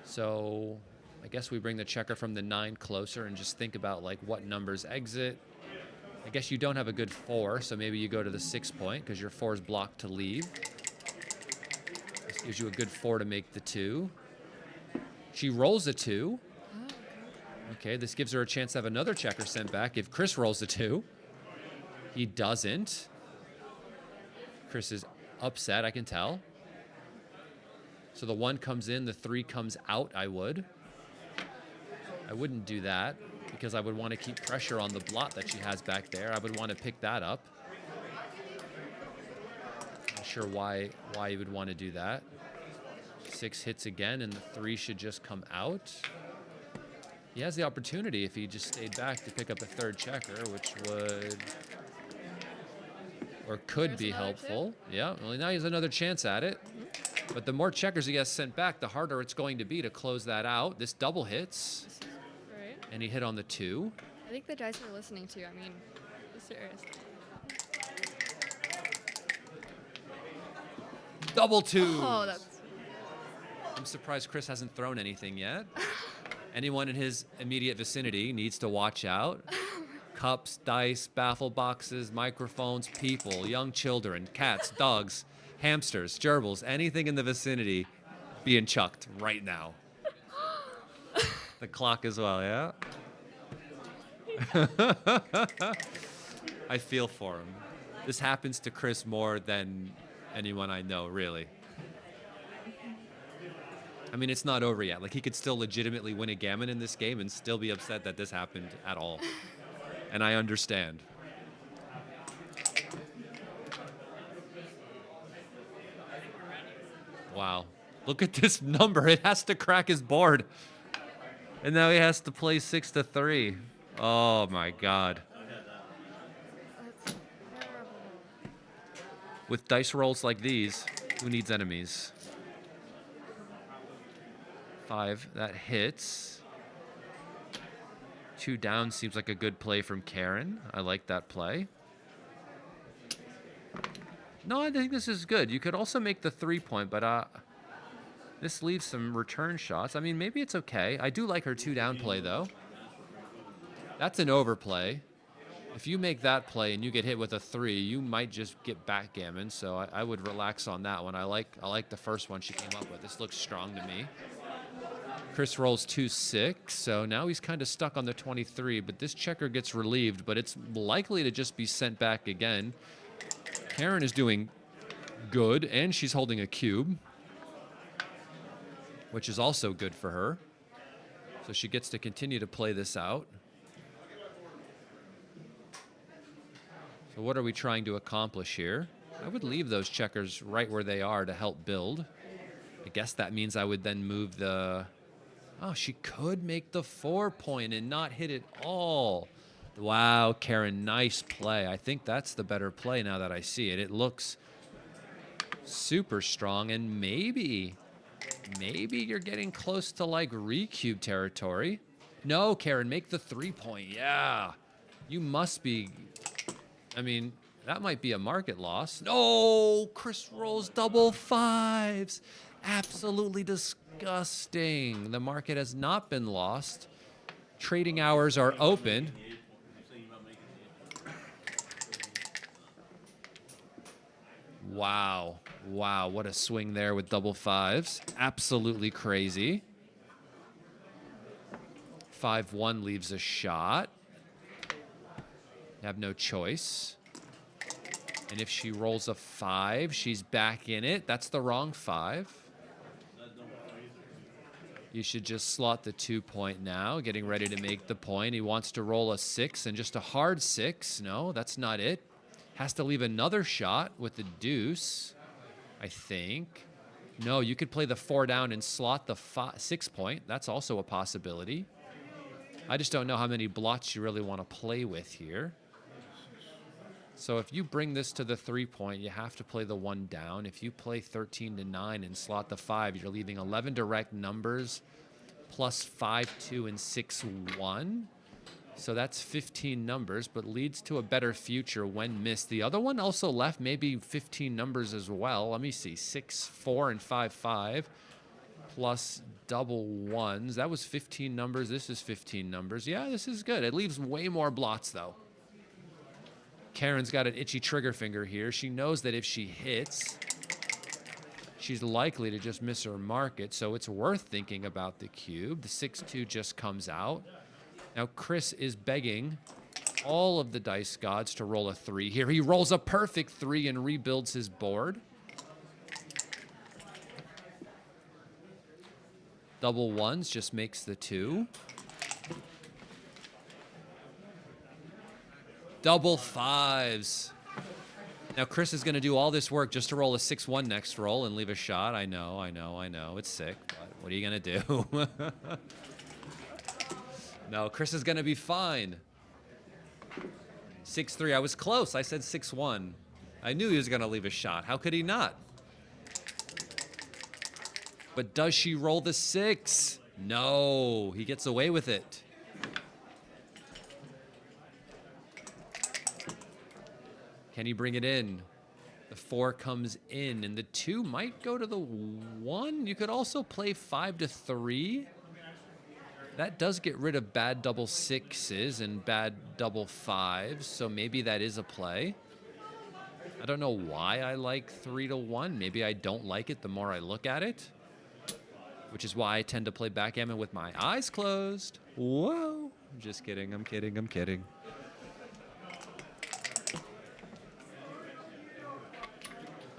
So I guess we bring the checker from the 9 closer and just think about like what numbers exit. I guess you don't have a good 4, so maybe you go to the 6 point because your 4 is blocked to leave. This gives you a good 4 to make the 2. She rolls a 2. Okay, this gives her a chance to have another checker sent back if Chris rolls a 2. He doesn't. Chris is upset, I can tell. So the 1 comes in, the 3 comes out, I wouldn't do that because I would want to keep pressure on the blot that she has back there. I would want to pick that up. Not sure why you would want to do that. 6 hits again, and the 3 should just come out. He has the opportunity if he just stayed back to pick up a 3rd checker, which would... or could There's be another helpful. Yeah, well, now he has another chance at it. But the more checkers he gets sent back, the harder it's going to be to close that out. This double hits, This is great. and he hit on the 2. I think the dice are listening to you. I mean, seriously. Double twos. Oh, that's. I'm surprised Chris hasn't thrown anything yet. Anyone in his immediate vicinity needs to watch out. Cups, dice, baffle boxes, microphones, people, young children, cats, dogs, hamsters, gerbils, anything in the vicinity being chucked right now. The clock as well, yeah? I feel for him. This happens to Chris more than anyone I know, really. I mean, it's not over yet. Like, he could still legitimately win a gammon in this game and still be upset that this happened at all. And I understand. Wow. Look at this number. It has to crack his board. And now he has to play 6-3. Oh, my God. That's terrible. With dice rolls like these, who needs enemies? 5, that hits. 2 down seems like a good play from Karen. I like that play. No, I think this is good. You could also make the 3-point, but this leaves some return shots. I mean, maybe it's okay. I do like her 2 down play, though. That's an overplay. If you make that play and you get hit with a 3, you might just get backgammon. So I would relax on that one. I like the first one she came up with. This looks strong to me. Chris rolls 2-6, so now he's kind of stuck on the 23, but this checker gets relieved, but it's likely to just be sent back again. Karen is doing good, and she's holding a cube, which is also good for her. So she gets to continue to play this out. So what are we trying to accomplish here? I would leave those checkers right where they are to help build. I guess that means I would then move the... Oh, she could make the 4-point and not hit it all. Wow, Karen, nice play. I think that's the better play now that I see it. It looks super strong, and maybe you're getting close to like recube territory. No, Karen, make the 3-point. Yeah, you must be. I mean, that might be a market loss. No, Chris rolls double 5s. Absolutely disgusting. The market has not been lost. Trading hours are open. Wow. Wow, what a swing there with double 5s. Absolutely crazy. 5-1 leaves a shot. You have no choice. And if she rolls a 5, she's back in it. That's the wrong 5. You should just slot the 2-point now, getting ready to make the point. He wants to roll a 6 and just a hard 6. No, that's not it. Has to leave another shot with the deuce, I think. No, you could play the 4 down and slot the 6-point. That's also a possibility. I just don't know how many blots you really want to play with here. So if you bring this to the 3-point, you have to play the 1 down. If you play 13-9 and slot the 5, you're leaving 11 direct numbers plus 5-2 and 6-1. So that's 15 numbers, but leads to a better future when missed. The other one also left maybe 15 numbers as well. Let me see, 6-4 and 5-5 plus double 1s. That was 15 numbers. This is 15 numbers. Yeah, this is good. It leaves way more blots, though. Karen's got an itchy trigger finger here. She knows that if she hits, she's likely to just miss her market, so it's worth thinking about the cube. The 6-2 just comes out. Now Chris is begging all of the dice gods to roll a 3 here. He rolls a perfect 3 and rebuilds his board. Double 1s just makes the 2. Double 5s. Now Chris is going to do all this work just to roll a 6-1 next roll and leave a shot. I know. It's sick, but what are you going to do? No, Chris is going to be fine. 6-3. I was close. I said 6-1. I knew he was going to leave a shot. How could he not? But does she roll the 6? No. He gets away with it. Can he bring it in? The 4 comes in, and the 2 might go to the 1. You could also play 5 to 3. That does get rid of bad double 6s and bad double 5s, so maybe that is a play. I don't know why I like 3 to 1. Maybe I don't like it the more I look at it, which is why I tend to play backgammon with my eyes closed. Whoa. I'm just kidding. I'm kidding. I'm kidding.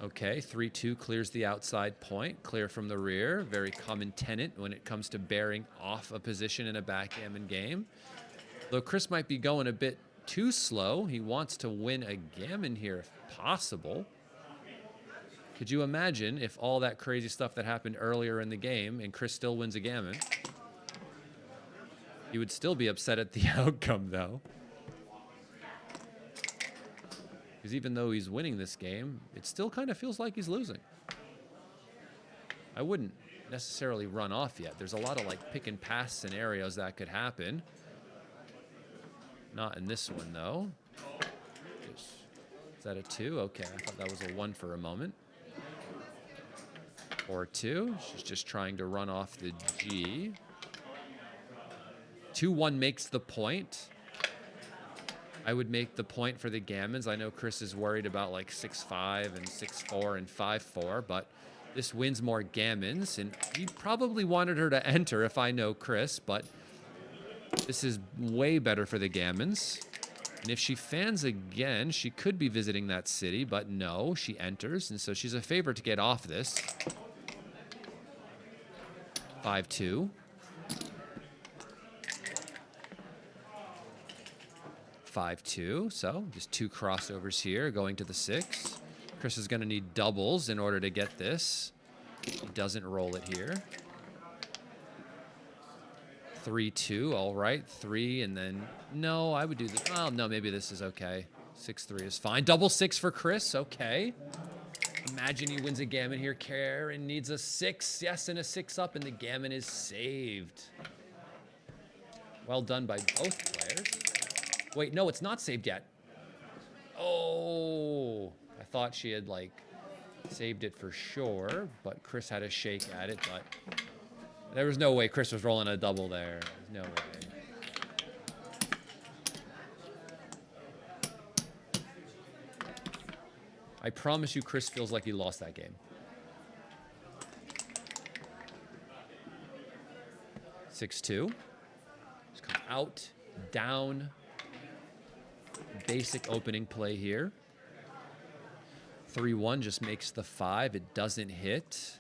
Okay, 3-2 clears the outside point, clear from the rear. Very common tenet when it comes to bearing off a position in a backgammon game. Though Chris might be going a bit too slow. He wants to win a gammon here if possible. Could you imagine if all that crazy stuff that happened earlier in the game and Chris still wins a gammon? He would still be upset at the outcome, though. Because even though he's winning this game, it still kind of feels like he's losing. I wouldn't necessarily run off yet. There's a lot of like pick and pass scenarios that could happen. Not in this one, though. Is that a 2? Okay, I thought that was a 1 for a moment. Or 2. She's just trying to run off the G. 2-1 makes the point. I would make the point for the gammons. I know Chris is worried about like 6-5 and 6-4 and 5-4, but this wins more gammons, and he probably wanted her to enter if I know Chris, but this is way better for the gammons. And if she fans again, she could be visiting that city, but no, she enters, and so she's a favorite to get off this. 5-2. 5-2, so just 2 crossovers here going to the 6. Chris is going to need doubles in order to get this. He doesn't roll it here. 3-2, all right. 3, and then, no, I would do this. Oh, no, maybe this is okay. 6-3 is fine. Double 6 for Chris, okay. Imagine he wins a gammon here. Karen needs a 6, yes, and a 6 up, and the gammon is saved. Well done by both players. Wait, no, it's not saved yet. Oh, I thought she had, like, saved it for sure, but Chris had a shake at it, but there was no way Chris was rolling a double there. There's no way. I promise you Chris feels like he lost that game. 6-2. Just come out, down. Basic opening play here. 3-1 just makes the 5. It doesn't hit.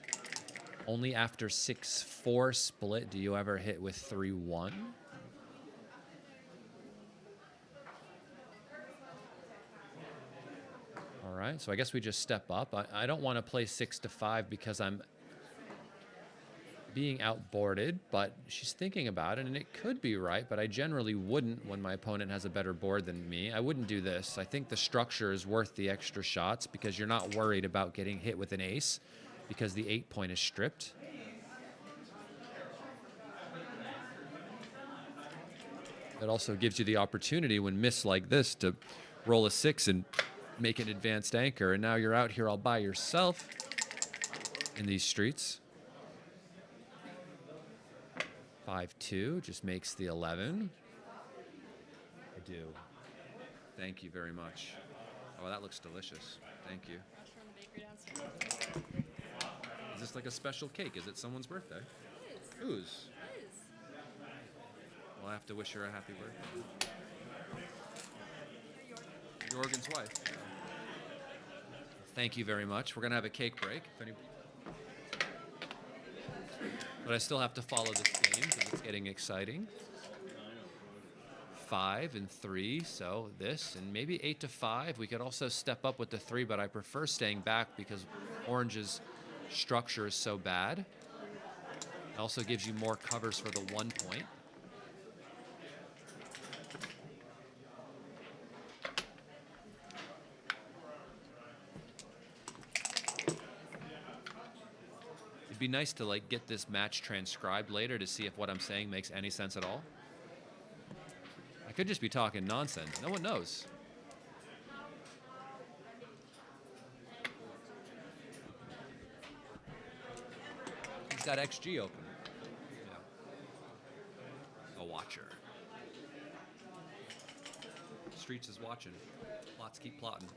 Only after 6-4 split do you ever hit with 3-1. All right, so I guess we just step up. I don't want to play 6-5 because I'm being outboarded, but she's thinking about it, and it could be right, but I generally wouldn't when my opponent has a better board than me. I wouldn't do this. I think the structure is worth the extra shots because you're not worried about getting hit with an ace because the 8 point is stripped. It also gives you the opportunity when missed like this to roll a 6 and make an advanced anchor, and now you're out here all by yourself in these streets. 5-2 just makes the 11. I do. Thank you very much. Oh, that looks delicious. Thank you. That's from the bakery downstairs. Is this like a special cake? Is it someone's birthday? It is. Whose? It is. Well, I have to wish her a happy birthday. Jorgen's wife. Thank you very much. We're going to have a cake break. But I still have to follow this game because it's getting exciting. 5 and 3, so this, and maybe 8-5. We could also step up with the 3, but I prefer staying back because Orange's structure is so bad. It also gives you more covers for the 1 point. It'd be nice to like get this match transcribed later to see if what I'm saying makes any sense at all. I could just be talking nonsense. No one knows. that XG open. Yeah. A watcher. Streets is watching. Plots keep plotting.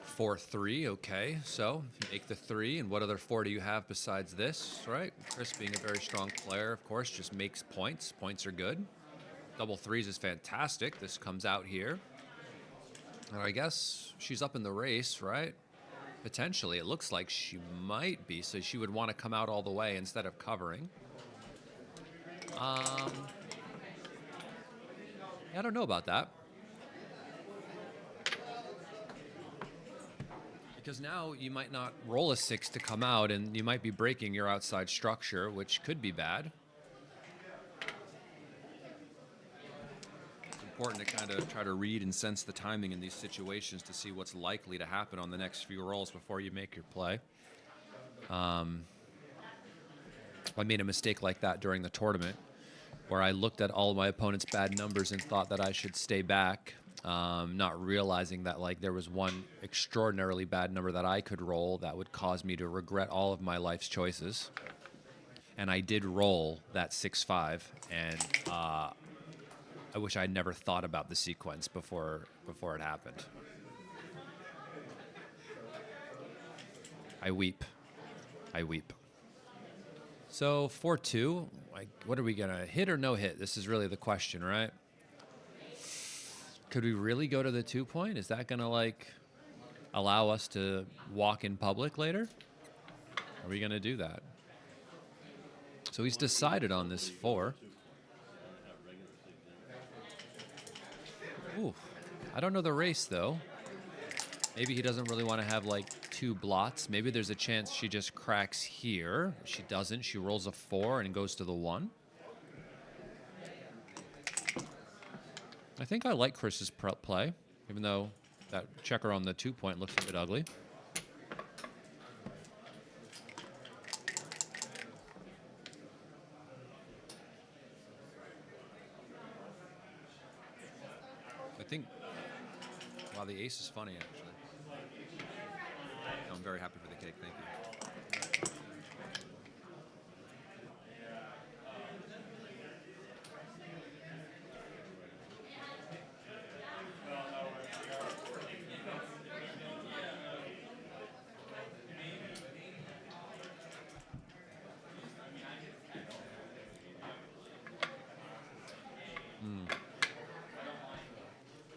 Four, three, okay. So make the 3, and what other 4 do you have besides this, right? Chris, being a very strong player, of course, just makes points. Points are good. Double 3s is fantastic. This comes out here. And I guess she's up in the race, right? Potentially, it looks like she might be, so she would want to come out all the way instead of covering. I don't know about that. Because now you might not roll a 6 to come out, and you might be breaking your outside structure, which could be bad. It's important to kind of try to read and sense the timing in these situations to see what's likely to happen on the next few rolls before you make your play. I made a mistake like that during the tournament, where I looked at all of my opponent's bad numbers and thought that I should stay back. Not realizing that like there was one extraordinarily bad number that I could roll that would cause me to regret all of my life's choices. And I did roll that 6-5, and I wish I'd never thought about the sequence before it happened. I weep. I weep. So 4-2, what are we gonna hit or no hit? This is really the question, right? Could we really go to the 2-point? Is that going to, like, allow us to walk in public later? Are we going to do that? So he's decided on this 4. Ooh, I don't know the race, though. Maybe he doesn't really want to have, like, 2 blots. Maybe there's a chance she just cracks here. She doesn't. She rolls a 4 and goes to the 1. I think I like Chris's play, even though that checker on the 2-point looks a bit ugly. I think, wow, the ace is funny, actually. I'm very happy for the cake, thank you.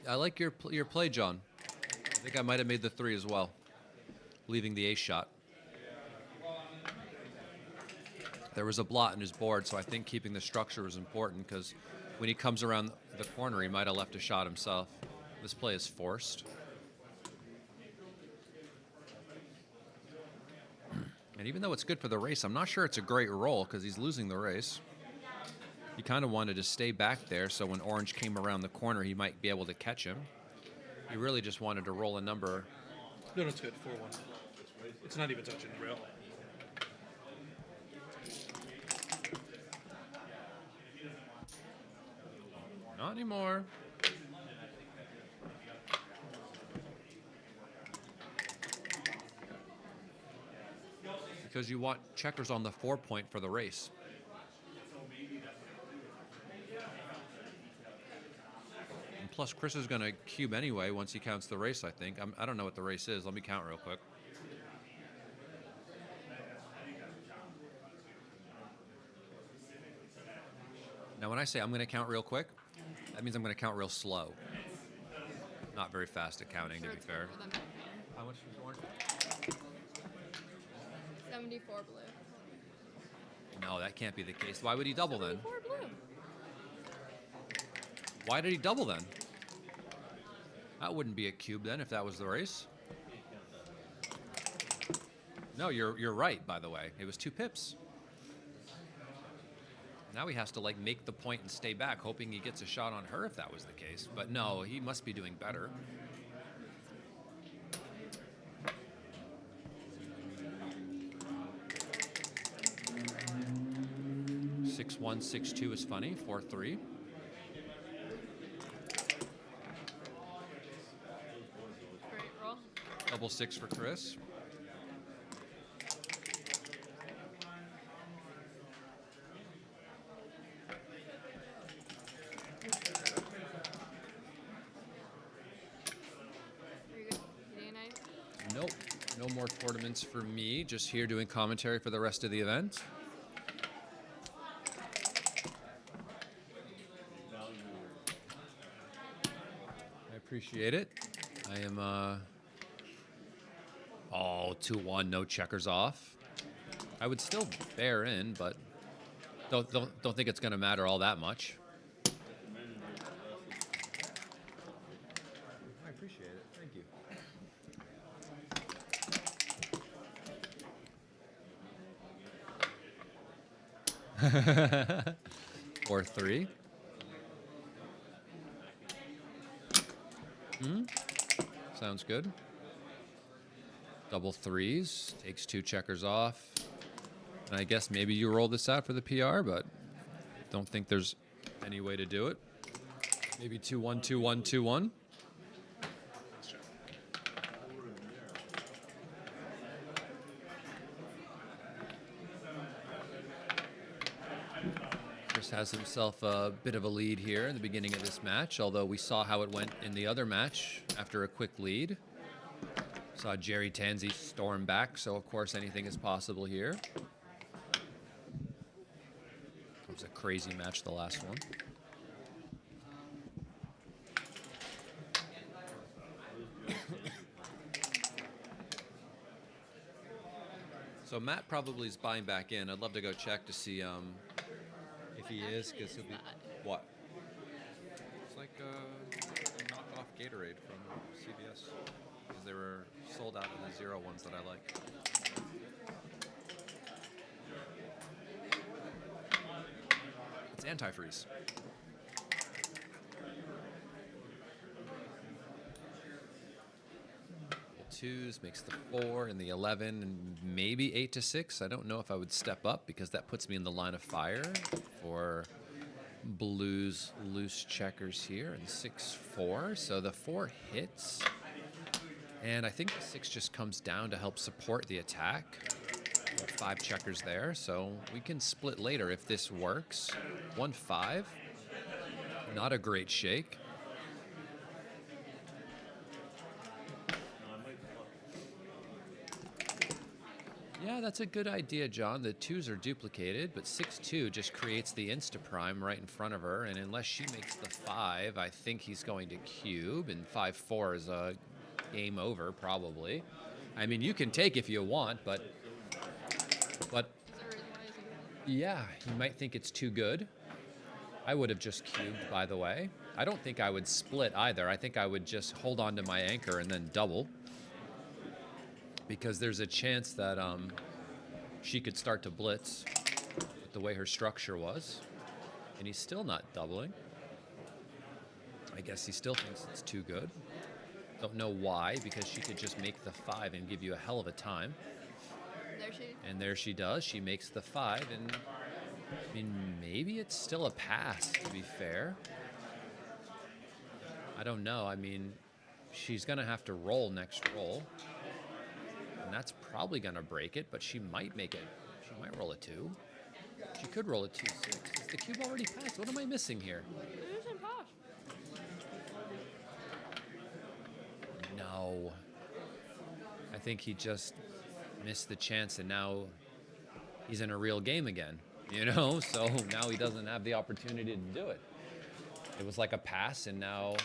I like your play, John. I think I might have made the 3 as well, leaving the ace shot. There was a blot in his board, so I think keeping the structure was important, because when he comes around the corner, he might have left a shot himself. This play is forced. And even though it's good for the race, I'm not sure it's a great roll, because he's losing the race. He kind of wanted to stay back there, so when orange came around the corner, he might be able to catch him. He really just wanted to roll a number. No, it's good. 4-1. It's not even touching the rail. Not anymore. Because you want checkers on the 4-point for the race. Plus, Chris is going to cube anyway once he counts the race, I think. I don't know what the race is. Let me count real quick. Now, when I say I'm going to count real quick, that means I'm going to count real slow. Not very fast at counting, to be fair. How much was orange? 74 blue. No, that can't be the case. Why would he double then? 74 blue. Why did he double then? That wouldn't be a cube then if that was the race. No, you're right, by the way. It was 2 pips. Now he has to like make the point and stay back, hoping he gets a shot on her if that was the case. But no, he must be doing better. Six one, 6-2 is funny. 4-3. Great roll. Double 6 for Chris. Very good. You doing nice? Nope, no more tournaments for me. Just here doing commentary for the rest of the event. I appreciate it. I am, 2-1, no checkers off. I would still bear in, but don't think it's going to matter all that much. I appreciate it. Thank you. 4-3. Sounds good. Double 3s. Takes 2 checkers off. And I guess maybe you roll this out for the PR, but don't think there's any way to do it. Maybe 2-1, 2-1, 2-1. Chris has himself a bit of a lead here in the beginning of this match, although we saw how it went in the other match after a quick lead. Saw Gerry Tansey storm back, so of course anything is possible here. It was a crazy match, the last one. So Matt probably is buying back in. I'd love to go check to see if he is, because he'll be... What? It's like a knockoff Gatorade from CVS, because they were sold out of the zero ones that I like. It's antifreeze. Twos makes the 4 and the 11 and maybe 8-6. I don't know if I would step up because that puts me in the line of fire for Blues loose checkers here, and 6-4. So the 4 hits, and I think the 6 just comes down to help support the attack. 5 checkers there, so we can split later if this works. 1-5, not a great shake. Yeah, that's a good idea, John. The 2s are duplicated, but 6-2 just creates the insta-prime right in front of her, and unless she makes the 5, I think he's going to cube, and 5-4 is a game over, probably. I mean, you can take if you want, but yeah, you might think it's too good. I would have just cubed, by the way. I don't think I would split either. I think I would just hold on to my anchor and then double, because there's a chance that she could start to blitz with the way her structure was, and he's still not doubling. I guess he still thinks it's too good. Don't know why, because she could just make the 5 and give you a hell of a time. And there she does. She makes the 5, and I mean, maybe it's still a pass, to be fair. I don't know. I mean, she's going to have to roll next roll. And that's probably going to break it, but she might make it. She might roll a 2. She could roll a 2-6. Is the cube already passed? What am I missing here? It isn't passed. No. I think he just missed the chance, and now he's in a real game again, you know? So now he doesn't have the opportunity to do it. It was like a pass, and now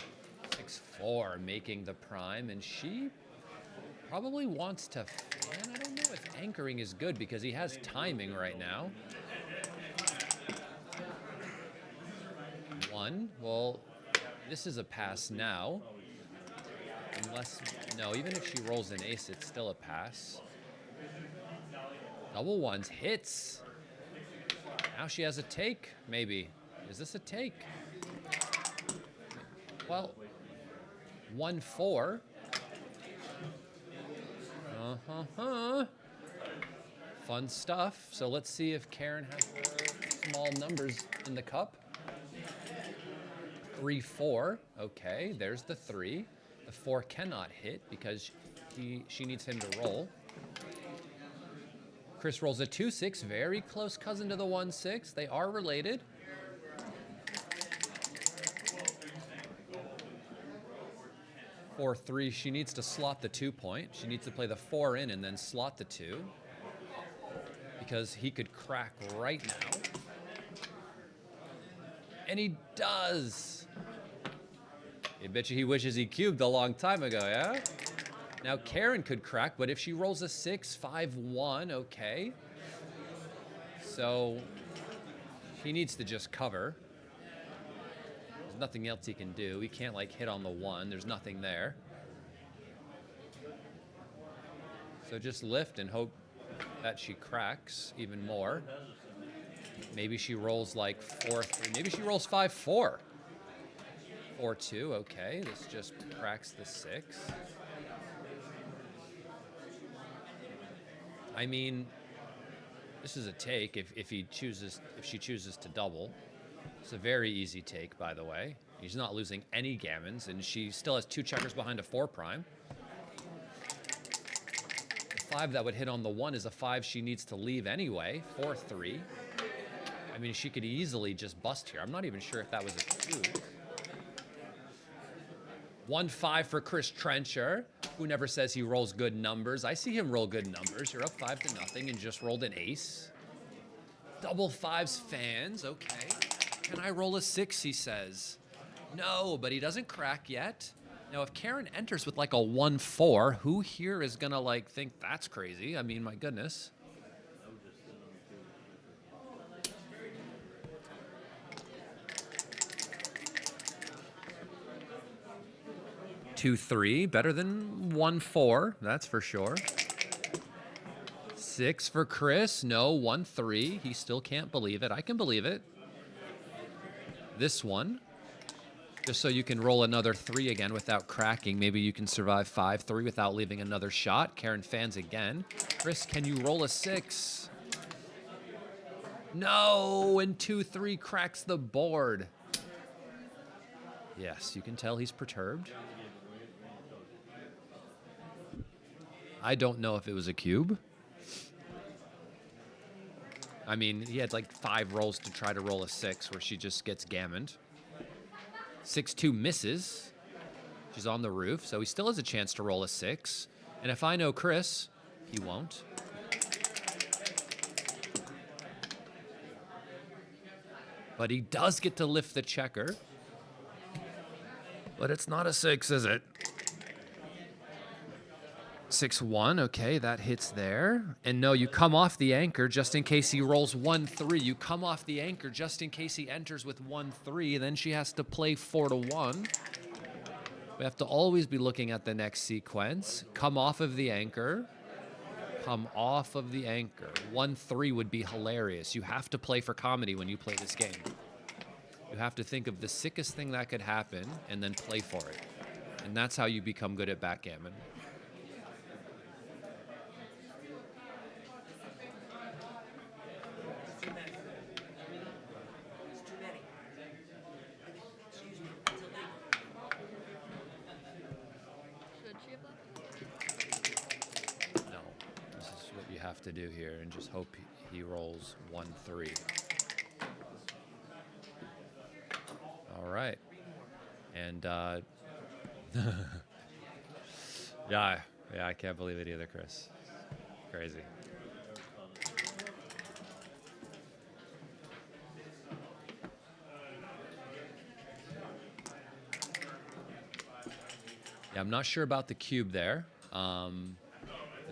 6-4 making the prime, and she probably wants to fan. I don't know if anchoring is good because he has timing right now. 1. Well, this is a pass now. Unless, no, even if she rolls an ace, it's still a pass. Double ones hits. Now she has a take, maybe. Is this a take? Well, 1-4. Fun stuff. So let's see if Karen has small numbers in the cup. 3-4. Okay, there's the 3. The 4 cannot hit because she needs him to roll. Chris rolls a 2-6, very close cousin to the 1-6. They are related. Four, 3, she needs to slot the 2 point. She needs to play the 4 in and then slot the 2. Because he could crack right now. And he does. I bet you he wishes he cubed a long time ago, yeah? Now Karen could crack, but if she rolls a 6, 5-1, okay. So he needs to just cover. There's nothing else he can do. He can't like hit on the 1. There's nothing there. So just lift and hope that she cracks even more. Maybe she rolls like 4-3. Maybe she rolls 5-4. 4-2, okay. This just cracks the 6. I mean, this is a take if she chooses to double. It's a very easy take, by the way. He's not losing any gammons, and she still has 2 checkers behind a 4 prime. The 5 that would hit on the 1 is a 5 she needs to leave anyway. 4-3. I mean, she could easily just bust here. I'm not even sure if that was a 2. 1-5 for Chris Trencher, who never says he rolls good numbers. I see him roll good numbers. You're up 5-0 and just rolled an ace. Double 5s fans, okay. Can I roll a 6, he says. No, but he doesn't crack yet. Now, if Karen enters with like a 1-4, who here is gonna like think that's crazy? I mean, my goodness. 2-3, better than 1-4, that's for sure. 6 for Chris, no, 1-3. He still can't believe it. I can believe it. This one, just so you can roll another 3 again without cracking. Maybe you can survive 5-3 without leaving another shot. Karen fans again. Chris, can you roll a 6? No, and 2-3 cracks the board. Yes, you can tell he's perturbed. I don't know if it was a cube. I mean, he had like 5 rolls to try to roll a 6 where she just gets gammoned. 6-2 misses. She's on the roof, so he still has a chance to roll a 6. And if I know Chris, he won't. But he does get to lift the checker. But it's not a 6, is it? 6-1, okay, that hits there. And no, you come off the anchor just in case he rolls 1-3. You come off the anchor just in case he enters with 1-3. Then she has to play 4-1. We have to always be looking at the next sequence. Come off of the anchor. Come off of the anchor. 1-3 would be hilarious. You have to play for comedy when you play this game. You have to think of the sickest thing that could happen and then play for it. And that's how you become good at backgammon. To do here and just hope he rolls 1-3. All right. And yeah, I can't believe it either, Chris. Crazy. Yeah, I'm not sure about the cube there.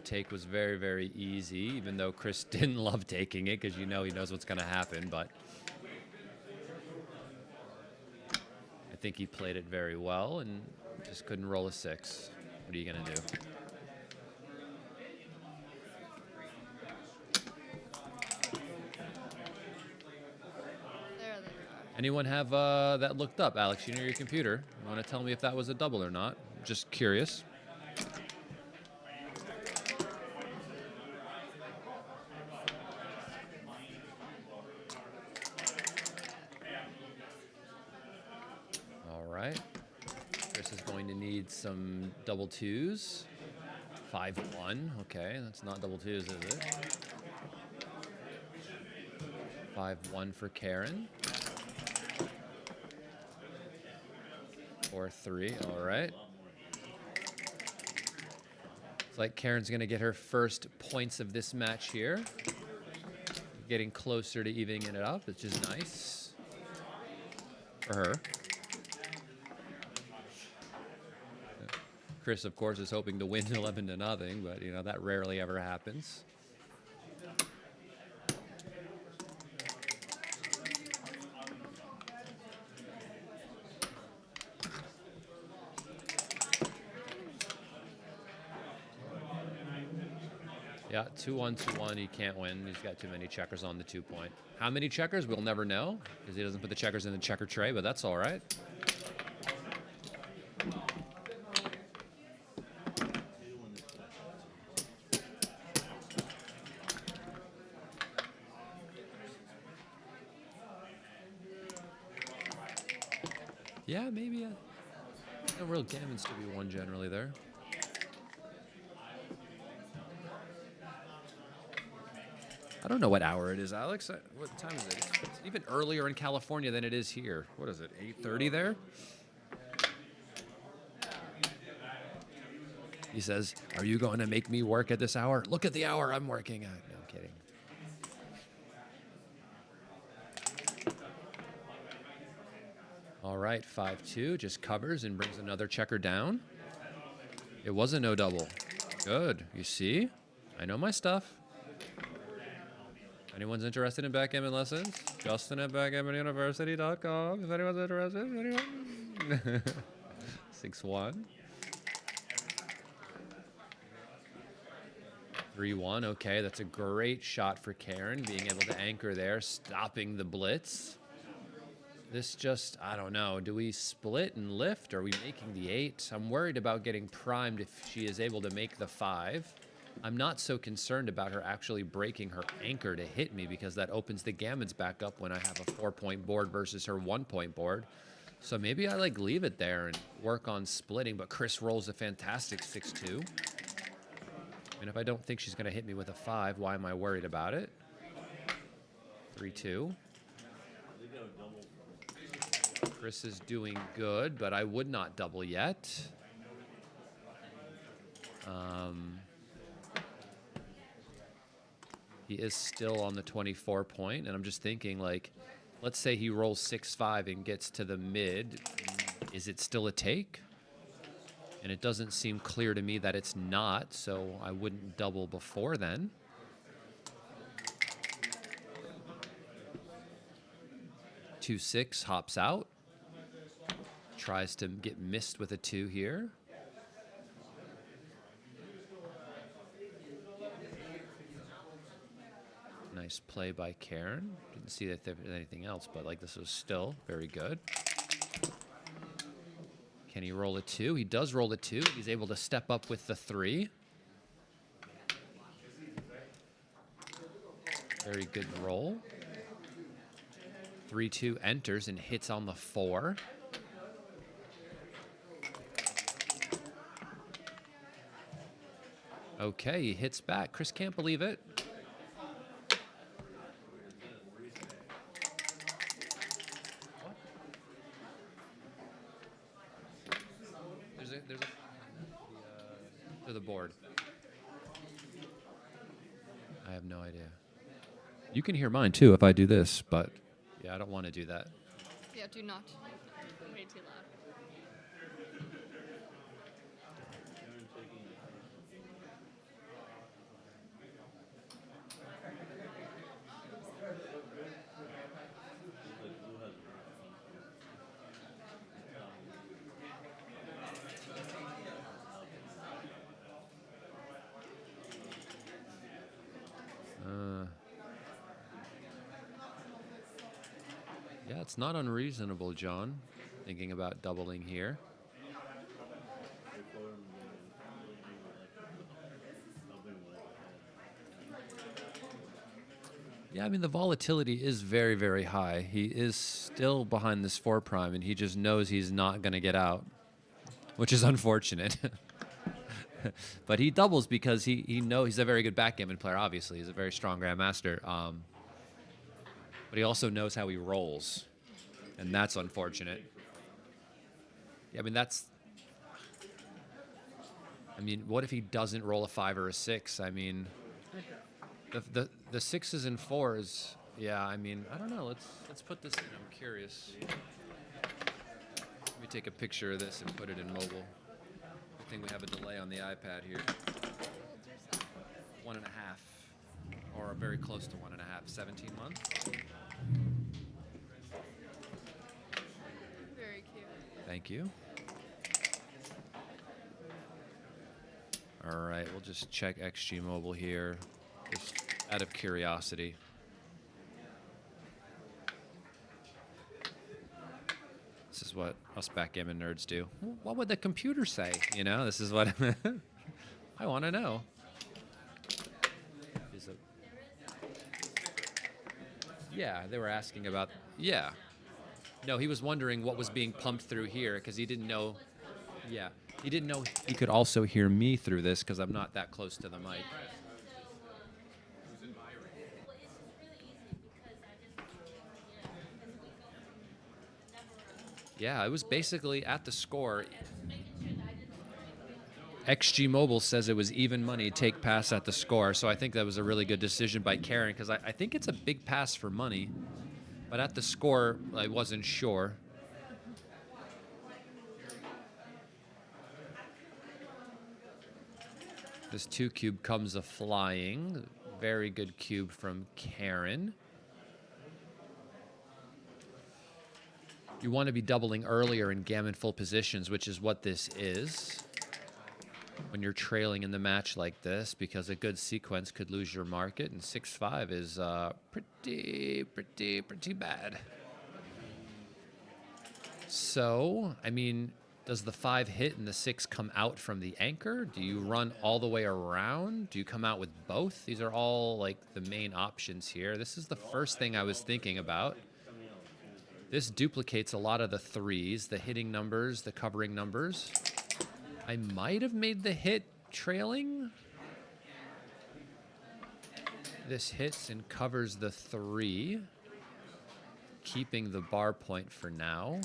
Take was very, very easy, even though Chris didn't love taking it because you know he knows what's going to happen, but I think he played it very well and just couldn't roll a 6. What are you going to do? Anyone have that looked up, Alex? You know your computer. You want to tell me if that was a double or not? Just curious. All right. Chris is going to need some double twos. 5-1. Okay, that's not double twos, is it? 5-1 for Karen. 4-3. All right. It's like Karen's going to get her first points of this match here. Getting closer to evening it up, which is nice for her. Chris, of course, is hoping to win 11-0, but you know that rarely ever happens. Yeah, 2-1, 2-1. He can't win. He's got too many checkers on the 2-point. How many checkers? We'll never know because he doesn't put the checkers in the checker tray, but that's all right. Yeah, maybe no real gammons to be won generally there. I don't know what hour it is, Alex. What time is it? It's even earlier in California than it is here. What is it, 8:30 there? He says, are you going to make me work at this hour? Look at the hour I'm working at. No, I'm kidding. All right, 5-2, just covers and brings another checker down. It was a no double. Good, you see? I know my stuff. Anyone's interested in backgammon lessons? Justin at backgammonuniversity.com. If anyone's interested, anyone? 6-1. 3-1, okay, that's a great shot for Karen, being able to anchor there, stopping the blitz. This just, I don't know, do we split and lift? Or are we making the 8? I'm worried about getting primed if she is able to make the 5. I'm not so concerned about her actually breaking her anchor to hit me because that opens the gammons back up when I have a 4-point board versus her 1-point board. So maybe I like leave it there and work on splitting, but Chris rolls a fantastic 6-2. And if I don't think she's going to hit me with a 5, why am I worried about it? 3-2. Chris is doing good, but I would not double yet. He is still on the 24 point, and I'm just thinking, like, let's say he rolls 6-5 and gets to the mid. Is it still a take? And it doesn't seem clear to me that it's not, so I wouldn't double before then. Two 6 hops out. Tries to get missed with a 2 here. Nice play by Karen. Didn't see that there was anything else, but like this was still very good. Can he roll a 2? He does roll a 2. He's able to step up with the 3. Very good roll. 3-2 enters and hits on the 4. Okay, he hits back. Chris can't believe it. There's to the board. I have no idea. You can hear mine too if I do this, but yeah, I don't want to do that. Yeah, do not. Way too loud. That's not unreasonable, John. Thinking about doubling here. Yeah, I mean, the volatility is very, very high. He is still behind this 4 prime, and he just knows he's not going to get out, which is unfortunate. But he doubles because he knows he's a very good backgammon player, obviously. He's a very strong grandmaster. But he also knows how he rolls, and that's unfortunate. Yeah, I mean, what if he doesn't roll a 5 or a 6? I mean, the 6s and 4s, yeah, I mean, I don't know. Let's put this in. I'm curious. Let me take a picture of this and put it in mobile. I think we have a delay on the iPad here. 1.5, or very close to 1.5, 17 months. Very cute. Thank you. All right, we'll just check XG Mobile here, just out of curiosity. This is what us backgammon nerds do. What would the computer say? You know, this is what I want to know. Yeah, they were asking about, yeah. No, he was wondering what was being pumped through here because he didn't know, yeah. He didn't know he could also hear me through this because I'm not that close to the mic. Yeah, it was basically at the score. XG Mobile says it was even money, take pass at the score. So I think that was a really good decision by Karen because I think it's a big pass for money. But at the score, I wasn't sure. This 2 cube comes a flying. Very good cube from Karen. You want to be doubling earlier in gammon full positions, which is what this is. When you're trailing in the match like this, because a good sequence could lose your market, and 6-5 is pretty bad. So, I mean, does the 5 hit and the 6 come out from the anchor? Do you run all the way around? Do you come out with both? These are all like the main options here. This is the first thing I was thinking about. This duplicates a lot of the 3s, the hitting numbers, the covering numbers. I might have made the hit trailing. This hits and covers the 3, keeping the bar point for now.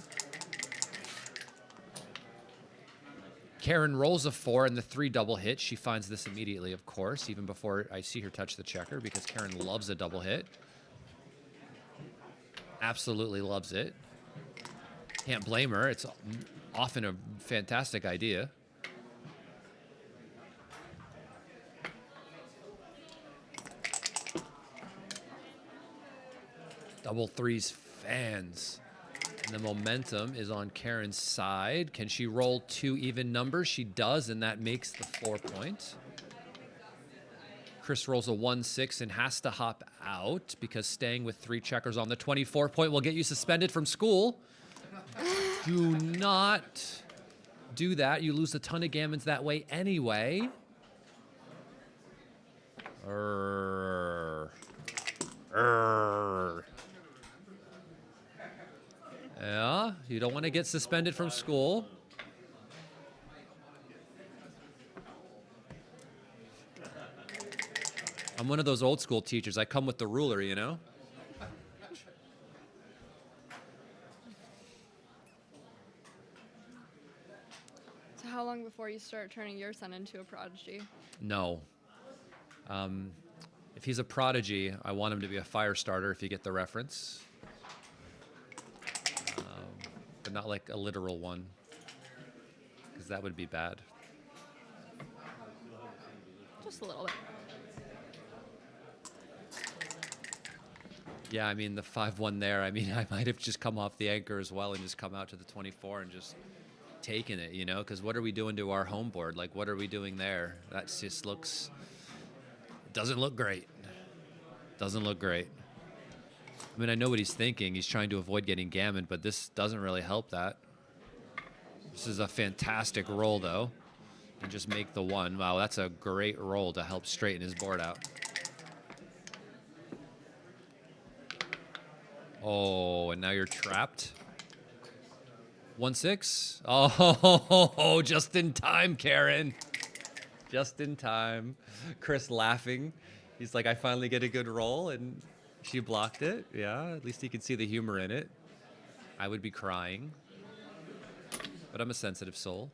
Karen rolls a 4 and the 3 double hit. She finds this immediately, of course, even before I see her touch the checker, because Karen loves a double hit. Absolutely loves it. Can't blame her. It's often a fantastic idea. Double 3s fans. And the momentum is on Karen's side. Can she roll 2 even numbers? She does, and that makes the 4 point. Chris rolls a 1-6 and has to hop out because staying with 3 checkers on the 24 point will get you suspended from school. Do not do that. You lose a ton of gammons that way anyway. Yeah, you don't want to get suspended from school. I'm one of those old school teachers. I come with the ruler, you know? So how long before you start turning your son into a prodigy? No. If he's a prodigy, I want him to be a fire starter, if you get the reference. But not like a literal one, because that would be bad. Just a little bit. Yeah, I mean, the 5-1 there, I mean, I might have just come off the anchor as well and just come out to the 24 and just taken it, you know? Because what are we doing to our home board? Like, what are we doing there? That just looks... Doesn't look great. Doesn't look great. I mean, I know what he's thinking. He's trying to avoid getting gammoned, but this doesn't really help that. This is a fantastic roll, though. And just make the one. Wow, that's a great roll to help straighten his board out. Oh, and now you're trapped. 1-6. Oh, just in time, Karen. Just in time. Chris laughing. He's like, I finally get a good roll, and she blocked it. Yeah, at least he could see the humor in it. I would be crying. But I'm a sensitive soul.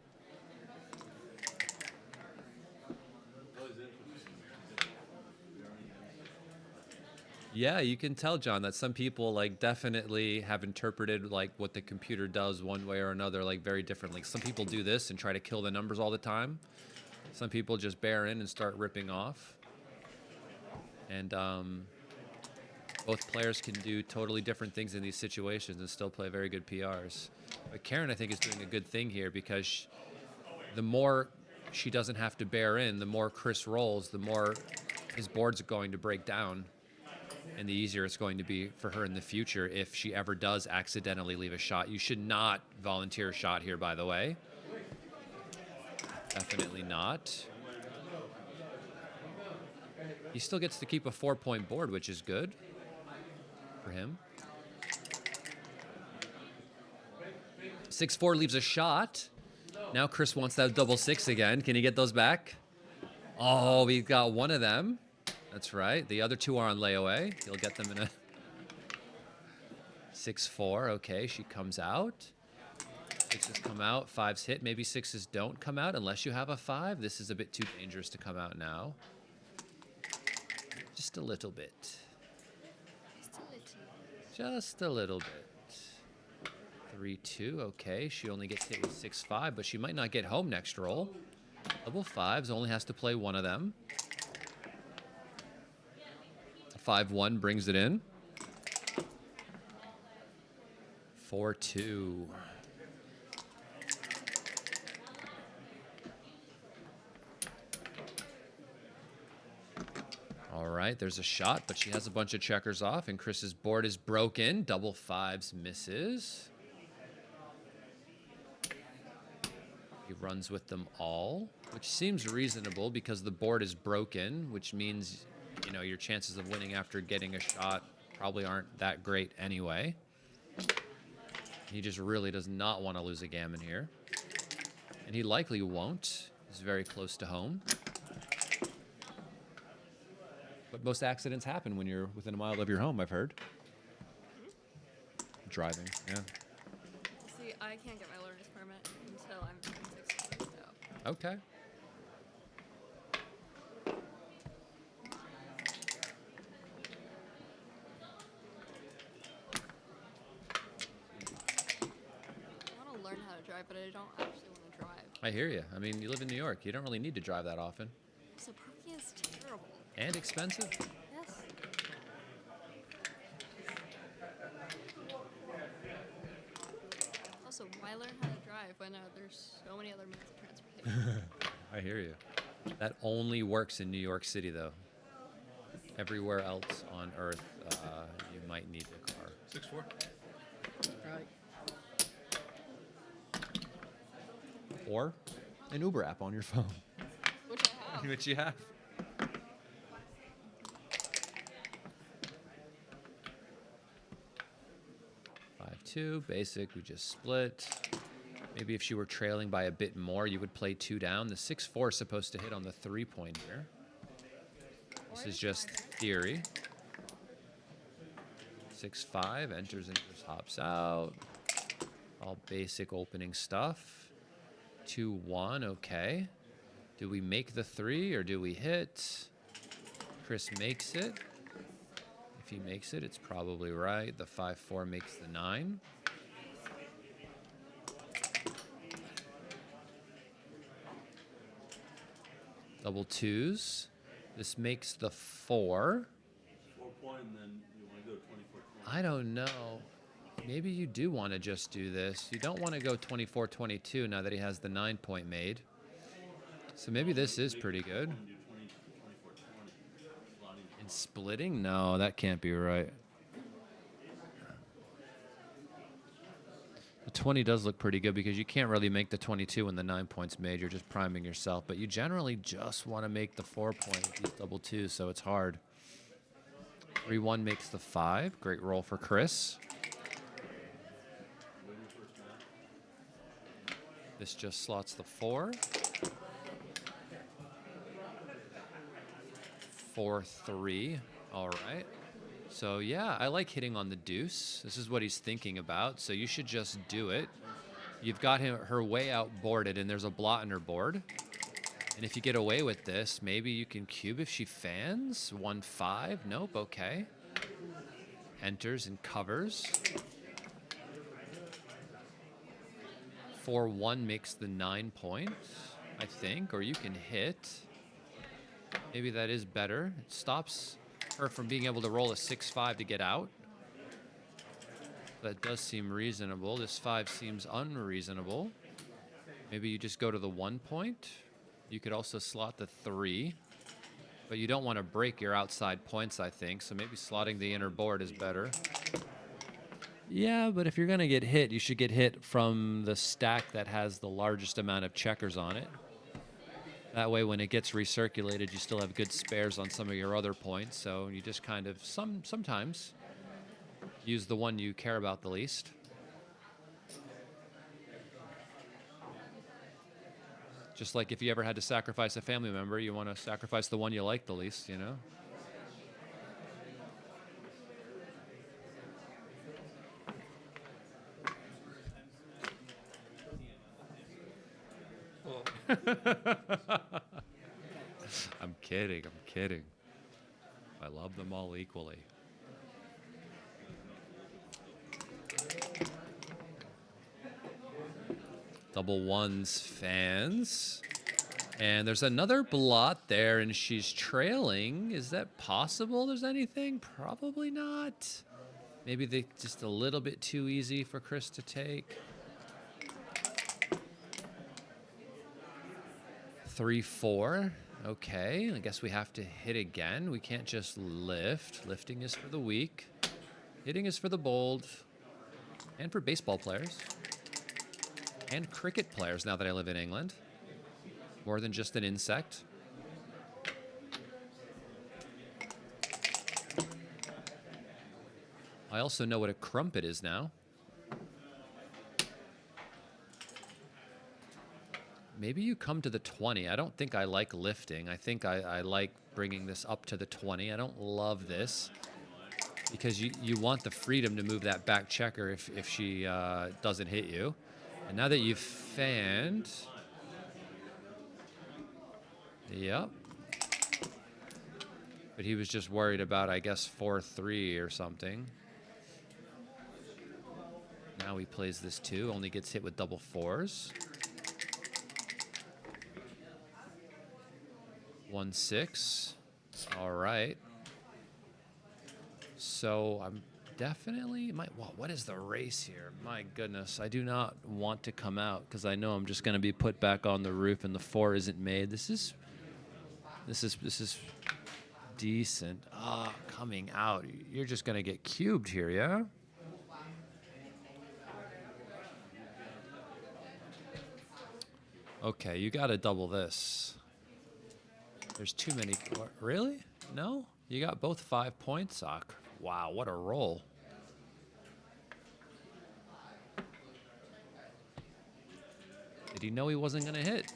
Yeah, you can tell, John, that some people like definitely have interpreted like what the computer does one way or another like very differently. Some people do this and try to kill the numbers all the time. Some people just bear in and start ripping off. And both players can do totally different things in these situations and still play very good PRs. But Karen, I think, is doing a good thing here because the more she doesn't have to bear in, the more Chris rolls, the more his board's going to break down. And the easier it's going to be for her in the future if she ever does accidentally leave a shot. You should not volunteer a shot here, by the way. Definitely not. He still gets to keep a 4-point board, which is good for him. 6-4 leaves a shot. Now Chris wants that double 6 again. Can he get those back? Oh, we got one of them. That's right. The other two are on layaway. He'll get them in a 6-4. Okay, she comes out. 6s come out. 5s hit. Maybe 6s don't come out unless you have a 5. This is a bit too dangerous to come out now. Just a little bit. Just a little bit. 3-2. Okay, she only gets hit with 6-5, but she might not get home next roll. Double 5s, only has to play one of them. 5-1 brings it in. 4-2. All right, there's a shot, but she has a bunch of checkers off, and Chris's board is broken. Double 5s misses. He runs with them all, which seems reasonable because the board is broken, which means, you know, your chances of winning after getting a shot probably aren't that great anyway. He just really does not want to lose a gammon here. And he likely won't. He's very close to home. But most accidents happen when you're within a mile of your home, I've heard. Driving, yeah. See, I can't get my learner's permit until I'm 16, so. Okay. I want to learn how to drive, but I don't actually want to drive. I hear you. I mean, you live in New York. You don't really need to drive that often. So parking is terrible. And expensive. Yes. Also, why learn how to drive when there's so many other means of transportation? I hear you. That only works in New York City, though. Everywhere else on Earth, you might need a car. 6-4. Right. Or an Uber app on your phone. Which I have. Which you have. Basic, we just split. Maybe if she were trailing by a bit more, you would play 2 down. The 6-4 is supposed to hit on the 3-point here. This is just theory. 6-5, enters and just hops out. All basic opening stuff. 2-1, okay. Do we make the 3 or do we hit? Chris makes it. If he makes it, it's probably right. The 5-4 makes the 9. Double 2s. This makes the 4. 4-point, and then you want to go 24-20. I don't know. Maybe you do want to just do this. You don't want to go 24-22 now that he has the 9-point made. So maybe this is pretty good. And splitting? No, that can't be right. The 20 does look pretty good because you can't really make the 22 when the 9 points made. You're just priming yourself. But you generally just want to make the 4 point with these double twos, so it's hard. 3-1 makes the 5. Great roll for Chris. This just slots the 4. 4-3. All right. So, yeah, I like hitting on the deuce. This is what he's thinking about, so you should just do it. You've got her way outboarded, and there's a blot on her board. And if you get away with this, maybe you can cube if she fans. 1-5. Nope, okay. Enters and covers. 4-1 makes the 9 points, I think, or you can hit. Maybe that is better. It stops her from being able to roll a 6-5 to get out. That does seem reasonable. This 5 seems unreasonable. Maybe you just go to the 1 point. You could also slot the 3, but you don't want to break your outside points, I think, so maybe slotting the inner board is better. Yeah, but if you're going to get hit, you should get hit from the stack that has the largest amount of checkers on it. That way, when it gets recirculated, you still have good spares on some of your other points. So you just kind of sometimes use the one you care about the least. Just like if you ever had to sacrifice a family member, you want to sacrifice the one you like the least, you know? I'm kidding. I'm kidding. I love them all equally. Double ones fans. And there's another blot there, and she's trailing. Is that possible? There's anything? Probably not. Maybe they just a little bit too easy for Chris to take. 3-4. Okay, I guess we have to hit again. We can't just lift. Lifting is for the weak. Hitting is for the bold. And for baseball players. And cricket players now that I live in England. More than just an insect. I also know what a crumpet is now. Maybe you come to the 20. I don't think I like lifting. I think I like bringing this up to the 20. I don't love this because you want the freedom to move that back checker if she doesn't hit you. And now that you've fanned, yep. But he was just worried about, I guess, 4-3 or something. Now he plays this 2, only gets hit with double 4s. 1-6. All right. So I'm definitely what is the race here? My goodness, I do not want to come out because I know I'm just going to be put back on the roof and the 4 isn't made. This is decent. Coming out. You're just going to get cubed here, yeah? Okay, you got to double this. There's too many. Really? No? You got both 5 points? Wow, what a roll. Did he know he wasn't going to hit?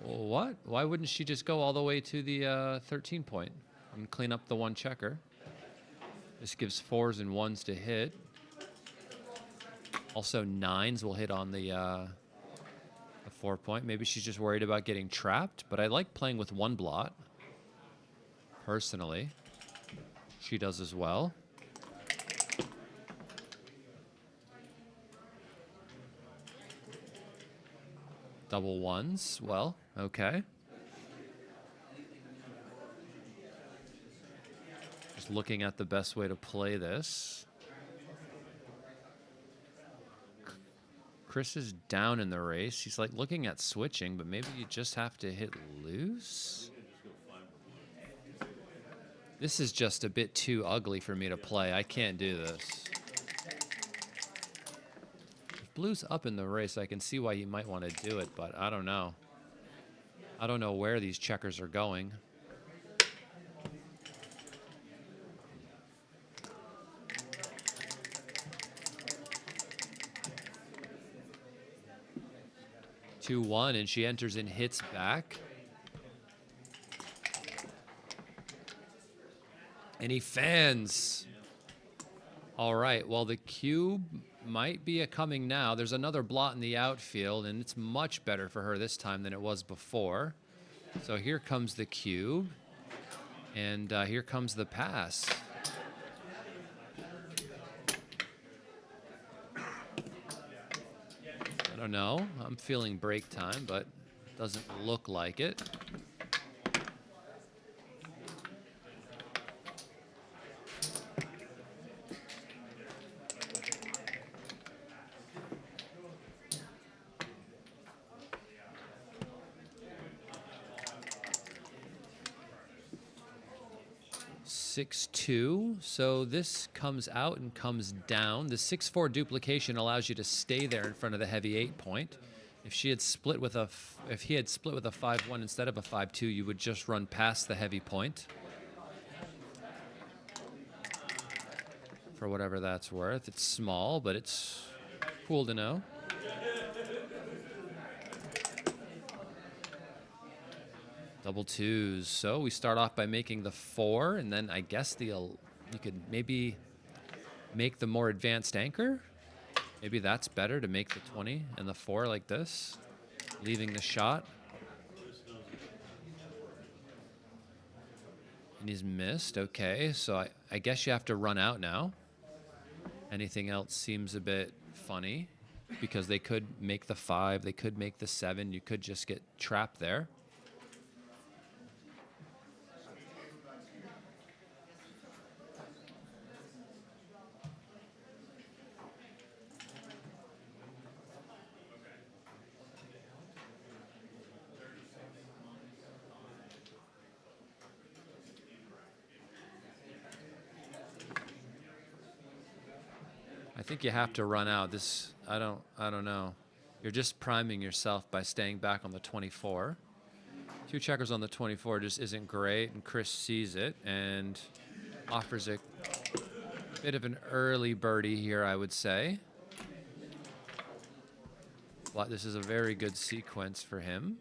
Well, what? Why wouldn't she just go all the way to the 13 point and clean up the 1 checker? This gives 4s and 1s to hit. Also, 9s will hit on the 4 point. Maybe she's just worried about getting trapped, but I like playing with 1 blot. Personally. She does as well. Double 1s. Well, okay. Just looking at the best way to play this. Chris is down in the race. He's like looking at switching, but maybe you just have to hit loose. This is just a bit too ugly for me to play. I can't do this. If blue's up in the race, I can see why he might want to do it, but I don't know. I don't know where these checkers are going. Two, 1, and she enters and hits back. And he fans. All right, well, the cube might be coming now. There's another blot in the outfield, and it's much better for her this time than it was before. So here comes the cube, and here comes the pass. I don't know. I'm feeling break time, but doesn't look like it. Six, 2. So this comes out and comes down. The 6-4 duplication allows you to stay there in front of the heavy 8 point. If she had split with a, if he had split with a 5-1 instead of a 5-2, you would just run past the heavy point. For whatever that's worth. It's small, but it's cool to know. Double 2s. So we start off by making the 4, and then I guess you could maybe make the more advanced anchor. Maybe that's better to make the 20 and the 4 like this, leaving the shot. And he's missed. Okay, so I guess you have to run out now. Anything else seems a bit funny because they could make the 5, they could make the 7. You could just get trapped there. I think you have to run out. This, I don't know. You're just priming yourself by staying back on the 24. 2 checkers on the 24 just isn't great, and Chris sees it and offers a bit of an early birdie here, I would say. But this is a very good sequence for him.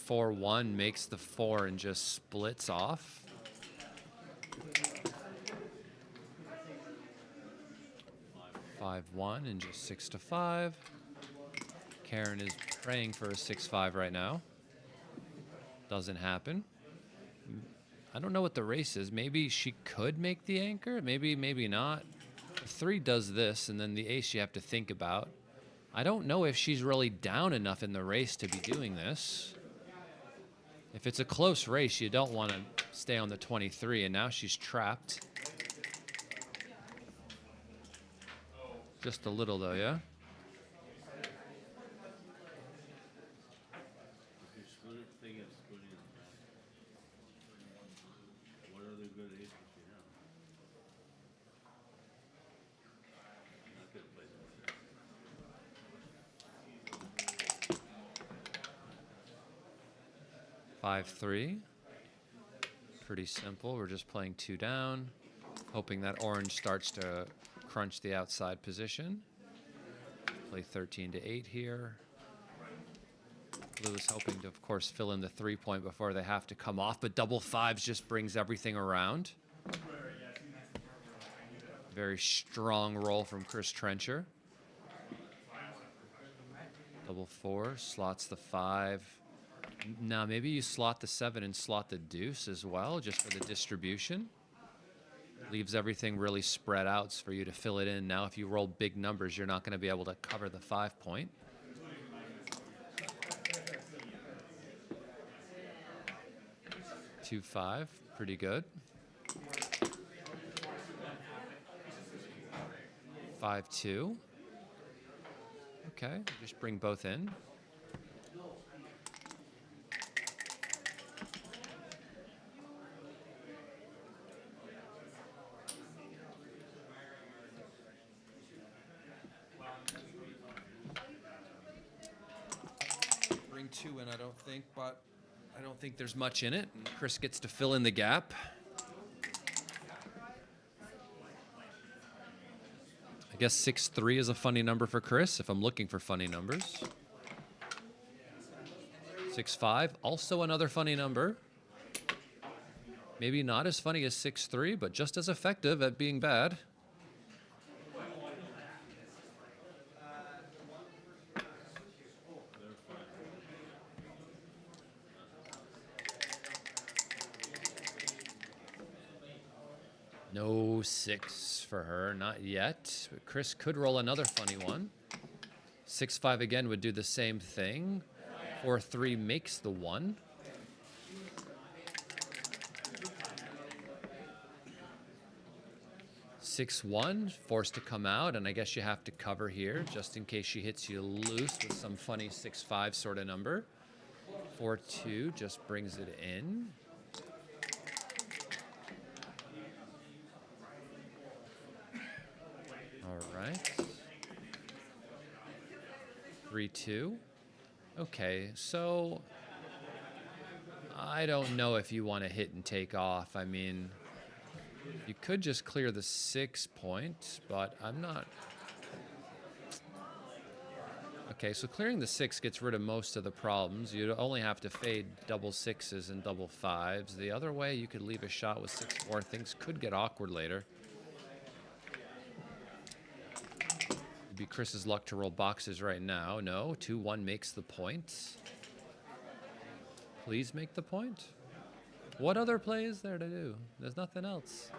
4-1 makes the 4 and just splits off. Five, 1 and just 6-5. Karen is praying for a 6-5 right now. Doesn't happen. I don't know what the race is. Maybe she could make the anchor. Maybe not. The 3 does this, and then the ace you have to think about. I don't know if she's really down enough in the race to be doing this. If it's a close race, you don't want to stay on the 23, and now she's trapped. Just a little, though, yeah? If you split it, they get split in. What other good aces do you have? Not good plays. 5-3. Pretty simple. We're just playing 2 down, hoping that orange starts to crunch the outside position. Play 13-8 here. Blue is hoping to, of course, fill in the 3-point before they have to come off, but double 5s just brings everything around. Very strong roll from Chris Trencher. Double 4 slots the 5. Now maybe you slot the 7 and slot the deuce as well, just for the distribution. Leaves everything really spread out for you to fill it in. Now, if you roll big numbers, you're not going to be able to cover the 5-point. Two, 5, pretty good. 5-2. Okay, just bring both in. 2 in, I don't think, but I don't think there's much in it. And Chris gets to fill in the gap. I guess 6-3 is a funny number for Chris if I'm looking for funny numbers. 6-5, also another funny number. Maybe not as funny as 6-3, but just as effective at being bad. No 6 for her, not yet. But Chris could roll another funny one. 6-5 again would do the same thing. 4-3 makes the 1. Six one, forced to come out, and I guess you have to cover here just in case she hits you loose with some funny 6-5 sort of number. 4-2 just brings it in. All right. 3-2. Okay, so I don't know if you want to hit and take off. I mean, you could just clear the 6 point, but I'm not. Okay, so clearing the 6 gets rid of most of the problems. You'd only have to fade double 6s and double 5s. The other way, you could leave a shot with 6-4. Things could get awkward later. It'd be Chris's luck to roll boxes right now. No, 2-1 makes the point. Please make the point. What other play is there to do? There's nothing else.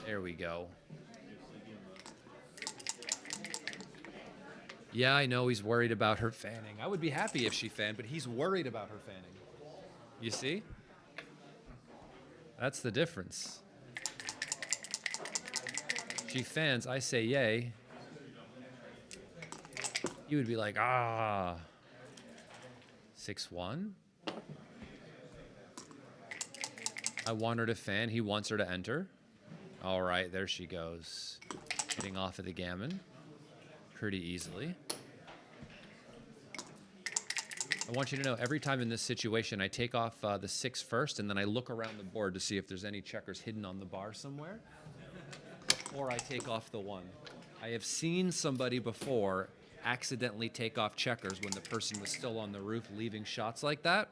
There we go. Yeah, I know he's worried about her fanning. I would be happy if she fanned, but he's worried about her fanning. You see? That's the difference. She fans, I say yay. You would be like, ah. 6-1. I want her to fan. He wants her to enter. All right, there she goes. Getting off of the gammon pretty easily. I want you to know every time in this situation, I take off the 6 first, and then I look around the board to see if there's any checkers hidden on the bar somewhere, or I take off the 1. I have seen somebody before accidentally take off checkers when the person was still on the roof leaving shots like that.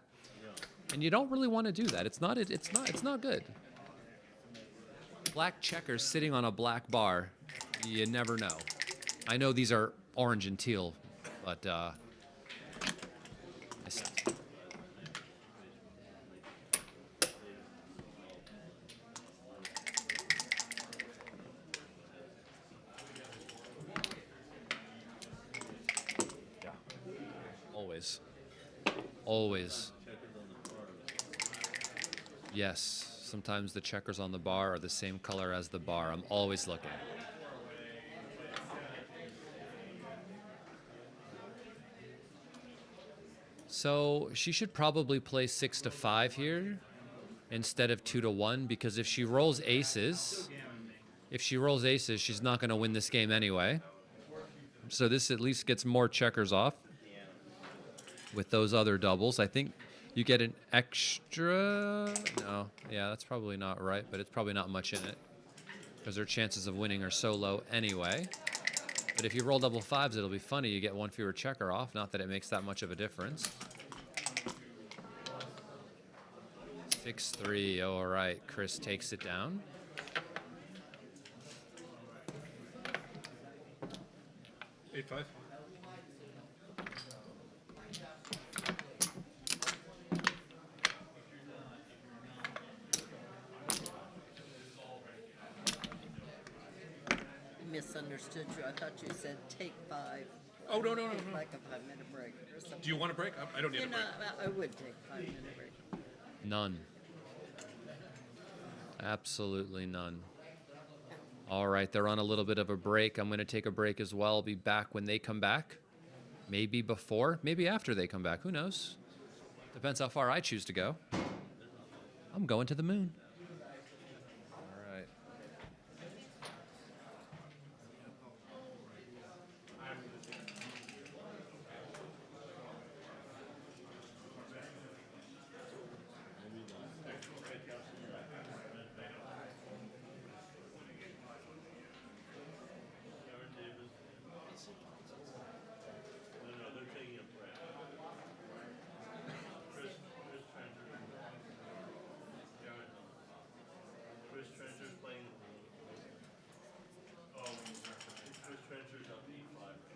And you don't really want to do that. It's not good. Black checkers sitting on a black bar, you never know. I know these are orange and teal, but yeah, always. Always. Yes, sometimes the checkers on the bar are the same color as the bar. I'm always looking. So she should probably play 6-5 here instead of 2-1, because if she rolls aces, she's not going to win this game anyway. So this at least gets more checkers off with those other doubles. I think you get an extra. No, yeah, that's probably not right, but it's probably not much in it because their chances of winning are so low anyway. But if you roll double 5s, it'll be funny. You get 1 fewer checker off. Not that it makes that much of a difference. 6-3. All right, Chris takes it down. Eight five. Misunderstood you. I thought you said take 5. Oh, no. Like a 5-minute break or something. Do you want a break? I don't need a break. I would take a 5-minute break. None. Absolutely none. All right, they're on a little bit of a break. I'm going to take a break as well. I'll be back when they come back. Maybe before, maybe after they come back. Who knows? Depends how far I choose to go. I'm going to the moon. All right. Chris Trencher's playing. Oh, Chris Trencher's up 8-5.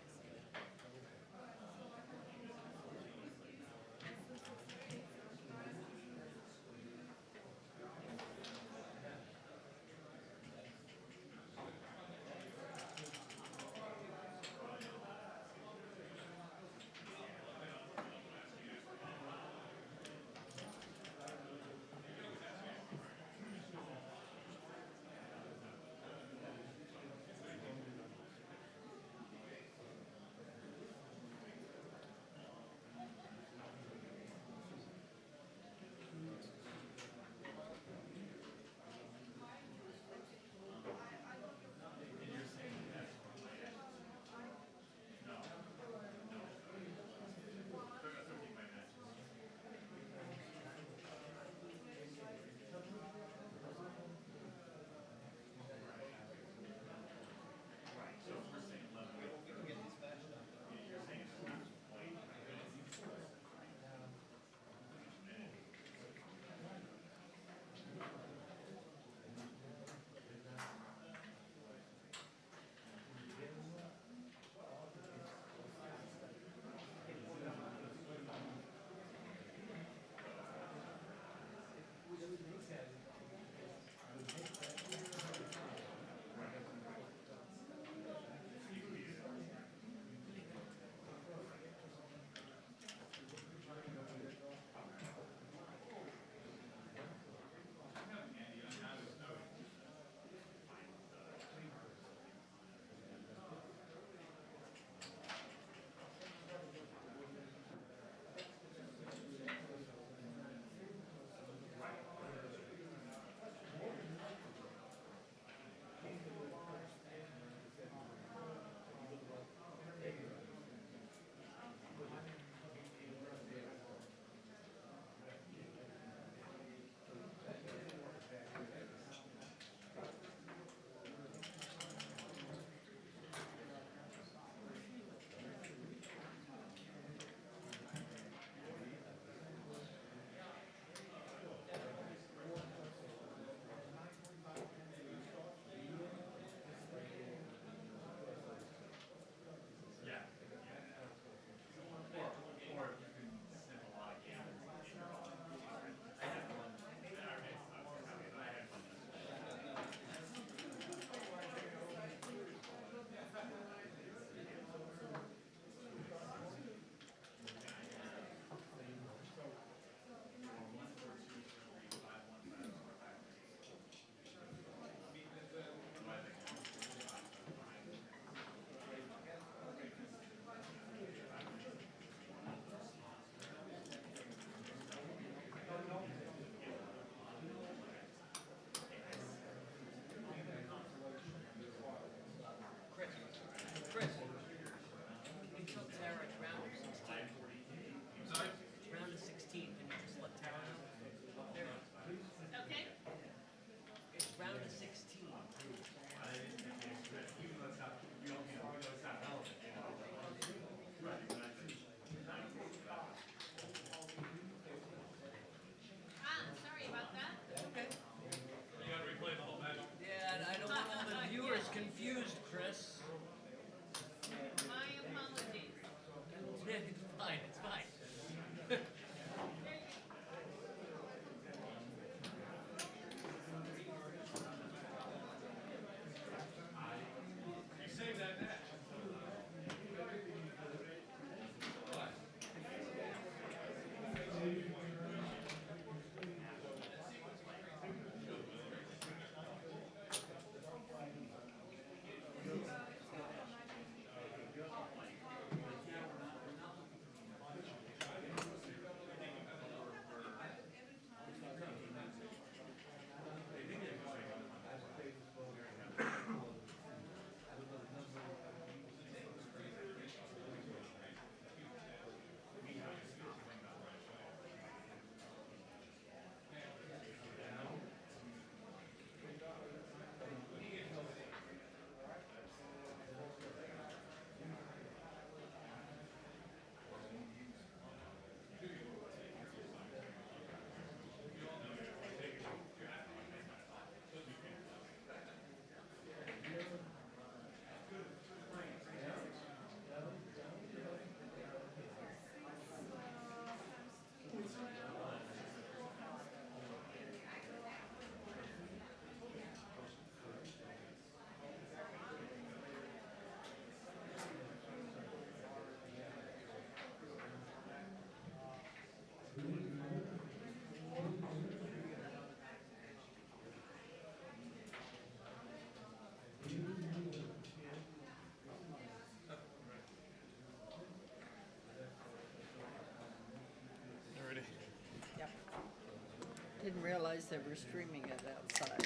said we're streaming it outside.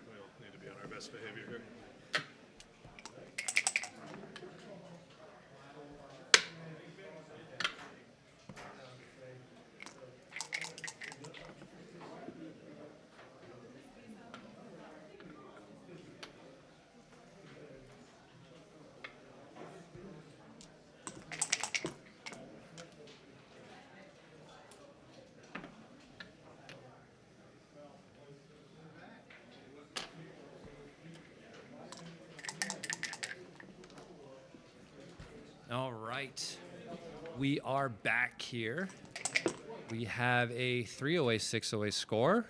We'll need to be on our best behavior here. All right, we are back here. We have a 308, 608 score.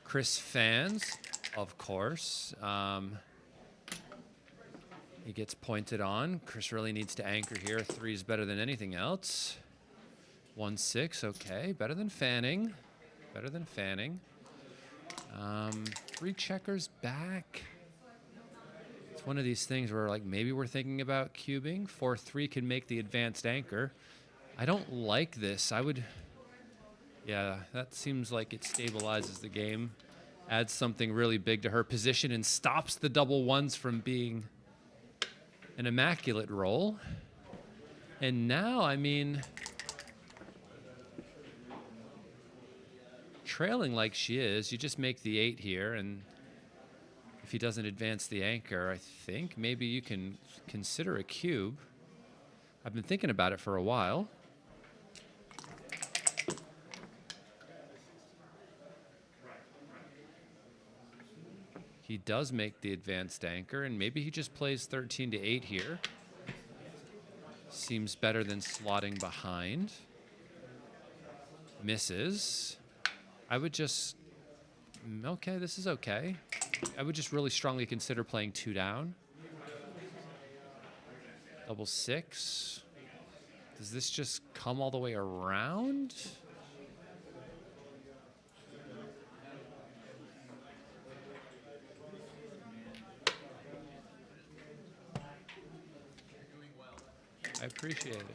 Chris fans, of course. He gets pointed on. Chris really needs to anchor here. 3 is better than anything else. 1-6, okay. Better than fanning. Better than fanning. 3 checkers back. It's one of these things where, like, maybe we're thinking about cubing. 4-3 can make the advanced anchor. I don't like this. I would... Yeah, that seems like it stabilizes the game. Adds something really big to her position and stops the double ones from being an immaculate roll. And now, I mean... Trailing like she is, you just make the 8 here, and if he doesn't advance the anchor, I think maybe you can consider a cube. I've been thinking about it for a while. He does make the advanced anchor, and maybe he just plays 13 to 8 here. Seems better than slotting behind. Misses. I would just... Okay, this is okay. I would just really strongly consider playing 2 down. Double 6. Does this just come all the way around? I appreciate it.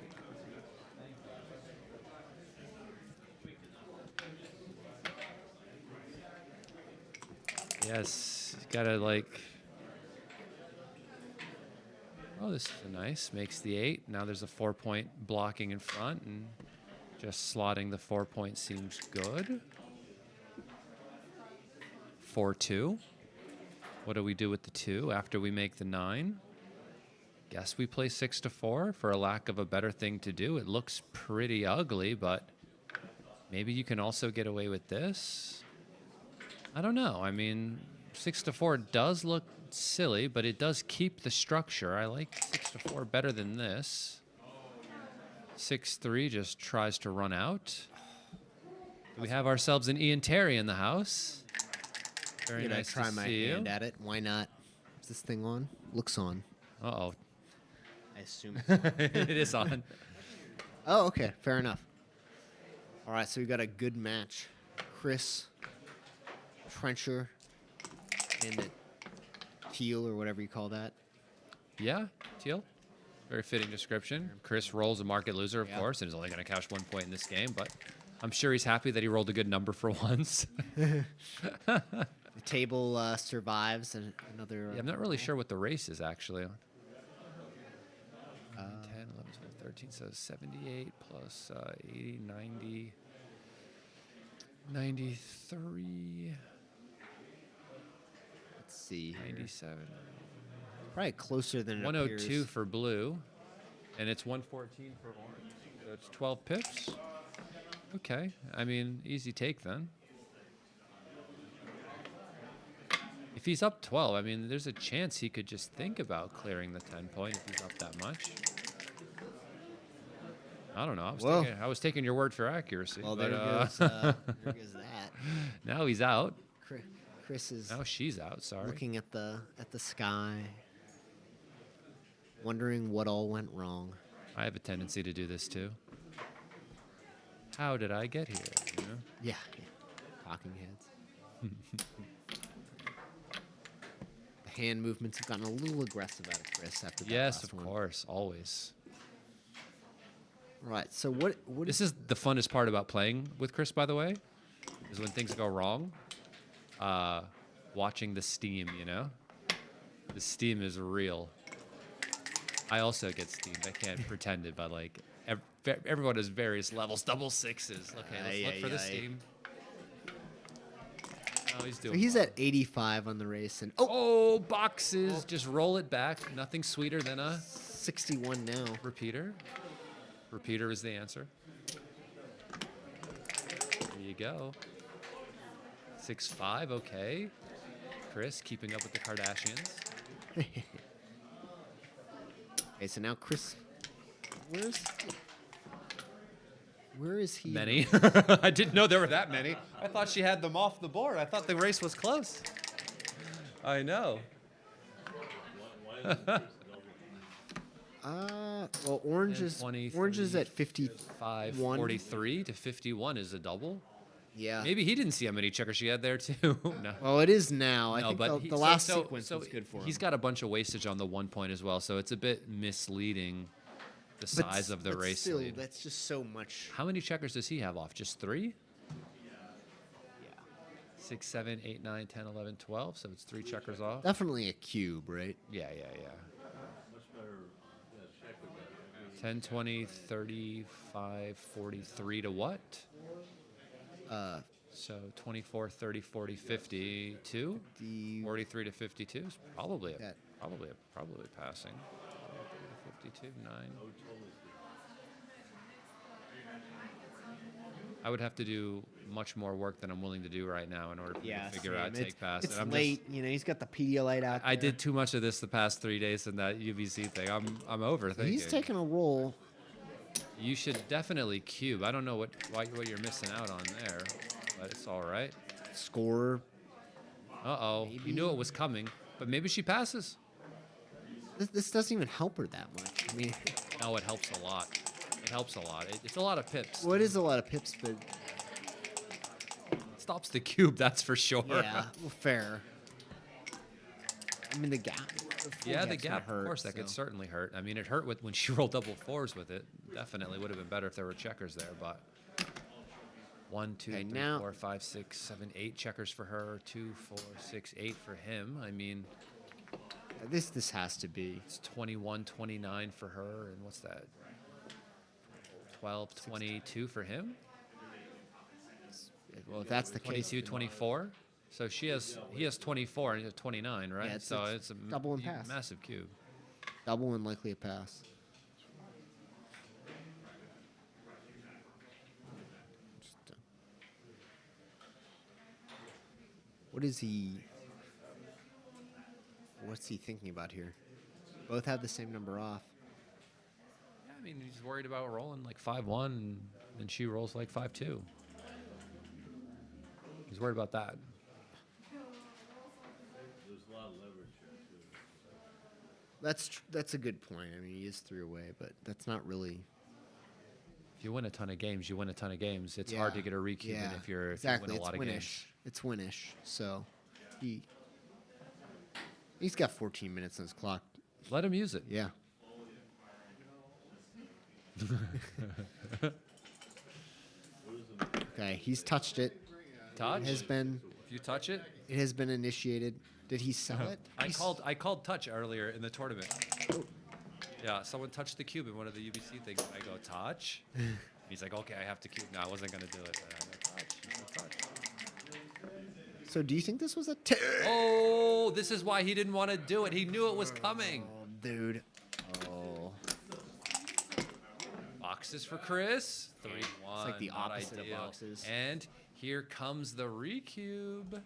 Yes, gotta like... Oh, this is nice. Makes the 8. Now there's a 4-point blocking in front, and just slotting the 4-point seems good. 4-2. What do we do with the 2 after we make the 9? Guess we play 6 to 4 for a lack of a better thing to do. It looks pretty ugly, but maybe you can also get away with this. I don't know. I mean, 6 to 4 does look silly, but it does keep the structure. I like 6 to 4 better than this. 6-3 just tries to run out. We have ourselves an Ian Terry in the house. Very nice to see you. Try my hand at it. Why not? Is this thing on? Looks on. Uh-oh. I assume It is on. Oh, okay. Fair enough. All right, so we got a good match. Chris, Trencher, and the Teal, or whatever you call that. Yeah, Teal. Very fitting description. Chris rolls a market loser, of Yeah. course, and is only going to cash 1 point in this game, but I'm sure he's happy that he rolled a good number for once. The table survives, and another... Yeah, I'm not really sure what the race is, actually. 10, 11, 12, 13, so 78 plus 80, 90, 93, Let's see. Here. 97. Probably closer than it 102 appears. for blue, and it's 114 for orange. So it's 12 pips. Okay, I mean, easy take then. If he's up 12, I mean, there's a chance he could just think about clearing the 10 point if he's up that much. I don't know. I was taking your word for accuracy. Well, but, there goes that. Now he's out. Chris is Now she's out. Sorry. looking at the sky, wondering what all went wrong. I have a tendency to do this too. How did I get here? You know? Yeah. Talking heads. The hand movements have gotten a little aggressive out of Chris after that Yes, last of one. course, always. Right. So what This is the funnest part about playing with Chris, by the way. is when things go wrong, watching the steam, you know? The steam is real. I also get steamed. I can't pretend it, but like everyone has various levels. Double sixes. Okay, let's look for the steam. Oh, he's doing. So he's well. at 85 on the race, and Oh, boxes. Just roll it back. Nothing sweeter than a 61 now. repeater. Repeater is the answer. There you go. 6-5. Okay. Chris keeping up with the Kardashians. Okay, so now Chris, where is he? Many. I didn't know there were that many. I thought she had them off the board. I thought the race was close. I know. Well, orange is at 5, 51. 43 to 51 is a double. Yeah. Maybe he didn't see how many checkers she had there too. No. Well, it is now. I No, think but the last sequence was good for him. He's got a bunch of wastage on the 1 point as well, so it's a bit misleading the But size of the but race still, lead. that's just so much. How many checkers does he have off? Just 3? 6, 7, 8, 9, 10, 11, 12. So it's 3 checkers off. Definitely a cube, right? Yeah. Much better, check with that. 10, 20, 35, 43 to what? So 24, 30, 40, 52. 43 to 52 is probably probably passing. 52, 9. I would have to do much more work than I'm willing to do right now in order for me to figure out take pass. It's And I'm late. You know, he's got the Pedialyte out I there. did too much of this the past 3 days in that UBC thing. I'm overthinking. He's taking a roll. You should definitely cube. I don't know what you're missing out on there, but it's all right. Score. Uh-oh. You Maybe. knew it was coming, but maybe she passes. This doesn't even help her that much. I mean, No, it helps a lot. It helps a lot. It's a lot of pips. well, it is a lot of pips, but It stops the cube, that's for sure. yeah, well, fair. I mean, the gap. Yeah, the gap's gonna gap, of course, that could so. certainly hurt. I mean, it hurt when she rolled double 4s with it. Definitely would have been better if there were checkers there, but 1, 2, Okay, 3, now- 4, 5, 6, 7, 8 checkers for her. 2, 4, 6, 8 for him. I mean, This has to be. it's 21, 29 for her, and what's that? 12, 22 for him. Well, if that's the case. 22, 24. So he has 24 and he has 29, right? Yeah, so it's it's a double and pass. massive cube. Double and likely a pass. What is he? What's he thinking about here? Both have the same number off. Yeah, I mean, he's worried about rolling like 5-1, and she rolls like 5-2. He's worried about that. There's a lot of leverage here, too. That's a good point. I mean, he is 3 away, but that's not really. If you win a ton of games, you win a ton of games. It's hard to get a recube yeah, if you exactly. win a lot of It's games. winish. It's winish. So he's got 14 minutes on his clock. Let him use it. Yeah. Okay, he's touched it. Touch? It has been. If you touch it, It has been initiated. Did he sell it? I called touch earlier in the tournament. Yeah, someone touched the cube in one of the UBC things. I go, touch? He's like, okay, I have to cube. No, I wasn't going to do it. But I go, touch. He said, touch. So do you think this was a Oh, this is why he didn't want to do it. He knew it was coming. Oh, dude. Oh. Boxes for Chris. 3-1. It's like the not opposite of ideal. boxes. And here comes the recube.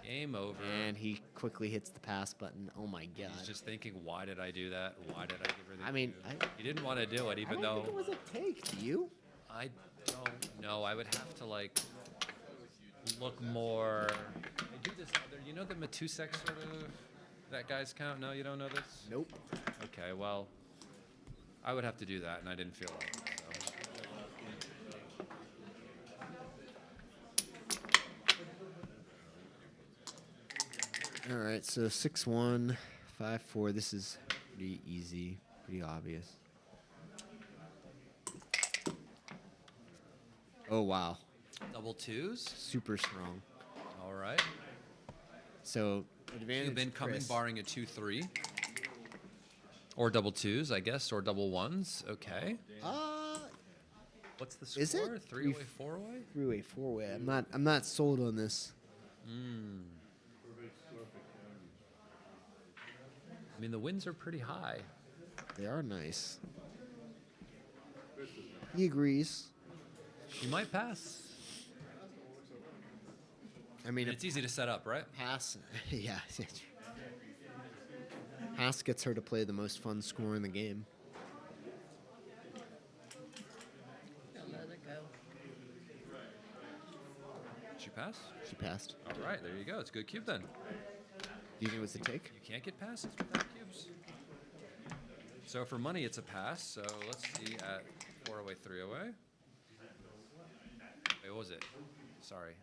Game over. And he quickly hits the pass button. Oh my god. He's just thinking, why did I do that? Why did I give her the I mean, cube? He didn't want to do it, I even don't though think it was a take. Do you? I don't know. I would have to like look more. I do this other, you know, the Matusek sort of that guy's count. No, you don't know this. Nope. Okay, well, I would have to do that, and I didn't feel like it. So. All right, so 6-1, 5-4. This is pretty easy, pretty obvious. Oh wow. Double twos. Super strong. All right. So advantage. Cube incoming, Chris. barring a 2-3. Or double twos, I guess, or double ones. Okay. What's the score? Is it? 3-way, 4-way? Three-way, four-way. I'm not sold on this. I mean, the wins are pretty high. They are nice. He agrees. You might pass. I mean, And it's easy to set up, right? pass. Yeah. Pass gets her to play the most fun score in the game. Let it go. Did you pass? She passed. All right, there you go. It's a good cube then. Do you think it was a take? You can't get passes without cubes. So for money, it's a pass. So let's see at 4-away, 3-away. Wait, what was it? Sorry.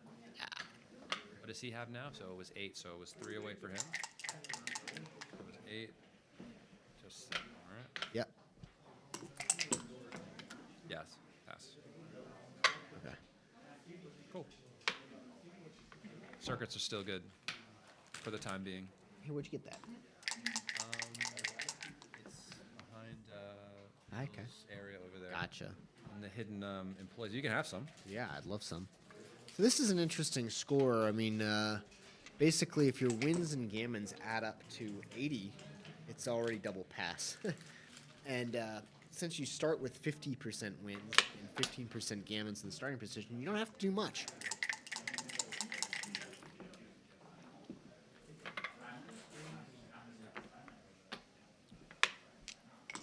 What does he have now? So it was 8. So it was 3 away for him. It was 8. Just 7. All right. Yep. Yes. Pass. Okay. Cool. Circuits are still good for the time being. Hey, where'd you get that? It's behind Okay. this area over there. Gotcha. And the hidden employees. You can have some. Yeah, I'd love some. So this is an interesting score. I mean, basically, if your wins and gammons add up to 80, it's already double pass. And since you start with 50% wins and 15% gammons in the starting position, you don't have to do much.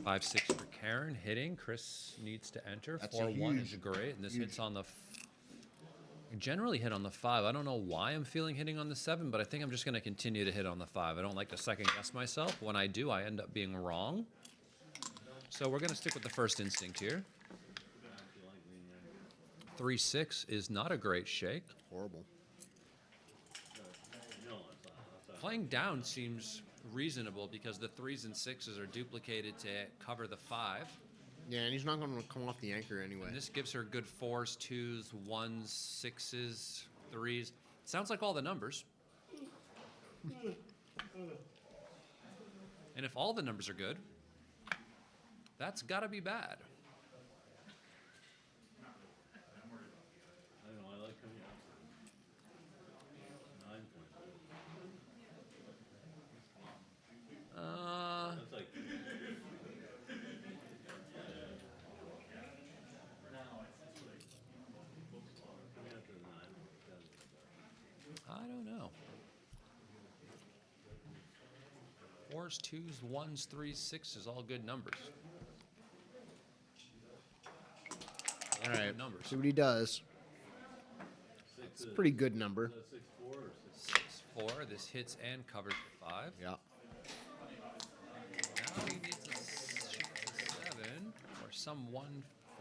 Five, 6 for Karen hitting. Chris needs to enter. That's 4-1 is huge- great, and this huge. hits on the. I generally hit on the 5. I don't know why I'm feeling hitting on the 7, but I think I'm just going to continue to hit on the 5. I don't like to second guess myself. When I do, I end up being wrong. So we're going to stick with the first instinct here. 3-6 is not a great shake. Horrible. Playing down seems reasonable because the 3s and 6s are duplicated to cover the 5. Yeah, and he's not going to come off the anchor anyway. And this gives her good 4s, 2s, 1s, 6s, 3s. Sounds like all the numbers. And if all the numbers are good, that's got to be bad. I know, I like him. 9 points. That's like. I don't know. 4s, 2s, 1s, 3s, 6s, all good numbers. All right, Good numbers. see what he does. It's a pretty good number. 6-4 or 6. 6-4. This hits and covers the 5. Yeah. Now he needs a shoot the 7 or some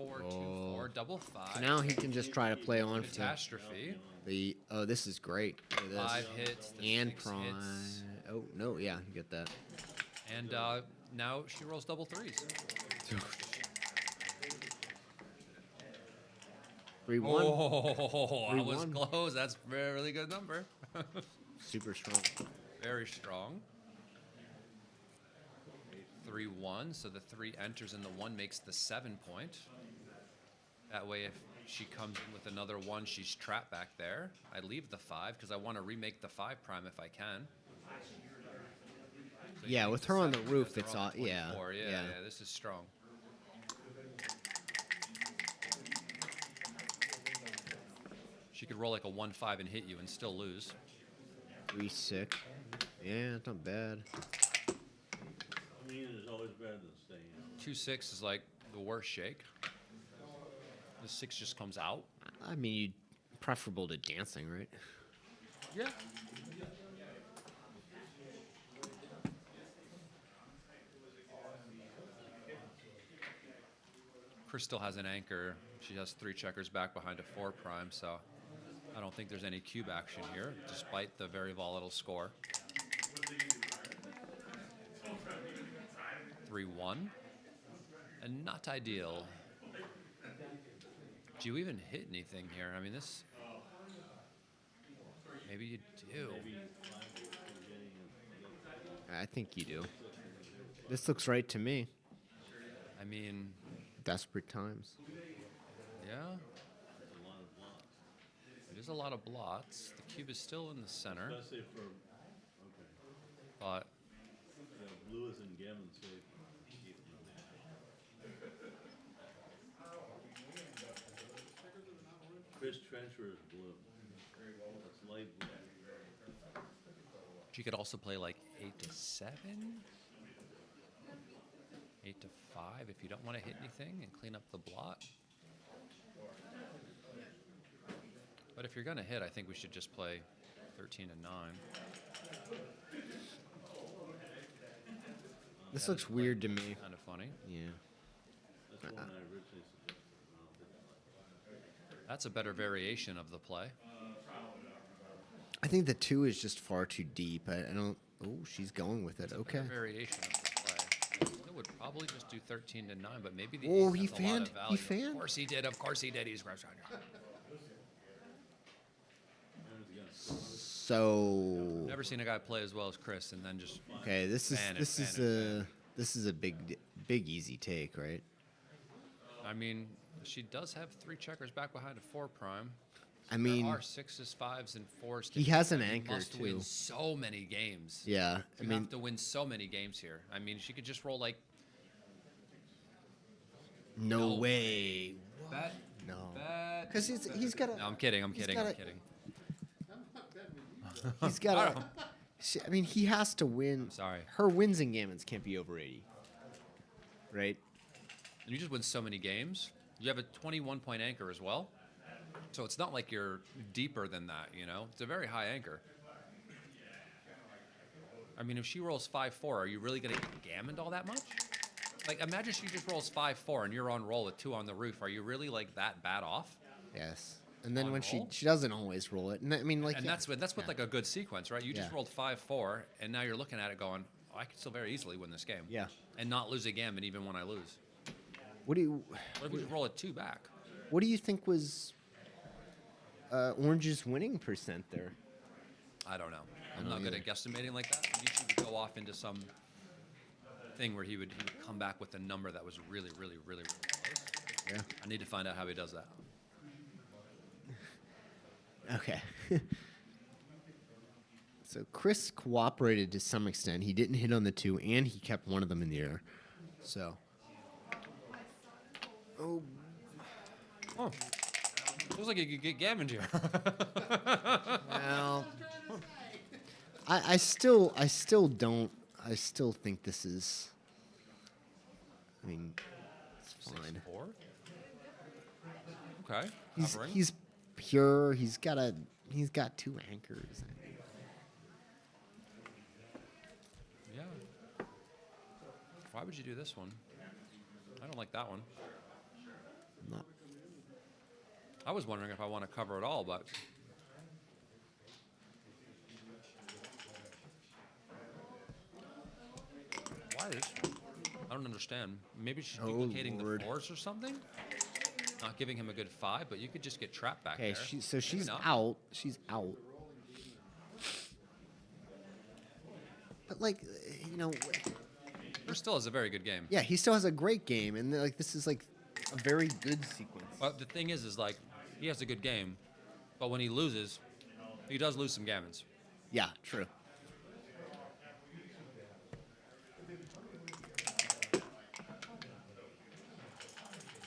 1-4-2-4 double 5. So now he can just try to play on for Catastrophe. the. Oh, this is great. Look at this. 5 hits. The And 6 prime. hits. Oh no, yeah, you get that. And now she rolls double 3s. 3-1. Oh, I was 3-1. close. That's a really good number. Super strong. Very strong. 3-1, so the 3 enters and the 1 makes the 7 point. That way, if she comes in with another 1, she's trapped back there. I leave the 5 because I want to remake the 5 prime if I can. So you Yeah, make with the her on the 7 roof, because it's they're all. on Yeah. 24. Yeah. Yeah, this is strong. She could roll like a 1-5 and hit you and still lose. 3-6. Yeah, it's not bad. I mean, it's always better than staying. 2-6 is like the worst shake. The 6 just comes out. I mean, preferable to dancing, right? Yeah. Chris still has an anchor. She has 3 checkers back behind a 4 prime, so I don't think there's any cube action here, despite the very volatile score. 3-1. And not ideal. Do you even hit anything here? I mean, this. Maybe you do. I think you do. This looks right to me. I mean, Desperate times. yeah. It is a lot of blots. The cube is still in the center, Especially for, but yeah, blue is in gammon shape. Chris Trencher is blue. That's light blue. you could also play like 8 to 7, 8 to 5 if you don't want to hit anything and clean up the blot. But if you're going to hit, I think we should just play 13 to 9. This looks weird to me. Kind of funny. Yeah. That's the one I originally suggested. That's a better variation of the play. I think the 2 is just far too deep. I don't. Oh, she's going with it. Okay. Better variation of the play. I would probably just do 13 to 9, but maybe the Oh, ace he has a lot fanned. of He value. fanned. Of course he did. Of course he did. He's Grandstedt. So Never seen a guy play as well as Chris, and then just okay, this is fan it, this fan is it, a this is a big easy take, right? I mean, she does have 3 checkers back behind a 4 prime. I mean, there are 6s, 5s, and 4s. he has an You anchor must too. win so many games. Yeah, I You mean, have to win so many games here. I mean, she could just roll like no No. way. bet, No, bet. because he's got a No, I'm kidding. I'm he's kidding. I'm gotta- kidding. he's got a. I mean, he has to win. I'm sorry. Her wins and gammons can't be over 80, right? And you just win so many games. You have a 21-point anchor as well. So it's not like you're deeper than that, you know? It's a very high anchor. I mean, if she rolls 5-4, are you really going to get gammoned all that much? Like, imagine she just rolls 5-4 and you're on roll with 2 on the roof. Are you really, like, that bad off? Yes. And then On when roll? she doesn't always roll it, and I mean, like, And yeah, that's with yeah. like, a good sequence, right? You just Yeah. rolled 5-4, and now you're looking at it going, oh, I could still very easily win this game. Yeah. And not lose a gammon even when I lose. What do you What if we just roll a 2 back? What do you think was Orange's winning percent there? I don't know. I'm don't not good either. at guesstimating like that. Usually would go off into some thing where he would come back with a number that was really, really, really, really close. Yeah. I need to find out how he does that. Okay. So Chris cooperated to some extent. He didn't hit on the 2, and he kept one of them in the air. So. Oh. Oh, looks like you could get gammoned here. Well. I still think this is. I mean, it's fine. 6-4. Okay. Covering. He's pure. He's got 2 anchors. Yeah. Why would you do this one? I don't like that one. Not, I was wondering if I want to cover it all, but why this one? I don't understand. Maybe she's Oh, duplicating the Lord. 4s or something? Not giving him a good 5, but you could just get trapped back okay, there. so she's not. out. She's out. But like, you know, Chris still has a very good game. yeah, he still has a great game, and like this is like a very good sequence. But the thing is like, he has a good game, but when he loses, he does lose some gammons. Yeah, true.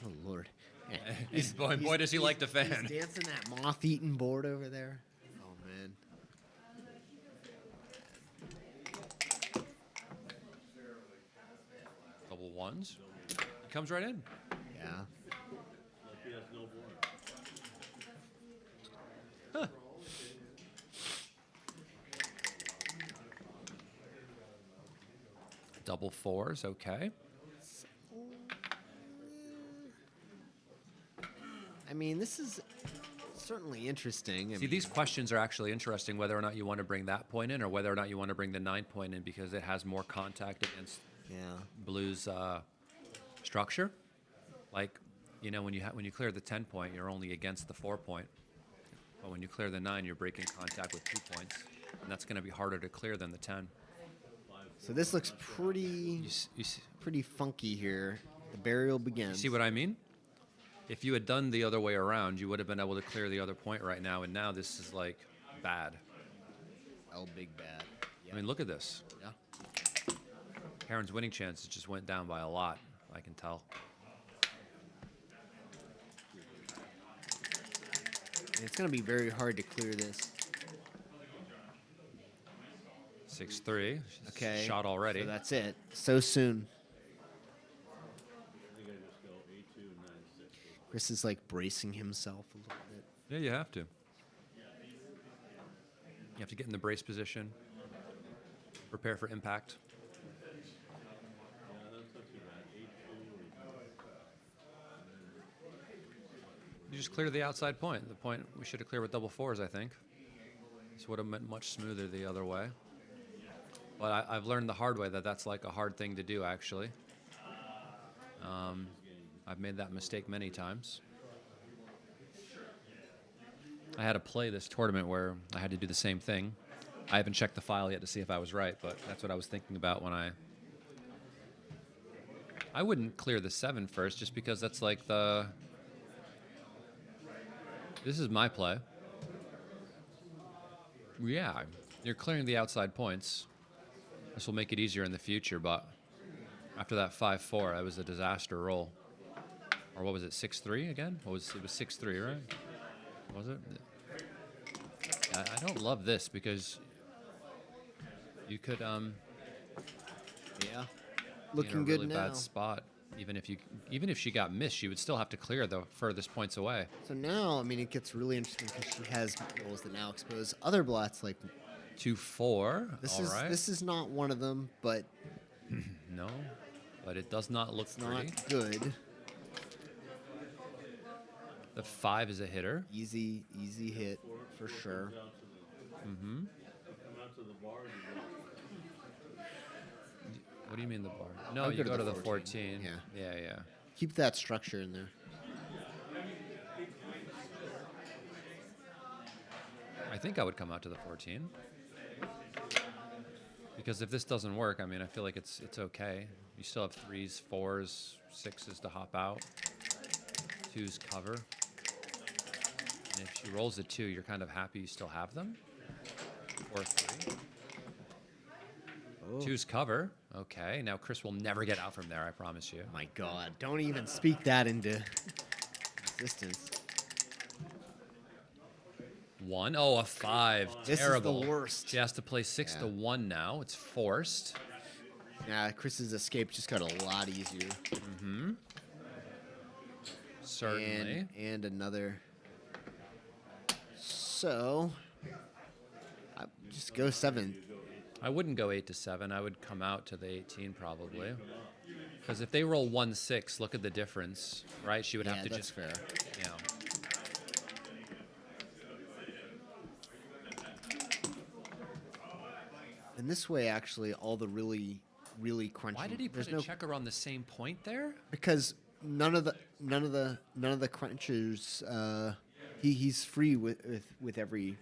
Oh Lord. Yeah. And boy, does he like the fan. He's dancing that moth-eaten board over there. Oh man. Double 1s. He comes right in. Yeah. Like he has no board. Huh. Double 4s, okay. I mean, this is certainly interesting. I See, mean, these questions are actually interesting, whether or not you want to bring that point in or whether or not you want to bring the 9 point in because it has more contact against yeah. Blue's structure. Like, You know, when you clear the 10 point, you're only against the 4 point. But when you clear the 9, you're breaking contact with 2 points, and that's going to be harder to clear than the 10. So this looks pretty pretty funky here. The burial begins. You see what I mean? If you had done the other way around, you would have been able to clear the other point right now, and now this is like bad. Oh, big bad. I mean, look at this. Yeah. Heron's winning chances just went down by a lot, I can tell. It's going to be very hard to clear this. 6-3. Okay. Shot already. So that's it. So soon. I think I just go 8-2 and 9-6. Chris is like bracing himself a little bit. Yeah, you have to. You have to get in the brace position. Prepare for impact. Yeah, that's not too bad. 8-2. You just clear the outside point. The point we should have cleared with double fours, I think. This would have been much smoother the other way. But I've learned the hard way that that's like a hard thing to do, actually. I've made that mistake many times. I had a play this tournament where I had to do the same thing. I haven't checked the file yet to see if I was right, but that's what I was thinking about when I wouldn't clear the 7 first, just because that's like the... This is my play. Yeah, you're clearing the outside points. This will make it easier in the future, but after that 5-4, that was a disaster roll. Or what was it, 6-3 again? It was 6-3, right? Was it? I don't love this because you could Yeah. be in a Looking really good now. bad spot. Even if she got missed, she would still have to clear the furthest points away. So now, I mean, it gets really interesting because she has rolls that now expose other blots. Like 2-4. this All is right. this is not one of them, but No, but it does not look it's pretty. not good. The 5 is a hitter. Easy hit for sure. Mm-hmm. Come out to the bar and you What do you mean the bar? No, I'll you go to the 14. Yeah. Yeah. Keep that structure in there. I think I would come out to the 14. Because if this doesn't work, I mean, I feel like it's okay. You still have 3s, 4s, 6s to hop out. 2s cover. And if she rolls a 2, you're kind of happy you still have them. Or 3. Oh 2s cover. Okay, now Chris will never get out from there, I promise you. my God! Don't even speak that into existence. 1. Oh, a 5. This Terrible. is the worst. She has to play 6 to 1 now. It's forced. Yeah, Chris's escape just got a lot easier. Mm-hmm. Certainly. And another. So, I just go 7. I wouldn't go 8 to 7. I would come out to the 18 probably. Because if they roll 1-6, look at the difference, right? She would have to that's just fair. you know. And this way, actually, all the really crunchy. Why did he put a checker on the same point there? Because none of the crunchers. He's free with every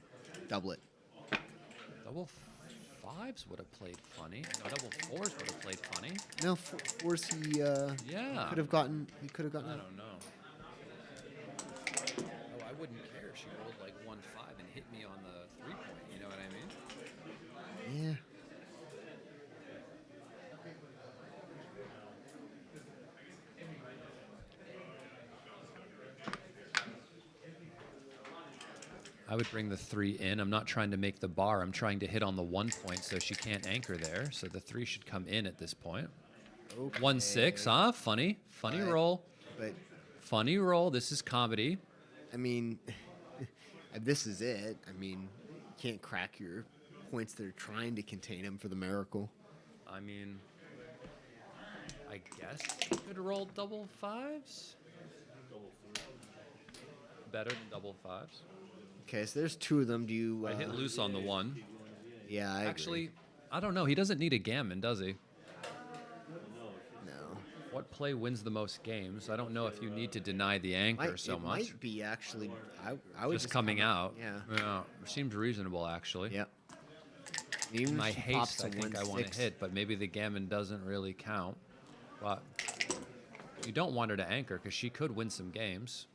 doublet. Double 5s would have played funny. No, double 4s would have played funny. No, fours he Yeah. could have gotten. He could have gotten. I don't know. Oh, I wouldn't care if she rolled like 1-5 and hit me on the 3 point. You know what I mean? Yeah. I would bring the 3 in. I'm not trying to make the bar. I'm trying to hit on the 1 point so she can't anchor there. So the 3 should come in at this point. Okay. 1-6, huh? Funny But- roll. But Funny roll. This is comedy. I mean, this is it. I mean, you can't crack your points that are trying to contain him for the miracle. I mean, I guess you could roll double 5s. Better than double 5s. Okay, so there's 2 of them. Do you? I hit loose on the 1. Yeah, I agree. Actually, I don't know. He doesn't need a gammon, does he? No. What play wins the most games? I don't know if you need to deny the anchor so it much. might be actually. I would Just coming come out. Yeah. Seems reasonable, actually. Yep. Even My if she pops haste, I a think I want 1-6. to hit, but maybe the gammon doesn't really count. But you don't want her to anchor because she could win some games.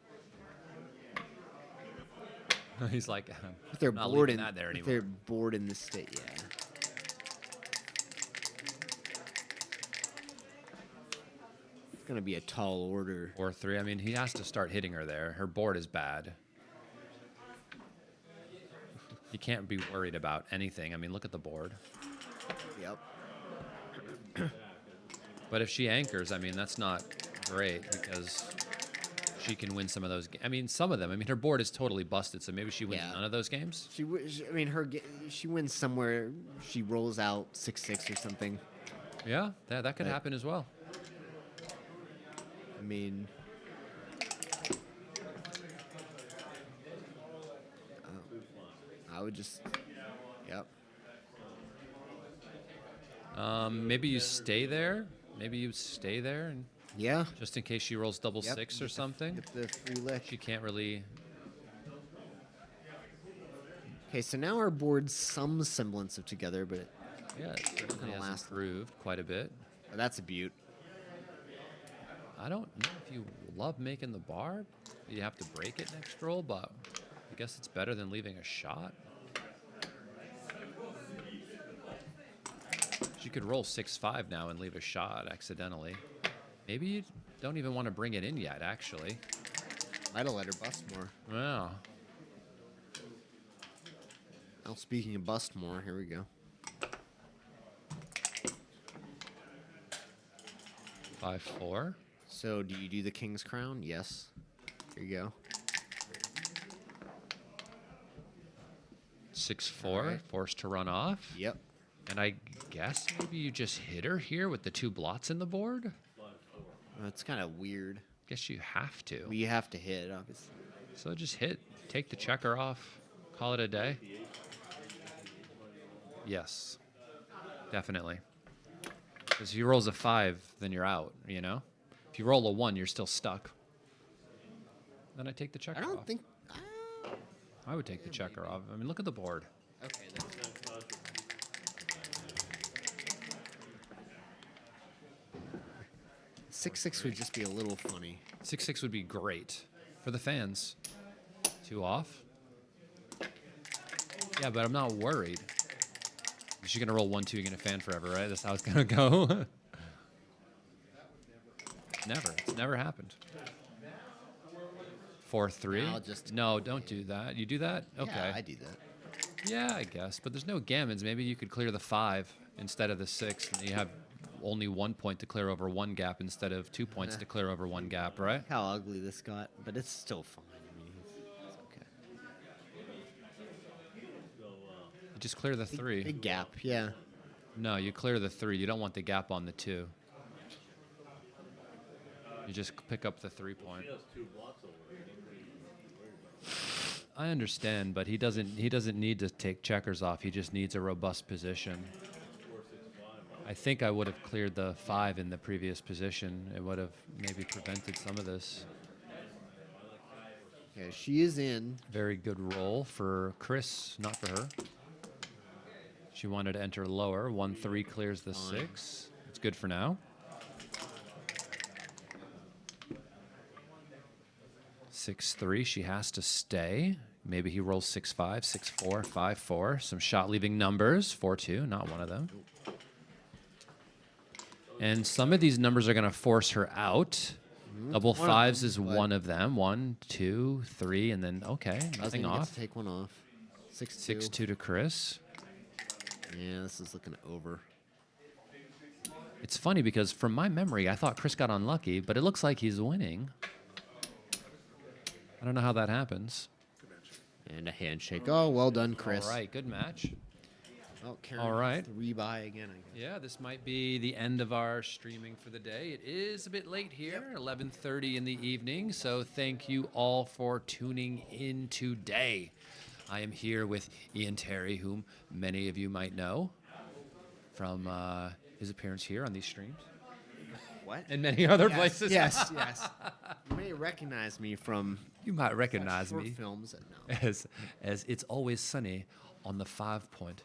He's like, If they're not bored leaving in that there if anymore. they're bored in this state, yeah. It's gonna be a tall order. Or 3. I mean, he has to start hitting her there. Her board is bad. You can't be worried about anything. I mean, look at the board. Yep. But if she anchors, I mean, that's not great because she can win some of those. I mean, some of them. I mean, her board is totally busted, so maybe she wins Yeah. none of those games. I mean, she wins somewhere. She rolls out 6-6 or something. Yeah, that could Right. happen as well. I mean, I would just, yep. Maybe you stay there. Maybe you stay there, and Yeah. just in case she rolls double Yep, 6 or get the- something. Get the free lick. She can't really. Okay, so now our board's some semblance of together, but Yeah, it certainly Kinda has last- improved quite a bit. that's a beaut. I don't know if you love making the bar. You have to break it next roll, but I guess it's better than leaving a shot. You could roll 6-5 now and leave a shot accidentally. Maybe you don't even want to bring it in yet, actually. Might have let her bust more. Wow. Well, speaking of bust more, here we go. 5-4. So, do you do the King's Crown? Yes. Here you go. 6-4, Alright. forced to run off. Yep. And I guess maybe you just hit her here with the 2 blots in the board? It's kind of weird. Guess you have to. Well, you have to hit, obviously. So just hit, take the checker off, call it a day. Yes, definitely. Because if he rolls a 5, then you're out, you know? If you roll a 1, you're still stuck. Then I take the checker I don't off. think. I would take the checker off. I mean, look at the board. Okay. 6-6 would just be a little funny. 6-6 would be great for the fans. 2 off. Yeah, but I'm not worried. She's going to roll 1-2, you're going to fan forever, right? That's how it's going to go. Never. It's never happened. 4-3. I'll just- No, don't do that. You do that? Okay. Yeah, I do that. Yeah, I guess. But there's no gammons. Maybe you could clear the 5 instead of the 6. And you have only 1 point to clear over 1 gap instead of 2 points to clear over 1 gap, right? How ugly this got, but it's still fine. I mean, it's okay. You just clear the 3. Big gap, yeah. No, you clear the 3. You don't want the gap on the 2. You just pick up the 3 point. He has 2 blocks over there. I understand, but he doesn't need to take checkers off. He just needs a robust position. I think I would have cleared the 5 in the previous position. It would have maybe prevented some of this. Yeah, she is in. Very good roll for Chris, not for her. She wanted to enter lower. 1-3 clears the 6. It's good for now. 6-3, she has to stay. Maybe he rolls 6-5, 6-4, 5-4. Some shot leaving numbers. 4-2, not one of them. And some of these numbers are going to force her out. Double One of 5s them, is but- one of them. 1, 2, 3, and then, okay, I was nothing gonna get off. to take one off. 6-2. 6-2 to Chris. Yeah, this is looking over. It's funny because from my memory, I thought Chris got unlucky, but it looks like he's winning. I don't know how that happens. And a handshake. Oh, well done, Chris. All right, good match. Oh, Karen All right. the rebuy again, I guess. Yeah, this might be the end of our streaming for the day. It is a bit late here, 11:30 in the evening, so thank you all for tuning in today. I am here with Ian Terry, whom many of you might know from his appearance here on these streams. What? and many other Yes, places. Yes, yes. You may recognize me from You might recognize short me films. No. as It's Always Sunny on the 5 Point.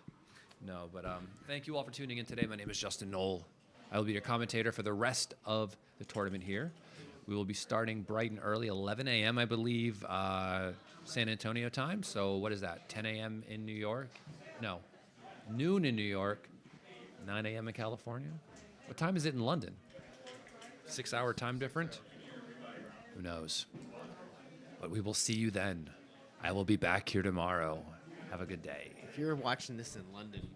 No, but thank you all for tuning in today. My name is Justin Nowell. I will be your commentator for the rest of the tournament here. We will be starting bright and early, 11 a.m., I believe, San Antonio time. So what is that, 10 a.m. in New York? No, noon in New York, 9 a.m. in California. What time is it in London? 6-hour time difference? Who knows? But we will see you then. I will be back here tomorrow. Have a good day. If you're watching this in London,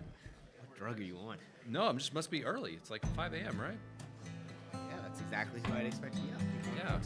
what drug are you on? No, I'm just must be early. It's like 5 a.m., right? Yeah, that's exactly who I'd expect to be out. Yeah.